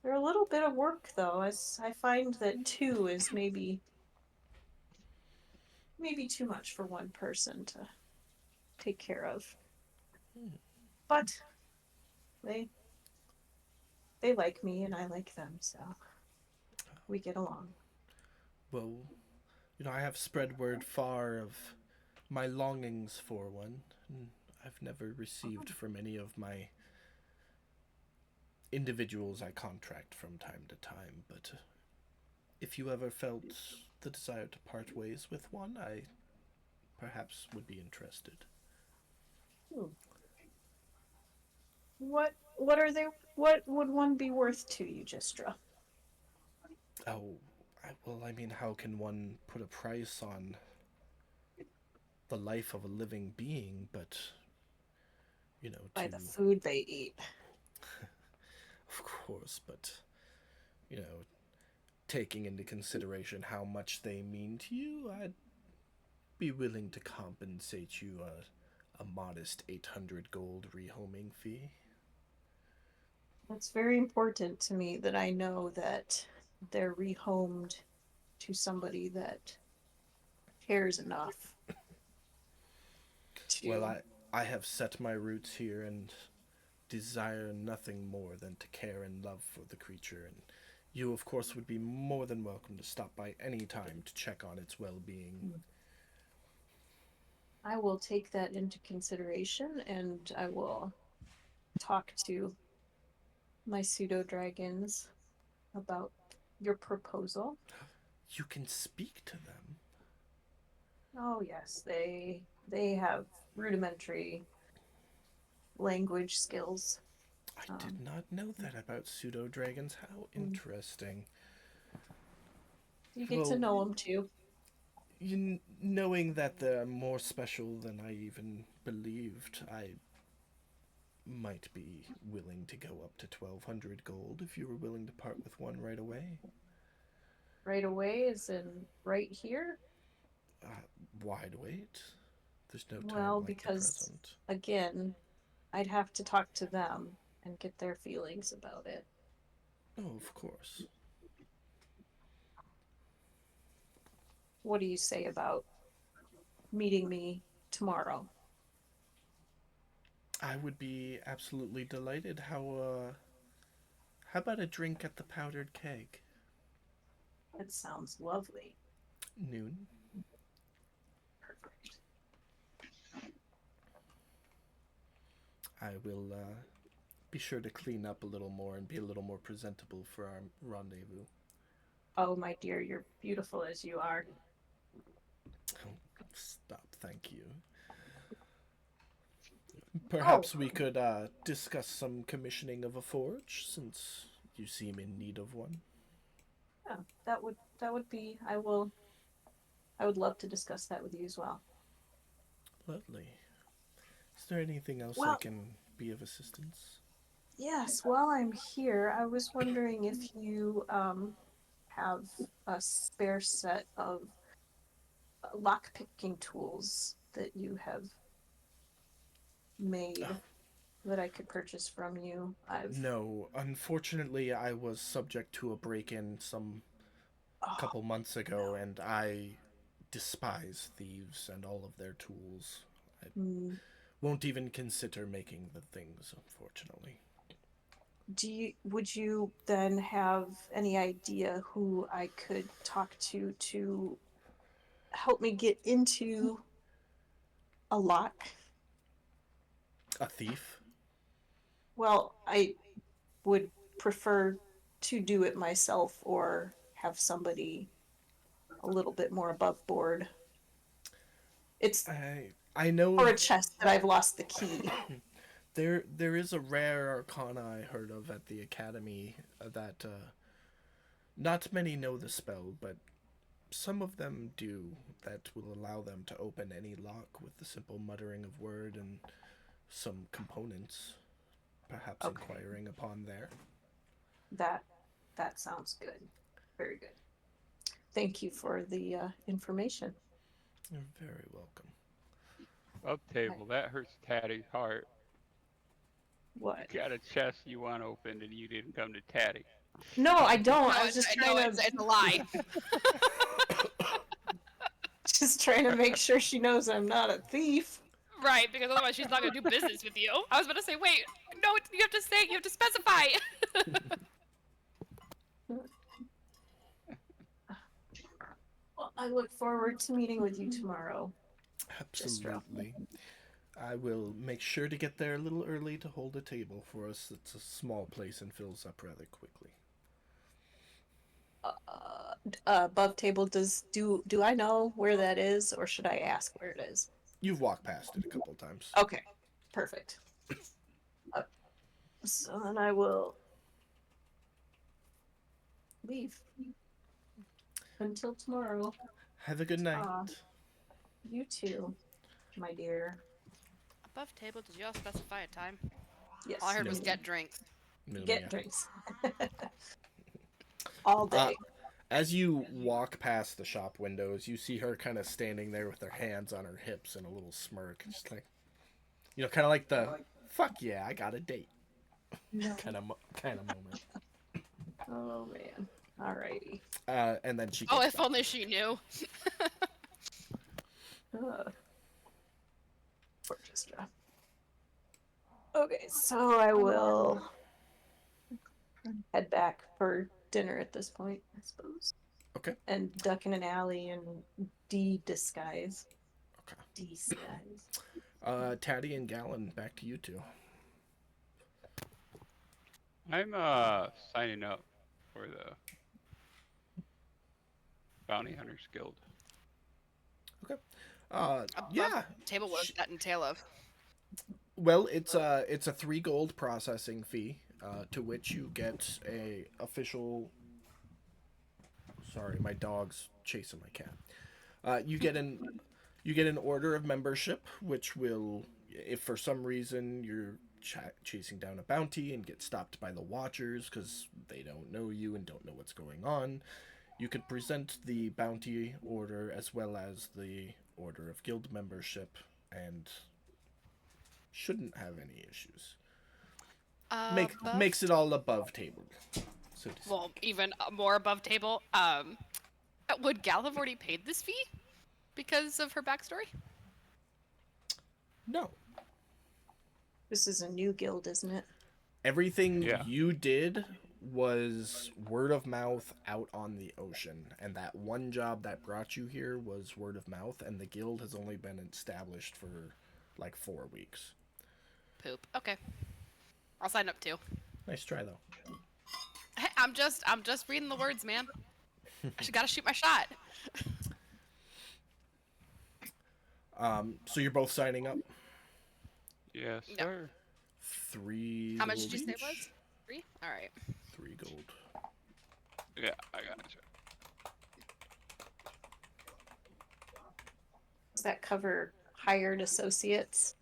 They're a little bit of work, though. As I find that two is maybe too much for one person to take care of. But they they like me and I like them, so we get along. Well, I have spread word far of my longings for one, and I've never received from any of my individuals I contract from time to time, but if you ever felt the desire to part ways with one, I perhaps would be interested. Hmm. What are they? What would one be worth to you, Gistra? Oh, I mean, how can one put a price on the life of a living being, but, By to, the food they eat. of course, but, you know, taking into consideration how much they mean to you, I'd be willing to compensate you a modest 800 gold rehoming fee. It's very important to me that I know that they're rehomed to somebody that cares enough to. Well, I have set my roots here and desire nothing more than to care and love for the creature, and you, of course, would be more than welcome to stop by any time to check on its well-being. I will take that into consideration and I will talk to my pseudo dragons about your proposal. You can speak to them. Oh yes, they have rudimentary language skills. I did not know that about pseudo dragons. How interesting. You get to Well, know them too. knowing that they're more special than I even believed, I might be willing to go up to 1,200 gold if you were willing to part with one right away. Right away, as in right here. Uh, Wide wait. There's no time Well, like the because present. again, I'd have to talk to them and get their feelings about it. Oh, of course. What do you say about meeting me tomorrow? I would be absolutely delighted. How about a drink at the Powdered Keg? That sounds lovely. Noon. Perfect. I will be sure to clean up a little more and be a little more presentable for our rendezvous. Oh, my dear, you're beautiful as you are. Oh, stop, thank you. Perhaps we could discuss some commissioning of a forge, since you seem in need of one. Yeah, that would be. I would love to discuss that with you as well. Lovely. Is there anything else I Well, can be of assistance? yes, while I'm here, I was wondering if you have a spare set of lock-picking tools that you have made that I could purchase from you. No, unfortunately, I was subject to a break-in some Oh, couple months ago, and I despise thieves and all of their tools. I mm, won't even consider making the things, unfortunately. would you then have any idea who I could talk to help me get into a lock? A thief? Well, I would prefer to do it myself or have somebody a little bit more above board. It's I know for a chest that I've lost the key. there is a rare arcana I heard of at the academy that not many know the spell, but Some of them do. That will allow them to open any lock with the simple muttering of word and some components, perhaps Okay. inquiring upon there. That sounds good. Very good. Thank you for the information. You're very welcome. Up table, that hurts Tatty's heart. What? You got a chest you want opened and you didn't come to Tatty. No, I don't. No, I was just no, trying to it's a lie. just trying to make sure she knows I'm not a thief. Right, because otherwise she's not gonna do business with you. I was about to say, wait, no, you have to say, you have to specify. Well, I look forward to meeting with you tomorrow. Absolutely. I will make sure to get there a little early to hold a table for us. It's a small place and fills up rather quickly. Above table, do I know where that is, or should I ask where it is? You've walked past it a couple times. Okay, perfect. So then I will leave until tomorrow. Have a good night. You too, my dear. Above table, did you all specify a time? Yes. All I heard was No. get drinks. Get drinks. All day. As you walk past the shop windows, you see her kind of standing there with her hands on her hips and a little smirk. Just like, kind of like the, fuck yeah, I got a date kind of moment. Oh man. Alrighty. And then she Oh, gets if up. only she knew. Orchestra. Okay, so I will head back for dinner at this point, I suppose. Okay. And duck in an alley and disguise. Okay. Disguise. Taddy and Gallon, back to you two. I'm signing up for the Bounty Hunters Guild. Yeah. Table, what does that entail of? Well, it's a 3 gold processing fee, to which you get a official. Sorry, my dog's chasing my cat. You get an order of membership, which will, if for some reason you're chasing down a bounty and get stopped by the Watchers because they don't know you and don't know what's going on, you could present the bounty order as well as the order of guild membership and shouldn't have any issues. Makes it all above table, so to speak. Well, even more above table. Would Gal have already paid this fee because of her backstory? No. This is a new guild, isn't it? Everything Yeah. you did was word of mouth out on the ocean, and that one job that brought you here was word of mouth, and the guild has only been established for like 4 weeks. Poop. Okay. I'll sign up too. Nice try though. Hey, I'm just reading the words, man. I gotta shoot my shot. So you're both signing up? Yes, No. sir. 3 How much gold did you say it each? was? 3? Alright. 3 gold. Yeah, I got it. Does that cover hired associates?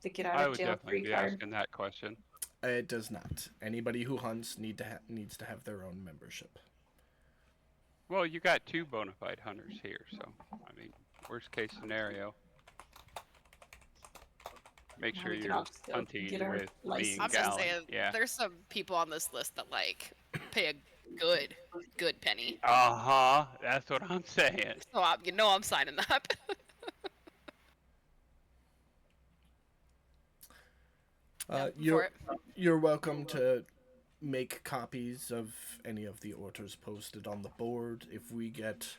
The get out I of would jail definitely free be card. asking that question. It does not. Anybody who hunts needs to have their own membership. Well, you got 2 bona fide hunters here, so I mean, worst case scenario. Make Well, sure we can you're all still hunting get our with me license. and I'm just Gallon. saying, Yeah. there's some people on this list that like pay a good penny. That's what I'm saying. So I'm signing up. Yeah, for it. You're welcome to make copies of any of the orders posted on the board. If we get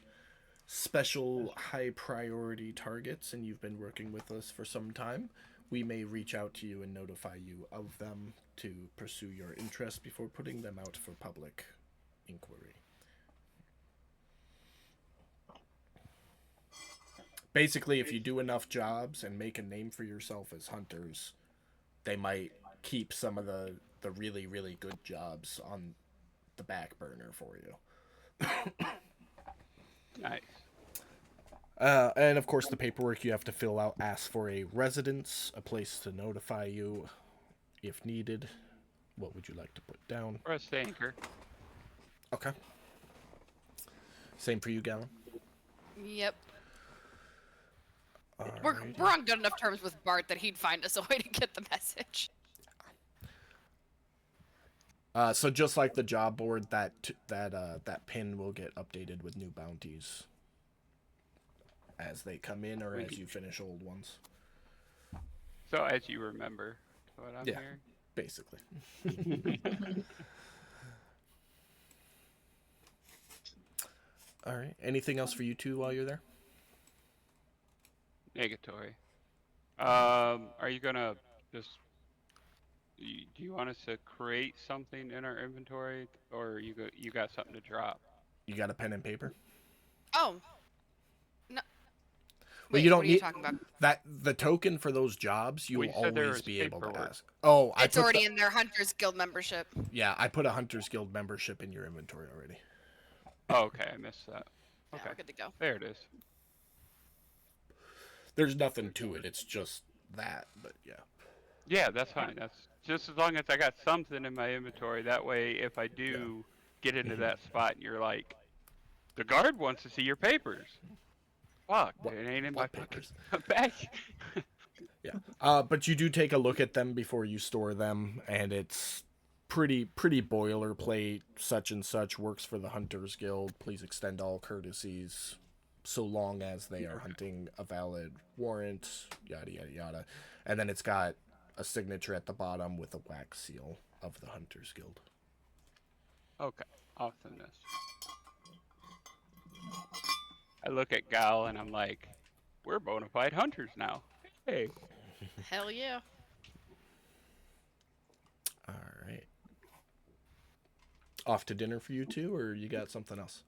special high priority targets and you've been working with us for some time, we may reach out to you and notify you of them to pursue your interest before putting them out for public inquiry. Basically, if you do enough jobs and make a name for yourself as hunters, they might keep some of the really, really good jobs on the back burner for you. Nice. And of course, the paperwork you have to fill out asks for a residence, a place to notify you if needed. What would you like to put down? Press anchor. Okay. Same for you, Gallon. Yep. We're on good enough terms with Bart that he'd find us a way to get the message. So just like the job board, that pin will get updated with new bounties as they come in or as you finish old ones. So as you remember what I'm Yeah. hearing. Basically. All right. Anything else for you two while you're there? Negatory. Are you gonna just? Do you want us to create something in our inventory, or you got something to drop? You got a pen and paper? Oh. No. Well, Wait, you don't what are you need talking about? that. The token for those jobs, you We will said there always was be able to paperwork. ask. Oh, It's already in their Hunters Guild membership. Yeah, I put a Hunters Guild membership in your inventory already. Oh, okay, I missed that. Yeah, Okay, we're good to go. there it is. There's nothing to it. It's just that, but yeah. Yeah, that's fine. That's just as long as I got something in my inventory. That way, if I do get into that spot and you're like, the guard wants to see your papers. Fuck, What- it ain't in my what fucking papers? bag. Yeah. But you do take a look at them before you store them, and it's pretty boilerplate. Such and such works for the Hunters Guild. Please extend all courtesies, so long as they are hunting a valid warrant. Yada yada yada, and then it's got a signature at the bottom with a wax seal of the Hunters Guild. Okay, awesomeness. I look at Gal and I'm like, we're bona fide hunters now. Hey. Hell yeah. All right. Off to dinner for you two, or you got something else?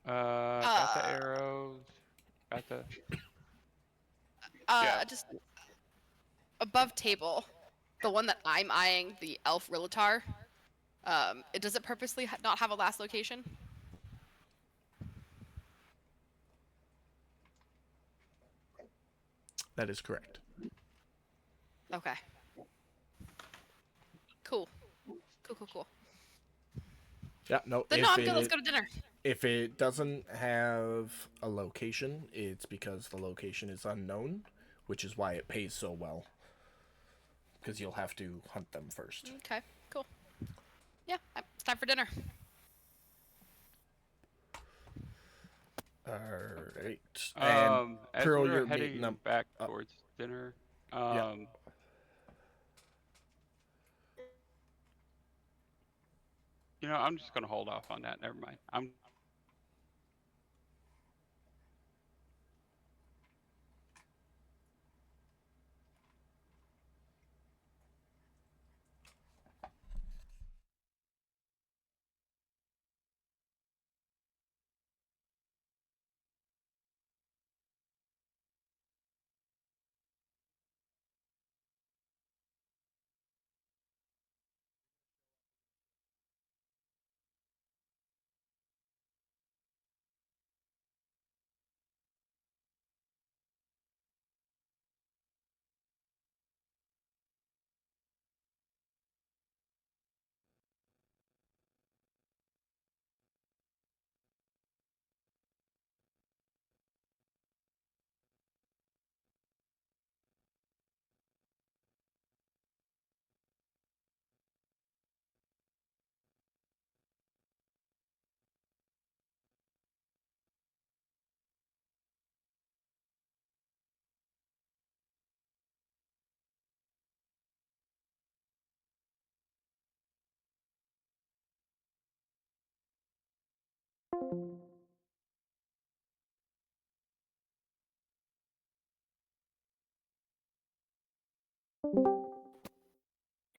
Got the arrows. Got the. Yeah. Just above table, the one that I'm eyeing, the elf Rillatar. Does it purposely not have a last location? That is correct. Okay. Cool. Cool. Yeah, no. Then no, I'm good. Let's go to dinner. If it doesn't have a location, it's because the location is unknown, which is why it pays so well. Because you'll have to hunt them first. Okay, cool. Yeah, it's time for dinner. Alright. And As Pearl, we're you're heading meeting them. back towards dinner. Yeah. You know, I'm just gonna hold off on that. Never mind. I'm.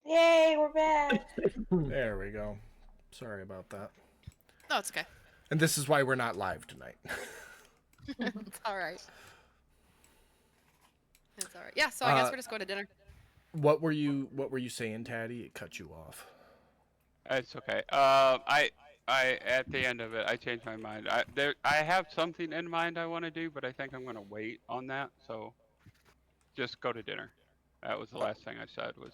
Yay, we're back. There we go. Sorry about that. No, it's okay. And this is why we're not live tonight. It's all right. It's all right. Yeah, so I guess we're just going to dinner. What were you saying, Taddy? It cut you off. It's okay. At the end of it, I changed my mind. I have something in mind I want to do, but I think I'm gonna wait on that. So just go to dinner. That was the last thing I said. Was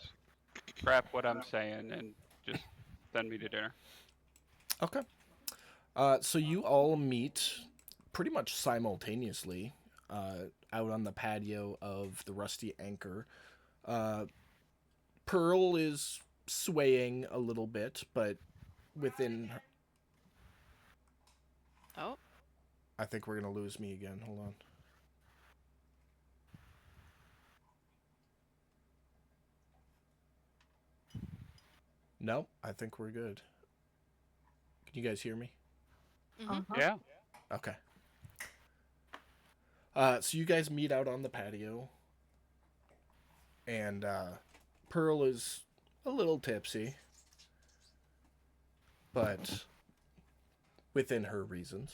scrap what I'm saying and just send me to dinner. Okay. So you all meet pretty much simultaneously out on the patio of the Rusty Anchor. Pearl is swaying a little bit, but within. Oh, I think we're gonna lose me again. Hold on. No, I think we're good. Can you guys hear me? mm-hmm. Yeah. Okay. So you guys meet out on the patio, and Pearl is a little tipsy, but within her reasons.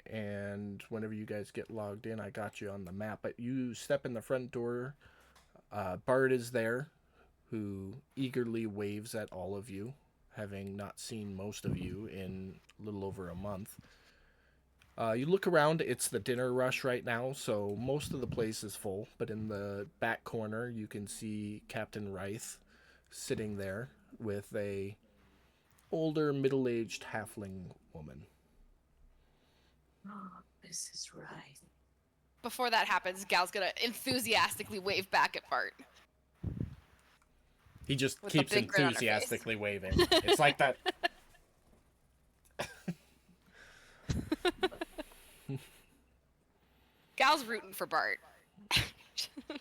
And whenever you guys get logged in, I got you on the map. But you step in the front door. Bart is there, who eagerly waves at all of you, having not seen most of you in a little over a month. You look around, it's the dinner rush right now, so most of the place is full, but in the back corner you can see Captain Reith sitting there with a older, middle-aged halfling woman. Oh, this is right. Before that happens, Gal's gonna enthusiastically wave back at Bart. He just With a keeps big grin on her face. enthusiastically waving. It's like that. Gal's rooting for Bart.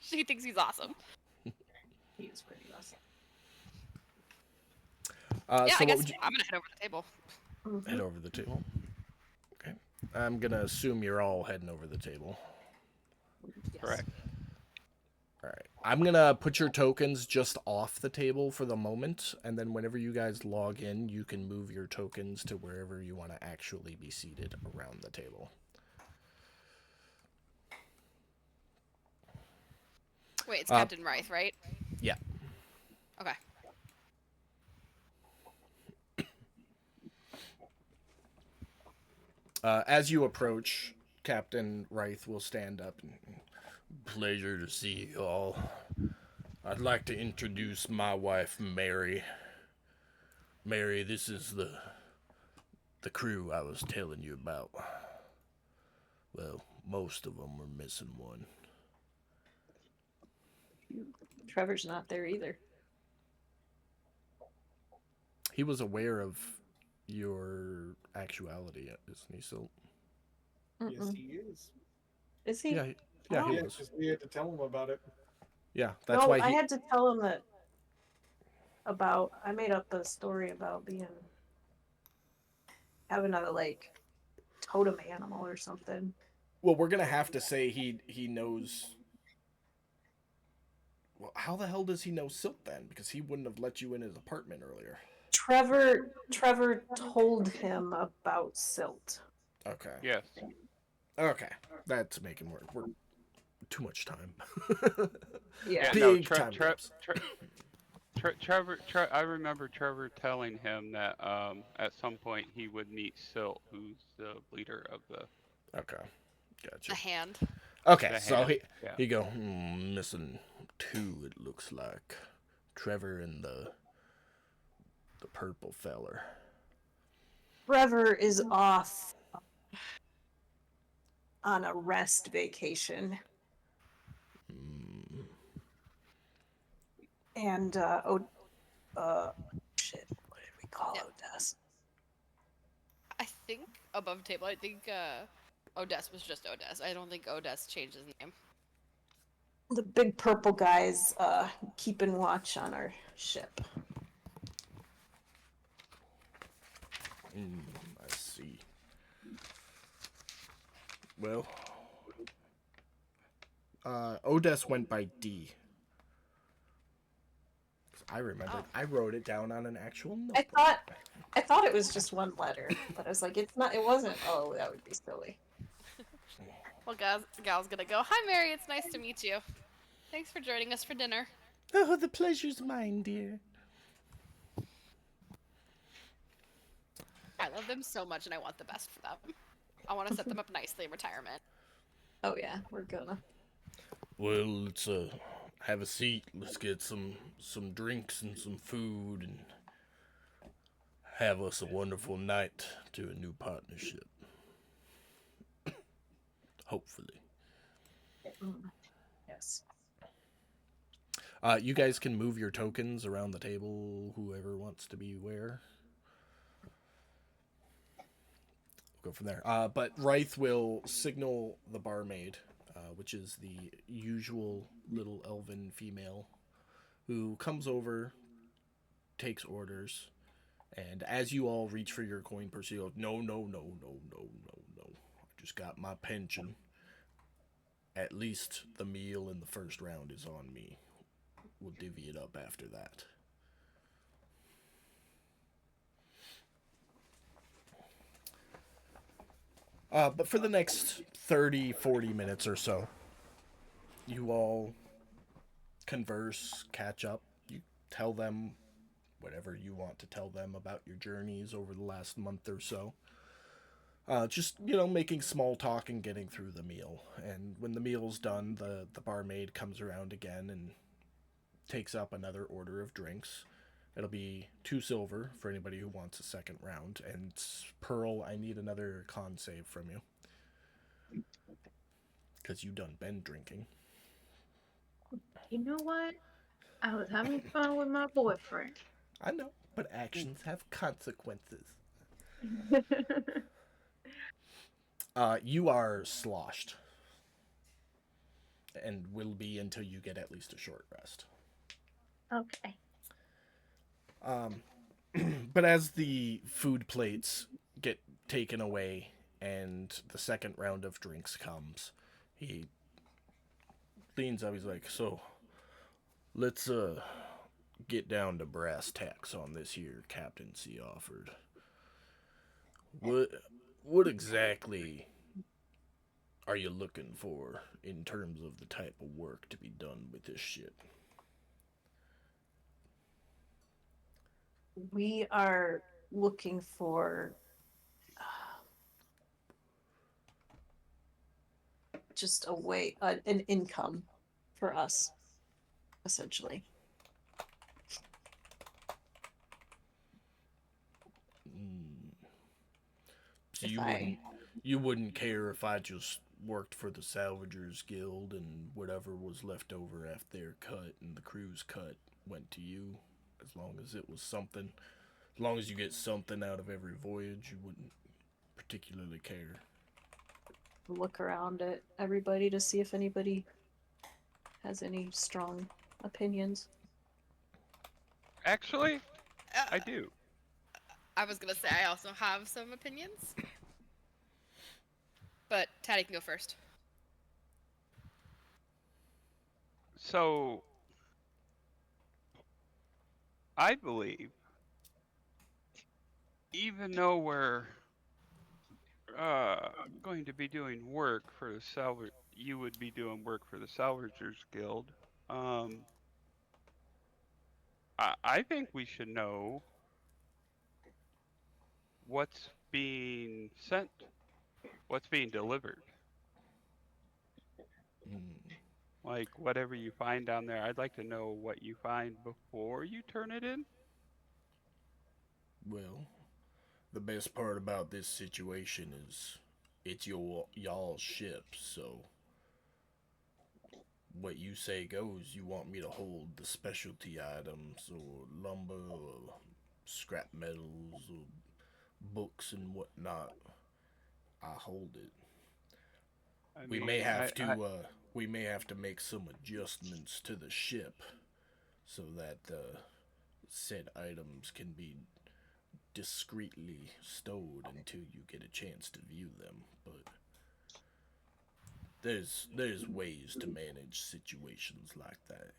She thinks he's awesome. He is pretty awesome. Yeah, So I guess what would you I'm gonna head over the table. head over the table? Okay. I'm gonna assume you're all heading over the table. Yes. Correct. All right. I'm gonna put your tokens just off the table for the moment, and then whenever you guys log in, you can move your tokens to wherever you want to actually be seated around the table. Wait, it's Captain Reith, right? Yeah. Okay. As you approach, Captain Reith will stand up. Pleasure to see you all. I'd like to introduce my wife, Mary. Mary, this is the crew I was telling you about. Well, most of them were missing one. Trevor's not there either. He was aware of your actuality, isn't he? So Yes, he is. Is he? yeah, he Yeah, was. 'cause we had to tell him about it. Yeah, that's No, why I he. had to tell him that I made up a story about having a totem animal or something. Well, we're gonna have to say he knows. Well, how the hell does he know Silt then? Because he wouldn't have let you in his apartment earlier. Trevor told him about Silt. Okay. Yes. Okay. That's making we're too much time. Yeah. Big time lapse. Trevor, I remember Trevor telling him that at some point he would meet Silt, who's the leader of the. Okay. Gotcha. A hand. Okay, The so hand, yeah. he go, missing two, it looks like. Trevor and the purple feller. Trevor is off on a rest vacation. And shit, what did we call Odess? I think above the table. I think Odess was just Odess. I don't think Odess changed his name. The big purple guy's keeping watch on our ship. I see. Well, Odess went by D. I remember. Oh. I wrote it down on an actual note. I thought it was just one letter, but I was like, it's not. It wasn't. Oh, that would be silly. Well, Gal's gonna go. Hi, Mary. It's nice to meet you. Thanks for joining us for dinner. Oh, the pleasure's mine, dear. I love them so much, and I want the best for them. I want to set them up nicely in retirement. Oh yeah, we're gonna. Well, let's have a seat. Let's get some drinks and some food and have us a wonderful night to a new partnership. Hopefully. Yes. You guys can move your tokens around the table, whoever wants to be where. We'll go from there. But Ryth will signal the barmaid, which is the usual little elven female, who comes over, takes orders, and as you all reach for your coin purse, you go, no. I just got my pension. At least the meal in the first round is on me. We'll divvy it up after that. But for the next 30, 40 minutes or so, you all converse, catch up. You tell them whatever you want to tell them about your journeys over the last month or so. Just, making small talk and getting through the meal. And when the meal's done, the barmaid comes around again and takes up another order of drinks. It'll be 2 silver for anybody who wants a second round. And Pearl, I need another con save from you. Because you done been drinking. You know what? I was having fun with my boyfriend. I know, but actions have consequences. You are sloshed. And will be until you get at least a short rest. Okay. But as the food plates get taken away and the second round of drinks comes, he leans up. He's like, "So, let's get down to brass tacks on this here captaincy offered. What exactly are you looking for in terms of the type of work to be done with this ship?" We are looking for just a way, an income for us, essentially. So If you wouldn't care if I just worked for the Salvagers Guild and whatever was left over after their cut and the crew's cut went to you, as long as it was something, as long as you get something out of every voyage, you wouldn't particularly care. look around at everybody to see if anybody has any strong opinions. Actually, I do. I was gonna say I also have some opinions, but Taddy can go first. So, I believe, even though we're going to be doing work for the you would be doing work for the Salvagers Guild. I think we should know what's being sent, what's being delivered. Like whatever you find down there, I'd like to know what you find before you turn it in. Well, the best part about this situation is it's y'all's ship, so what you say goes. You want me to hold the specialty items or lumber or scrap metals or books and whatnot. I hold it. We may have to make some adjustments to the ship so that said items can be discreetly stowed until you get a chance to view them. But there's ways to manage situations like that.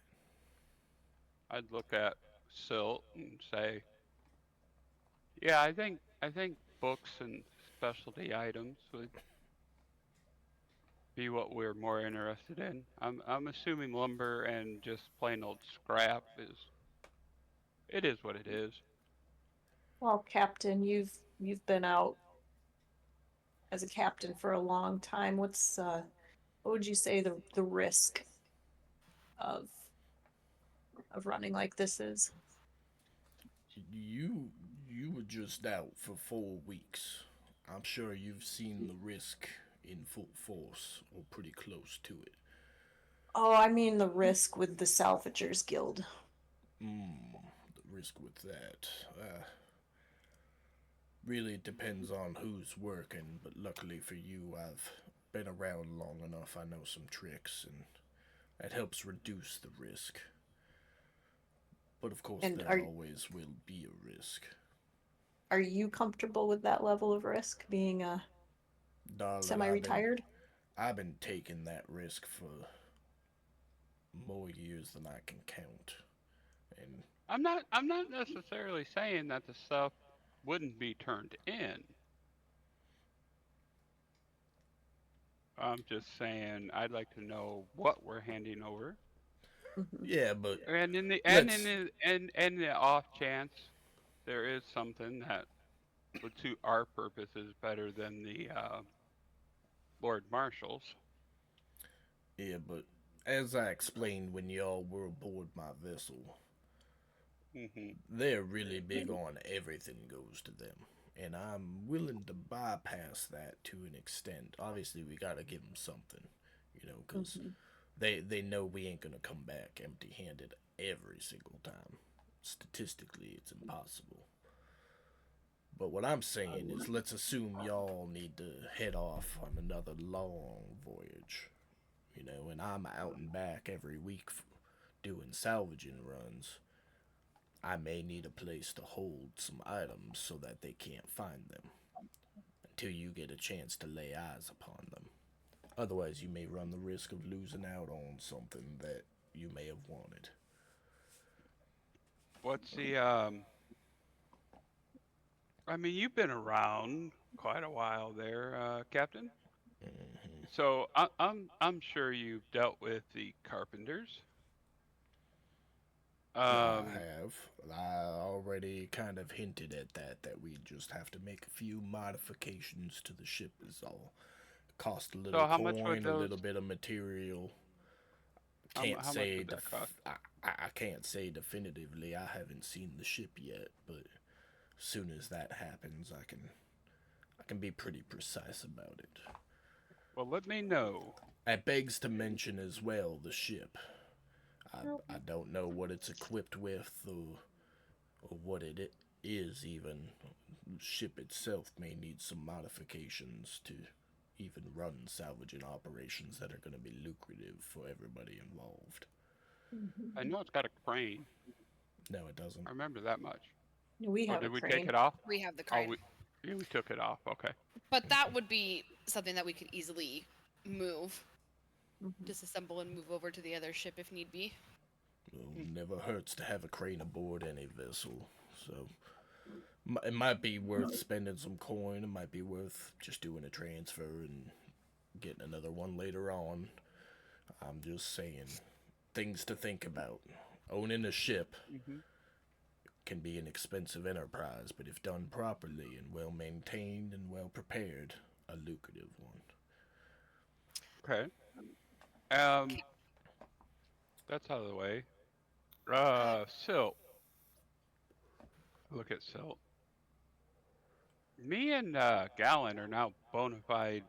I'd look at Silt and say, yeah, I think books and specialty items would be what we're more interested in. I'm assuming lumber and just plain old scrap is what it is. Well, Captain, you've been out as a captain for a long time. What would you say the risk of running like this is? You you were just out for 4 weeks. I'm sure you've seen the risk in full force or pretty close to it. Oh, I mean the risk with the Salvagers Guild. The risk with that. Really depends on who's working, but luckily for you, I've been around long enough. I know some tricks, and that helps reduce the risk. But of course, And there always will be a risk. are you comfortable with that level of risk, being Darling, semi-retired? I've been taking that risk for more years than I can count. And I'm not necessarily saying that the stuff wouldn't be turned in. I'm just saying I'd like to know what we're handing over. Mhm. yeah, but And in the let's and the off chance there is something that would suit our purposes better than the Lord Marshal's. yeah, but as I explained when y'all were aboard my vessel, Hmm. they're really big on everything goes to them. And I'm willing to bypass that to an extent. Obviously, we gotta give them something, because Mhm. they know we ain't gonna come back empty-handed every single time. Statistically, it's impossible. But what I'm saying is, let's assume y'all need to head off on another long voyage, and I'm out and back every week doing salvaging runs. I may need a place to hold some items so that they can't find them until you get a chance to lay eyes upon them. Otherwise, you may run the risk of losing out on something that you may have wanted. What's the I mean, you've been around quite a while there, Captain. So I'm sure you've dealt with the carpenters. I Um, have. I already kind of hinted at that we just have to make a few modifications to the ship is all. Cost a little so how much would coin, a those? little bit of material. Can't How much say would that cost? I can't say definitively. I haven't seen the ship yet, but as soon as that happens, I can be pretty precise about it. Well, let me know. It begs to mention as well the ship. I don't know what it's equipped with or what it is even. The ship itself may need some modifications to even run salvaging operations that are going to be lucrative for everybody involved. I know it's got a crane. No, it doesn't. I remember that much. We Oh, have a did we take crane. it off? We have the Oh, crane. yeah, we took it off. Okay. But that would be something that we could easily move, Mhm. disassemble, and move over to the other ship if need be. Well, never hurts to have a crane aboard any vessel. So it might be worth spending some coin. It might be worth just doing a transfer and getting another one later on. I'm just saying, things to think about. Owning a ship Hmm. can be an expensive enterprise, but if done properly and well maintained and well prepared, a lucrative one. Okay. Um, Okay. that's out of the way. Silt. Look at Silt. Me and Gallon are now bona fide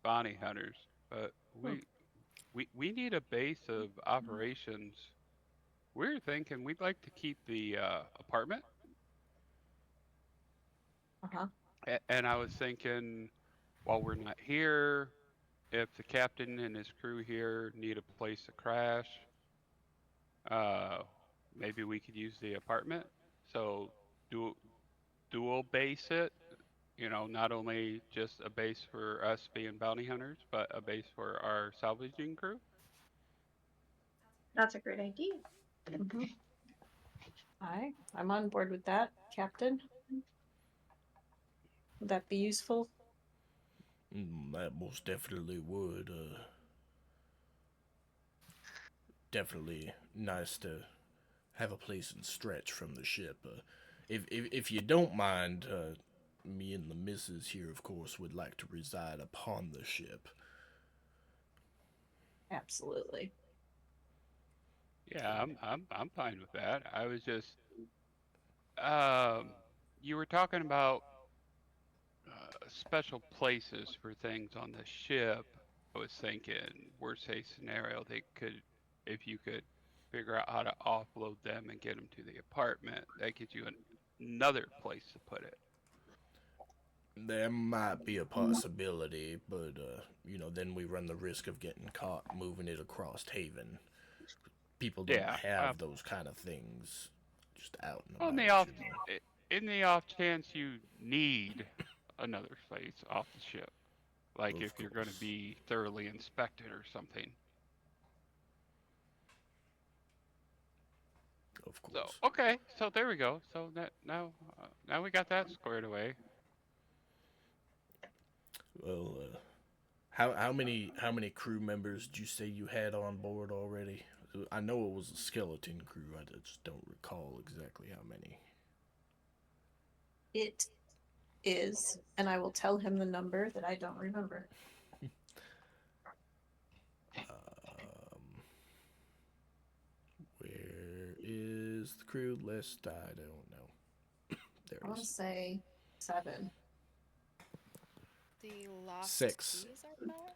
bounty hunters, but we need a base of operations. We're thinking we'd like to keep the apartment, Uh-huh. and I was thinking while we're not here, if the captain and his crew here need a place to crash, uh, maybe we could use the apartment. So dual dual base it. Not only just a base for us being bounty hunters, but a base for our salvaging crew. That's a great idea. Mhm. I'm on board with that, Captain. Would that be useful? That most definitely would. Definitely nice to have a place and stretch from the ship. if you don't mind, me and the missus here, of course, would like to reside upon the ship. Absolutely. Yeah, I'm fine with that. I was just you were talking about special places for things on the ship. I was thinking, worst case scenario, they could, if you could figure out how to offload them and get them to the apartment, that gives you another place to put it. There might be a possibility, but then we run the risk of getting caught moving it across Haven. People don't Yeah. have those kind of things just out and On about. the off, in the off chance you need another place off the ship, like Of if you're going to course. be thoroughly inspected or something. Of So course. okay, so there we go. So that now we got that squared away. Well, how many crew members did you say you had on board already? I know it was a skeleton crew. I just don't recall exactly how many. It is, and I will tell him the number that I don't remember. Where is the crew list? I don't know. There I it want to is. say 7. The lost 6. keys are found?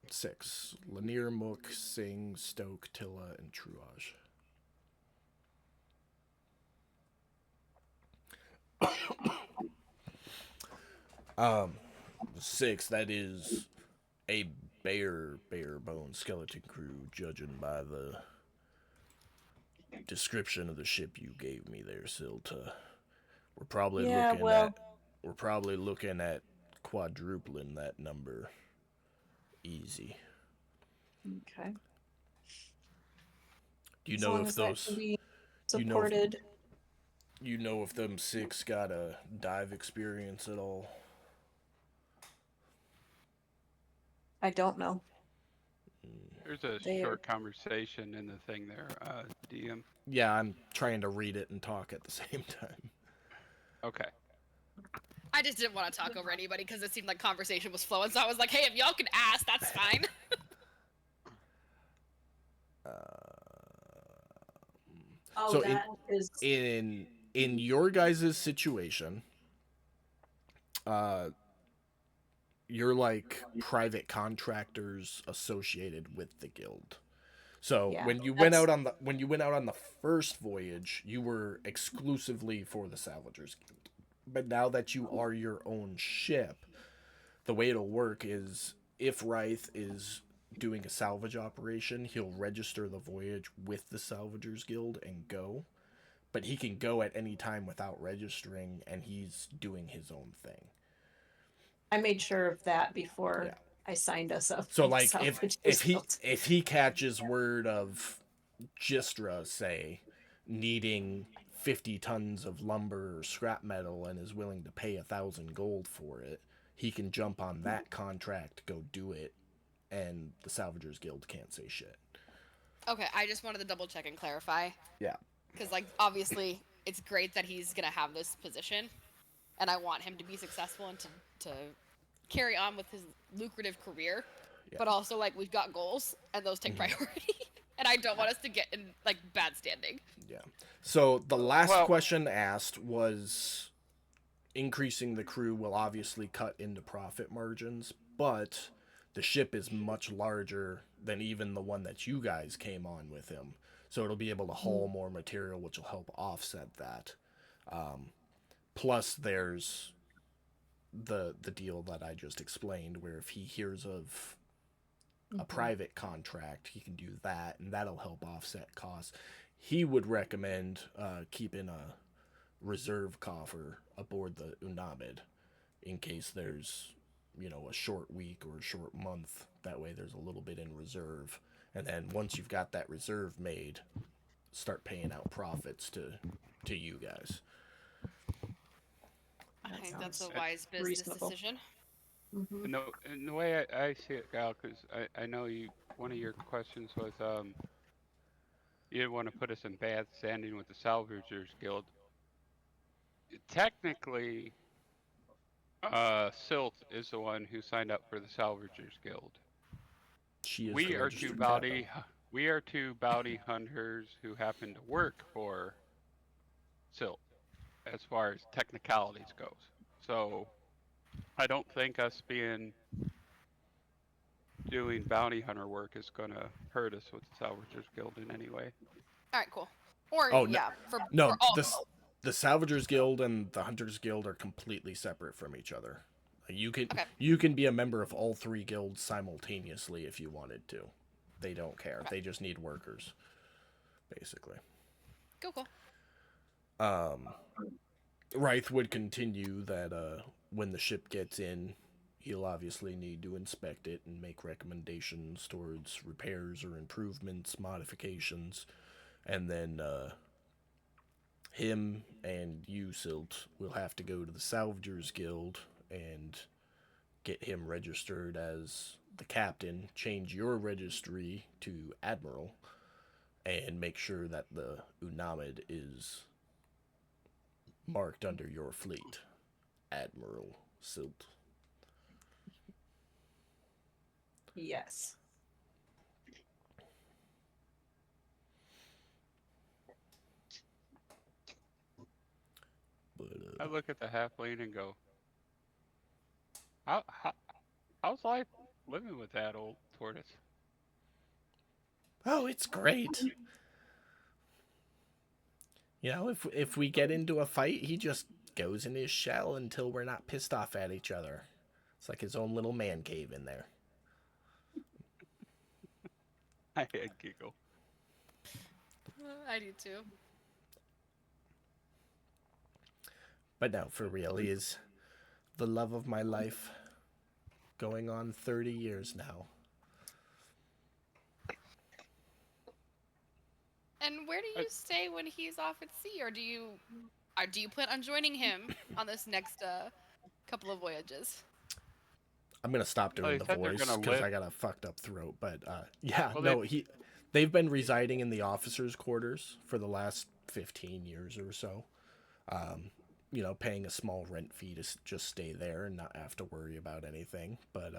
6. Lanier, Mook, Singh, Stoke, Tilla, and Truage. um, 6. That is a bare bone skeleton crew, judging by the description of the ship you gave me there, Silta. We're probably Yeah, looking well- at we're probably looking at quadrupling that number. Easy. Okay. Do you As know long if as that those can be you know if- supported. you know if them 6 got a dive experience at all? I don't know. There's a There. short conversation in the thing there, DM. Yeah, I'm trying to read it and talk at the same time. Okay. I just didn't want to talk over anybody because it seemed like conversation was flowing. So I was like, hey, if y'all can ask, that's fine. Oh, So that is in your guys' situation, you're like private contractors associated with the guild. So Yeah, when you went that's- out on the first voyage, you were exclusively for the Salvagers Guild. But now that you are your own ship, the way it'll work is if Ryth is doing a salvage operation, he'll register the voyage with the Salvagers Guild and go. But he can go at any time without registering, and he's doing his own thing. I made sure of that before Yeah. I signed us up. So with like Salvage if Guild. he catches word of Gistra, say, needing 50 tons of lumber or scrap metal and is willing to pay 1,000 gold for it, he can jump on that contract, go do it, and the Salvagers Guild can't say shit. Okay, I just wanted to double check and clarify. Yeah. Because, like, obviously, it's great that he's going to have this position. And I want him to be successful and to carry on with his lucrative career. Yeah. But also, like, we've got goals, and those take priority. And I don't want us to get in, like, bad standing. Yeah. So the last Well- question asked was increasing the crew will obviously cut into profit margins, but the ship is much larger than even the one that you guys came on with him. So it'll be able to haul more material, which will help offset that. Plus, there's the deal that I just explained, where if he hears of a private contract, he can do that, and that'll help offset costs. He would recommend keeping a reserve coffer aboard the Unabed in case there's, a short week or a short month. That way there's a little bit in reserve. And then once you've got that reserve made, start paying out profits to you guys. I That think that's a sounds wise business reasonable. decision. Mhm. And the way I see it, Gal, because I know one of your questions was you didn't want to put us in bad standing with the Salvagers Guild. Technically, Silt is the one who signed up for the Salvagers Guild. She is We the are two registered bounty captain. we are two bounty hunters who happen to work for Silt as far as technicalities goes. So I don't think us doing bounty hunter work is gonna hurt us with the Salvagers Guild in any way. All right, cool. Or Oh, yeah, for No, all. the Salvagers Guild and the Hunters Guild are completely separate from each other. Okay. You can be a member of all three guilds simultaneously if you wanted to. They don't care. Okay. They just need workers, basically. Cool. Ryth would continue that when the ship gets in, he'll obviously need to inspect it and make recommendations towards repairs or improvements, modifications, and then him and you, Silt, will have to go to the Salvagers Guild and get him registered as the captain, change your registry to Admiral, and make sure that the Unamid is marked under your fleet. Admiral Silt. Yes. But I look at the halfling and go, how's life living with that old tortoise? oh, it's great. You know, if we get into a fight, he just goes in his shell until we're not pissed off at each other. It's like his own little man cave in there. I giggle. I do too. But no, for real, he is the love of my life. Going on 30 years now. And where do you stay when he's off at sea, or do you plan on joining him on this next couple of voyages? I'm gonna stop Oh, doing they the said they're voice gonna because live- I got a fucked up throat. But yeah, Well, no, they've been residing in the officers' quarters for the last 15 years or so. You know, paying a small rent fee to just stay there and not have to worry about anything. But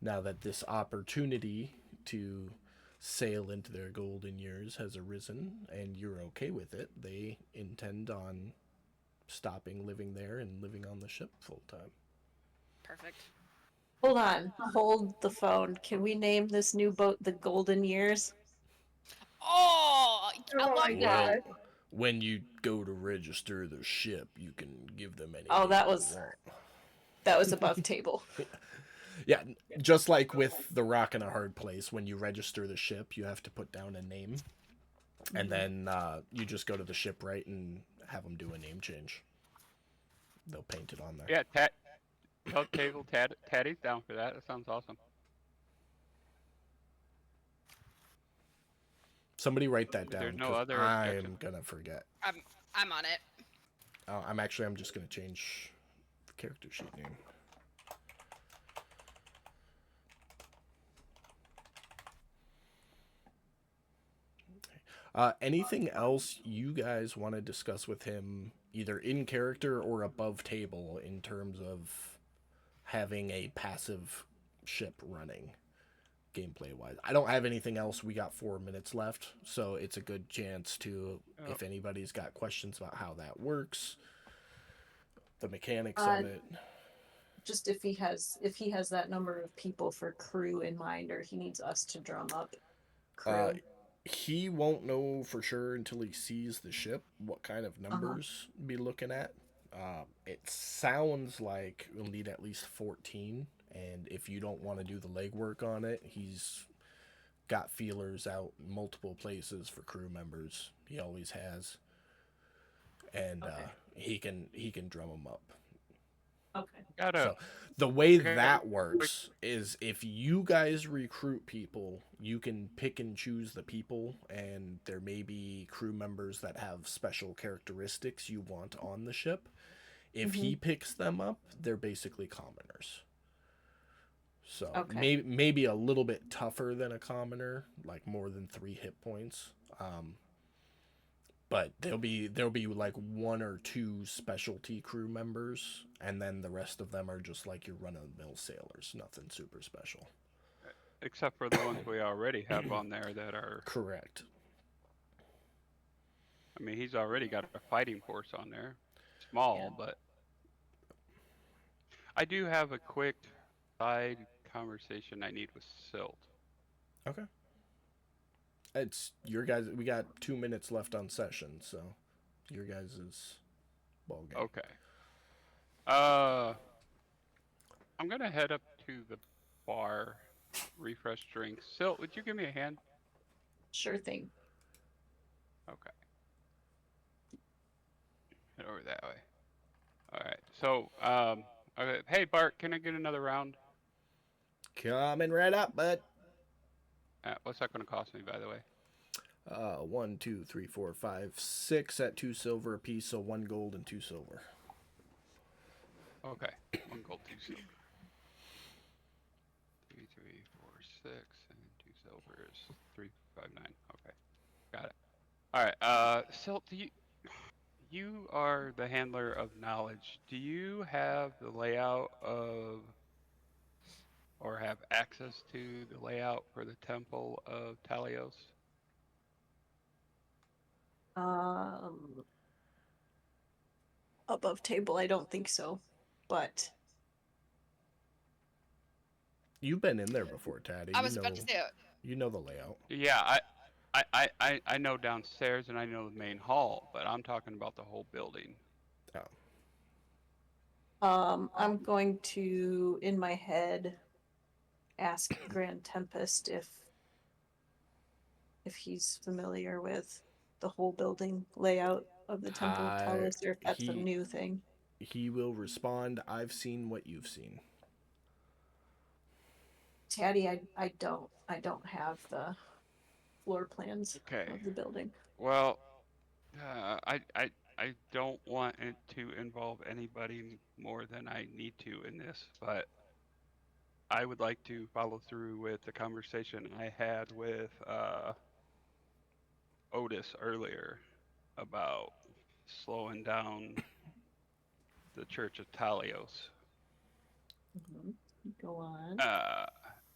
now that this opportunity to sail into their golden years has arisen and you're okay with it, they intend on stopping living there and living on the ship full time. Perfect. Hold on. Hold the phone. Can we name this new boat the Golden Years? Oh, I Oh love my that. God. When you go to register the ship, you can give them any Oh, name that you was- want. That was above table. Yeah, just like with the Rock and a Hard Place, when you register the ship, you have to put down a name, and then you just go to the shipwright and have them do a name change. They'll paint it on there. Yeah, table Taddy's down for that. That sounds awesome. Somebody write that down. There's no 'Cause other I'm objection. gonna forget. I'm on it. I'm just gonna change the character sheet name. Anything else you guys want to discuss with him, either in character or above table, in terms of having a passive ship running, gameplay wise? I don't have anything else. We got 4 minutes left, so it's a good chance to, if anybody's got questions about how that works, the mechanics of it. Just if he has that number of people for crew in mind, or he needs us to drum up crew. He won't know for sure until he sees the ship what kind of numbers be looking at. It sounds like we'll need at least 14, and if you don't want to do the legwork on it, he's got feelers out multiple places for crew members. He always has, and he can drum them up. Okay. So the way that works is if you guys recruit people, you can pick and choose the people, and there may be crew members that have special characteristics you want on the ship. If he picks them up, they're basically commoners. So maybe a little bit tougher than a commoner, like more than 3 hit points. But there'll be like one or two specialty crew members, and then the rest of them are just like your run-of-the-mill sailors, nothing super special. Except for the ones we already have on there that are. Correct. I mean, he's already got a fighting force on there. Small, but. I do have a quick side conversation I need with Silt. Okay. It's your guys. We got 2 minutes left on session, so your guys' ball game. Okay. I'm gonna head up to the bar, refresh drinks. Silt, would you give me a hand? Sure thing. Okay. Head over that way. All right. So, okay. Hey Bart, can I get another round? Coming right up, bud. What's that gonna cost me, by the way? 1, 2, 3, 4, 5, 6 at 2 silver apiece, so 1 gold and 2 silver. Okay. 1 gold, 2 silver. 3, 4, 6, and 2 silver is 3, 5, 9. Okay. Got it. All right. Silt, you are the handler of knowledge. Do you have the layout of, or have access to the layout for the Temple of Talios? Above table, I don't think so, but You've been in there before, Taddy. I was about to say, You know the layout. Yeah, I know downstairs and I know the main hall, but I'm talking about the whole building. I'm going to, in my head, ask Grand Tempest if he's familiar with the whole building layout of the Temple of Talos, or if that's a new thing. He will respond, I've seen what you've seen. Taddy, I don't have the floor plans of the building. Well, I don't want it to involve anybody more than I need to in this, but I would like to follow through with the conversation I had with Otis earlier about slowing down the Church of Talios. Mm-hmm. Go on.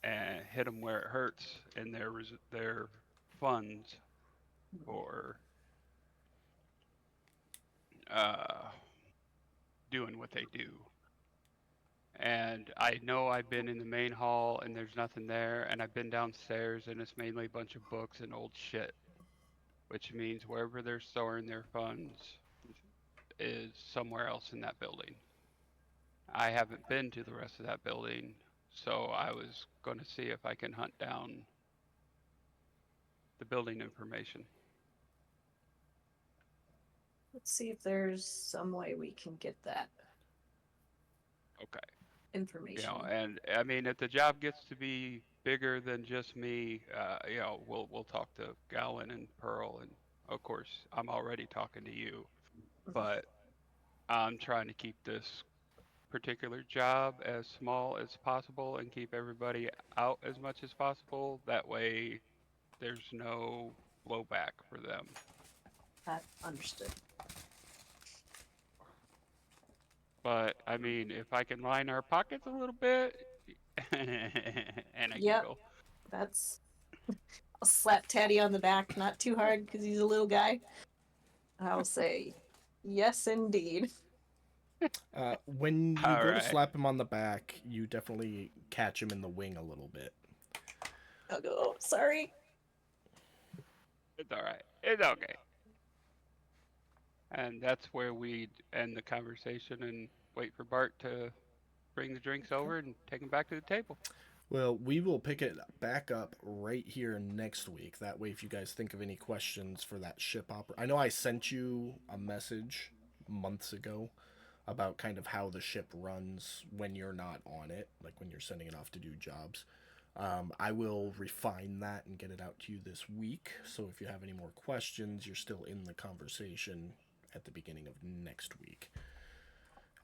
And hit them where it hurts in their funds for doing what they do. And I know I've been in the main hall and there's nothing there, and I've been downstairs and it's mainly a bunch of books and old shit, which means wherever they're storing their funds is somewhere else in that building. I haven't been to the rest of that building, so I was going to see if I can hunt down the building information. Let's see if there's some way we can get that Okay. information. You know, and I mean, if the job gets to be bigger than just me, you know, we'll talk to Gowan and Pearl, and of course, I'm already talking to you, but I'm trying to keep this particular job as small as possible and keep everybody out as much as possible. That way, there's no blowback for them. Understood. But I mean, if I can line our pockets a little bit, and I giggle. That's. I'll slap Taddy on the back, not too hard because he's a little guy. I'll say, yes, indeed. When you go to slap him on the back, you definitely catch him in the wing a little bit. I'll go, oh, sorry. It's all right. It's okay. And that's where we end the conversation and wait for Bart to bring the drinks over and take them back to the table. Well, we will pick it back up right here next week. That way, if you guys think of any questions for that ship opera, I know I sent you a message months ago about kind of how the ship runs when you're not on it, like when you're sending it off to do jobs. I will refine that and get it out to you this week. So if you have any more questions, you're still in the conversation at the beginning of next week.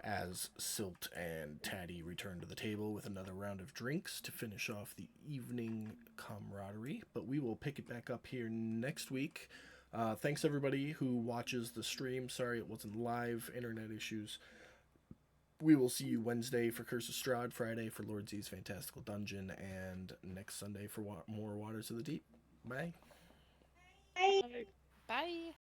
As Silt and Taddy return to the table with another round of drinks to finish off the evening camaraderie. But we will pick it back up here next week. Thanks everybody who watches the stream. Sorry it wasn't live, internet issues. We will see you Wednesday for Curse of Strahd, Friday for Lord Z's Fantastical Dungeon, and next Sunday for more Waters of the Deep. Bye. Bye.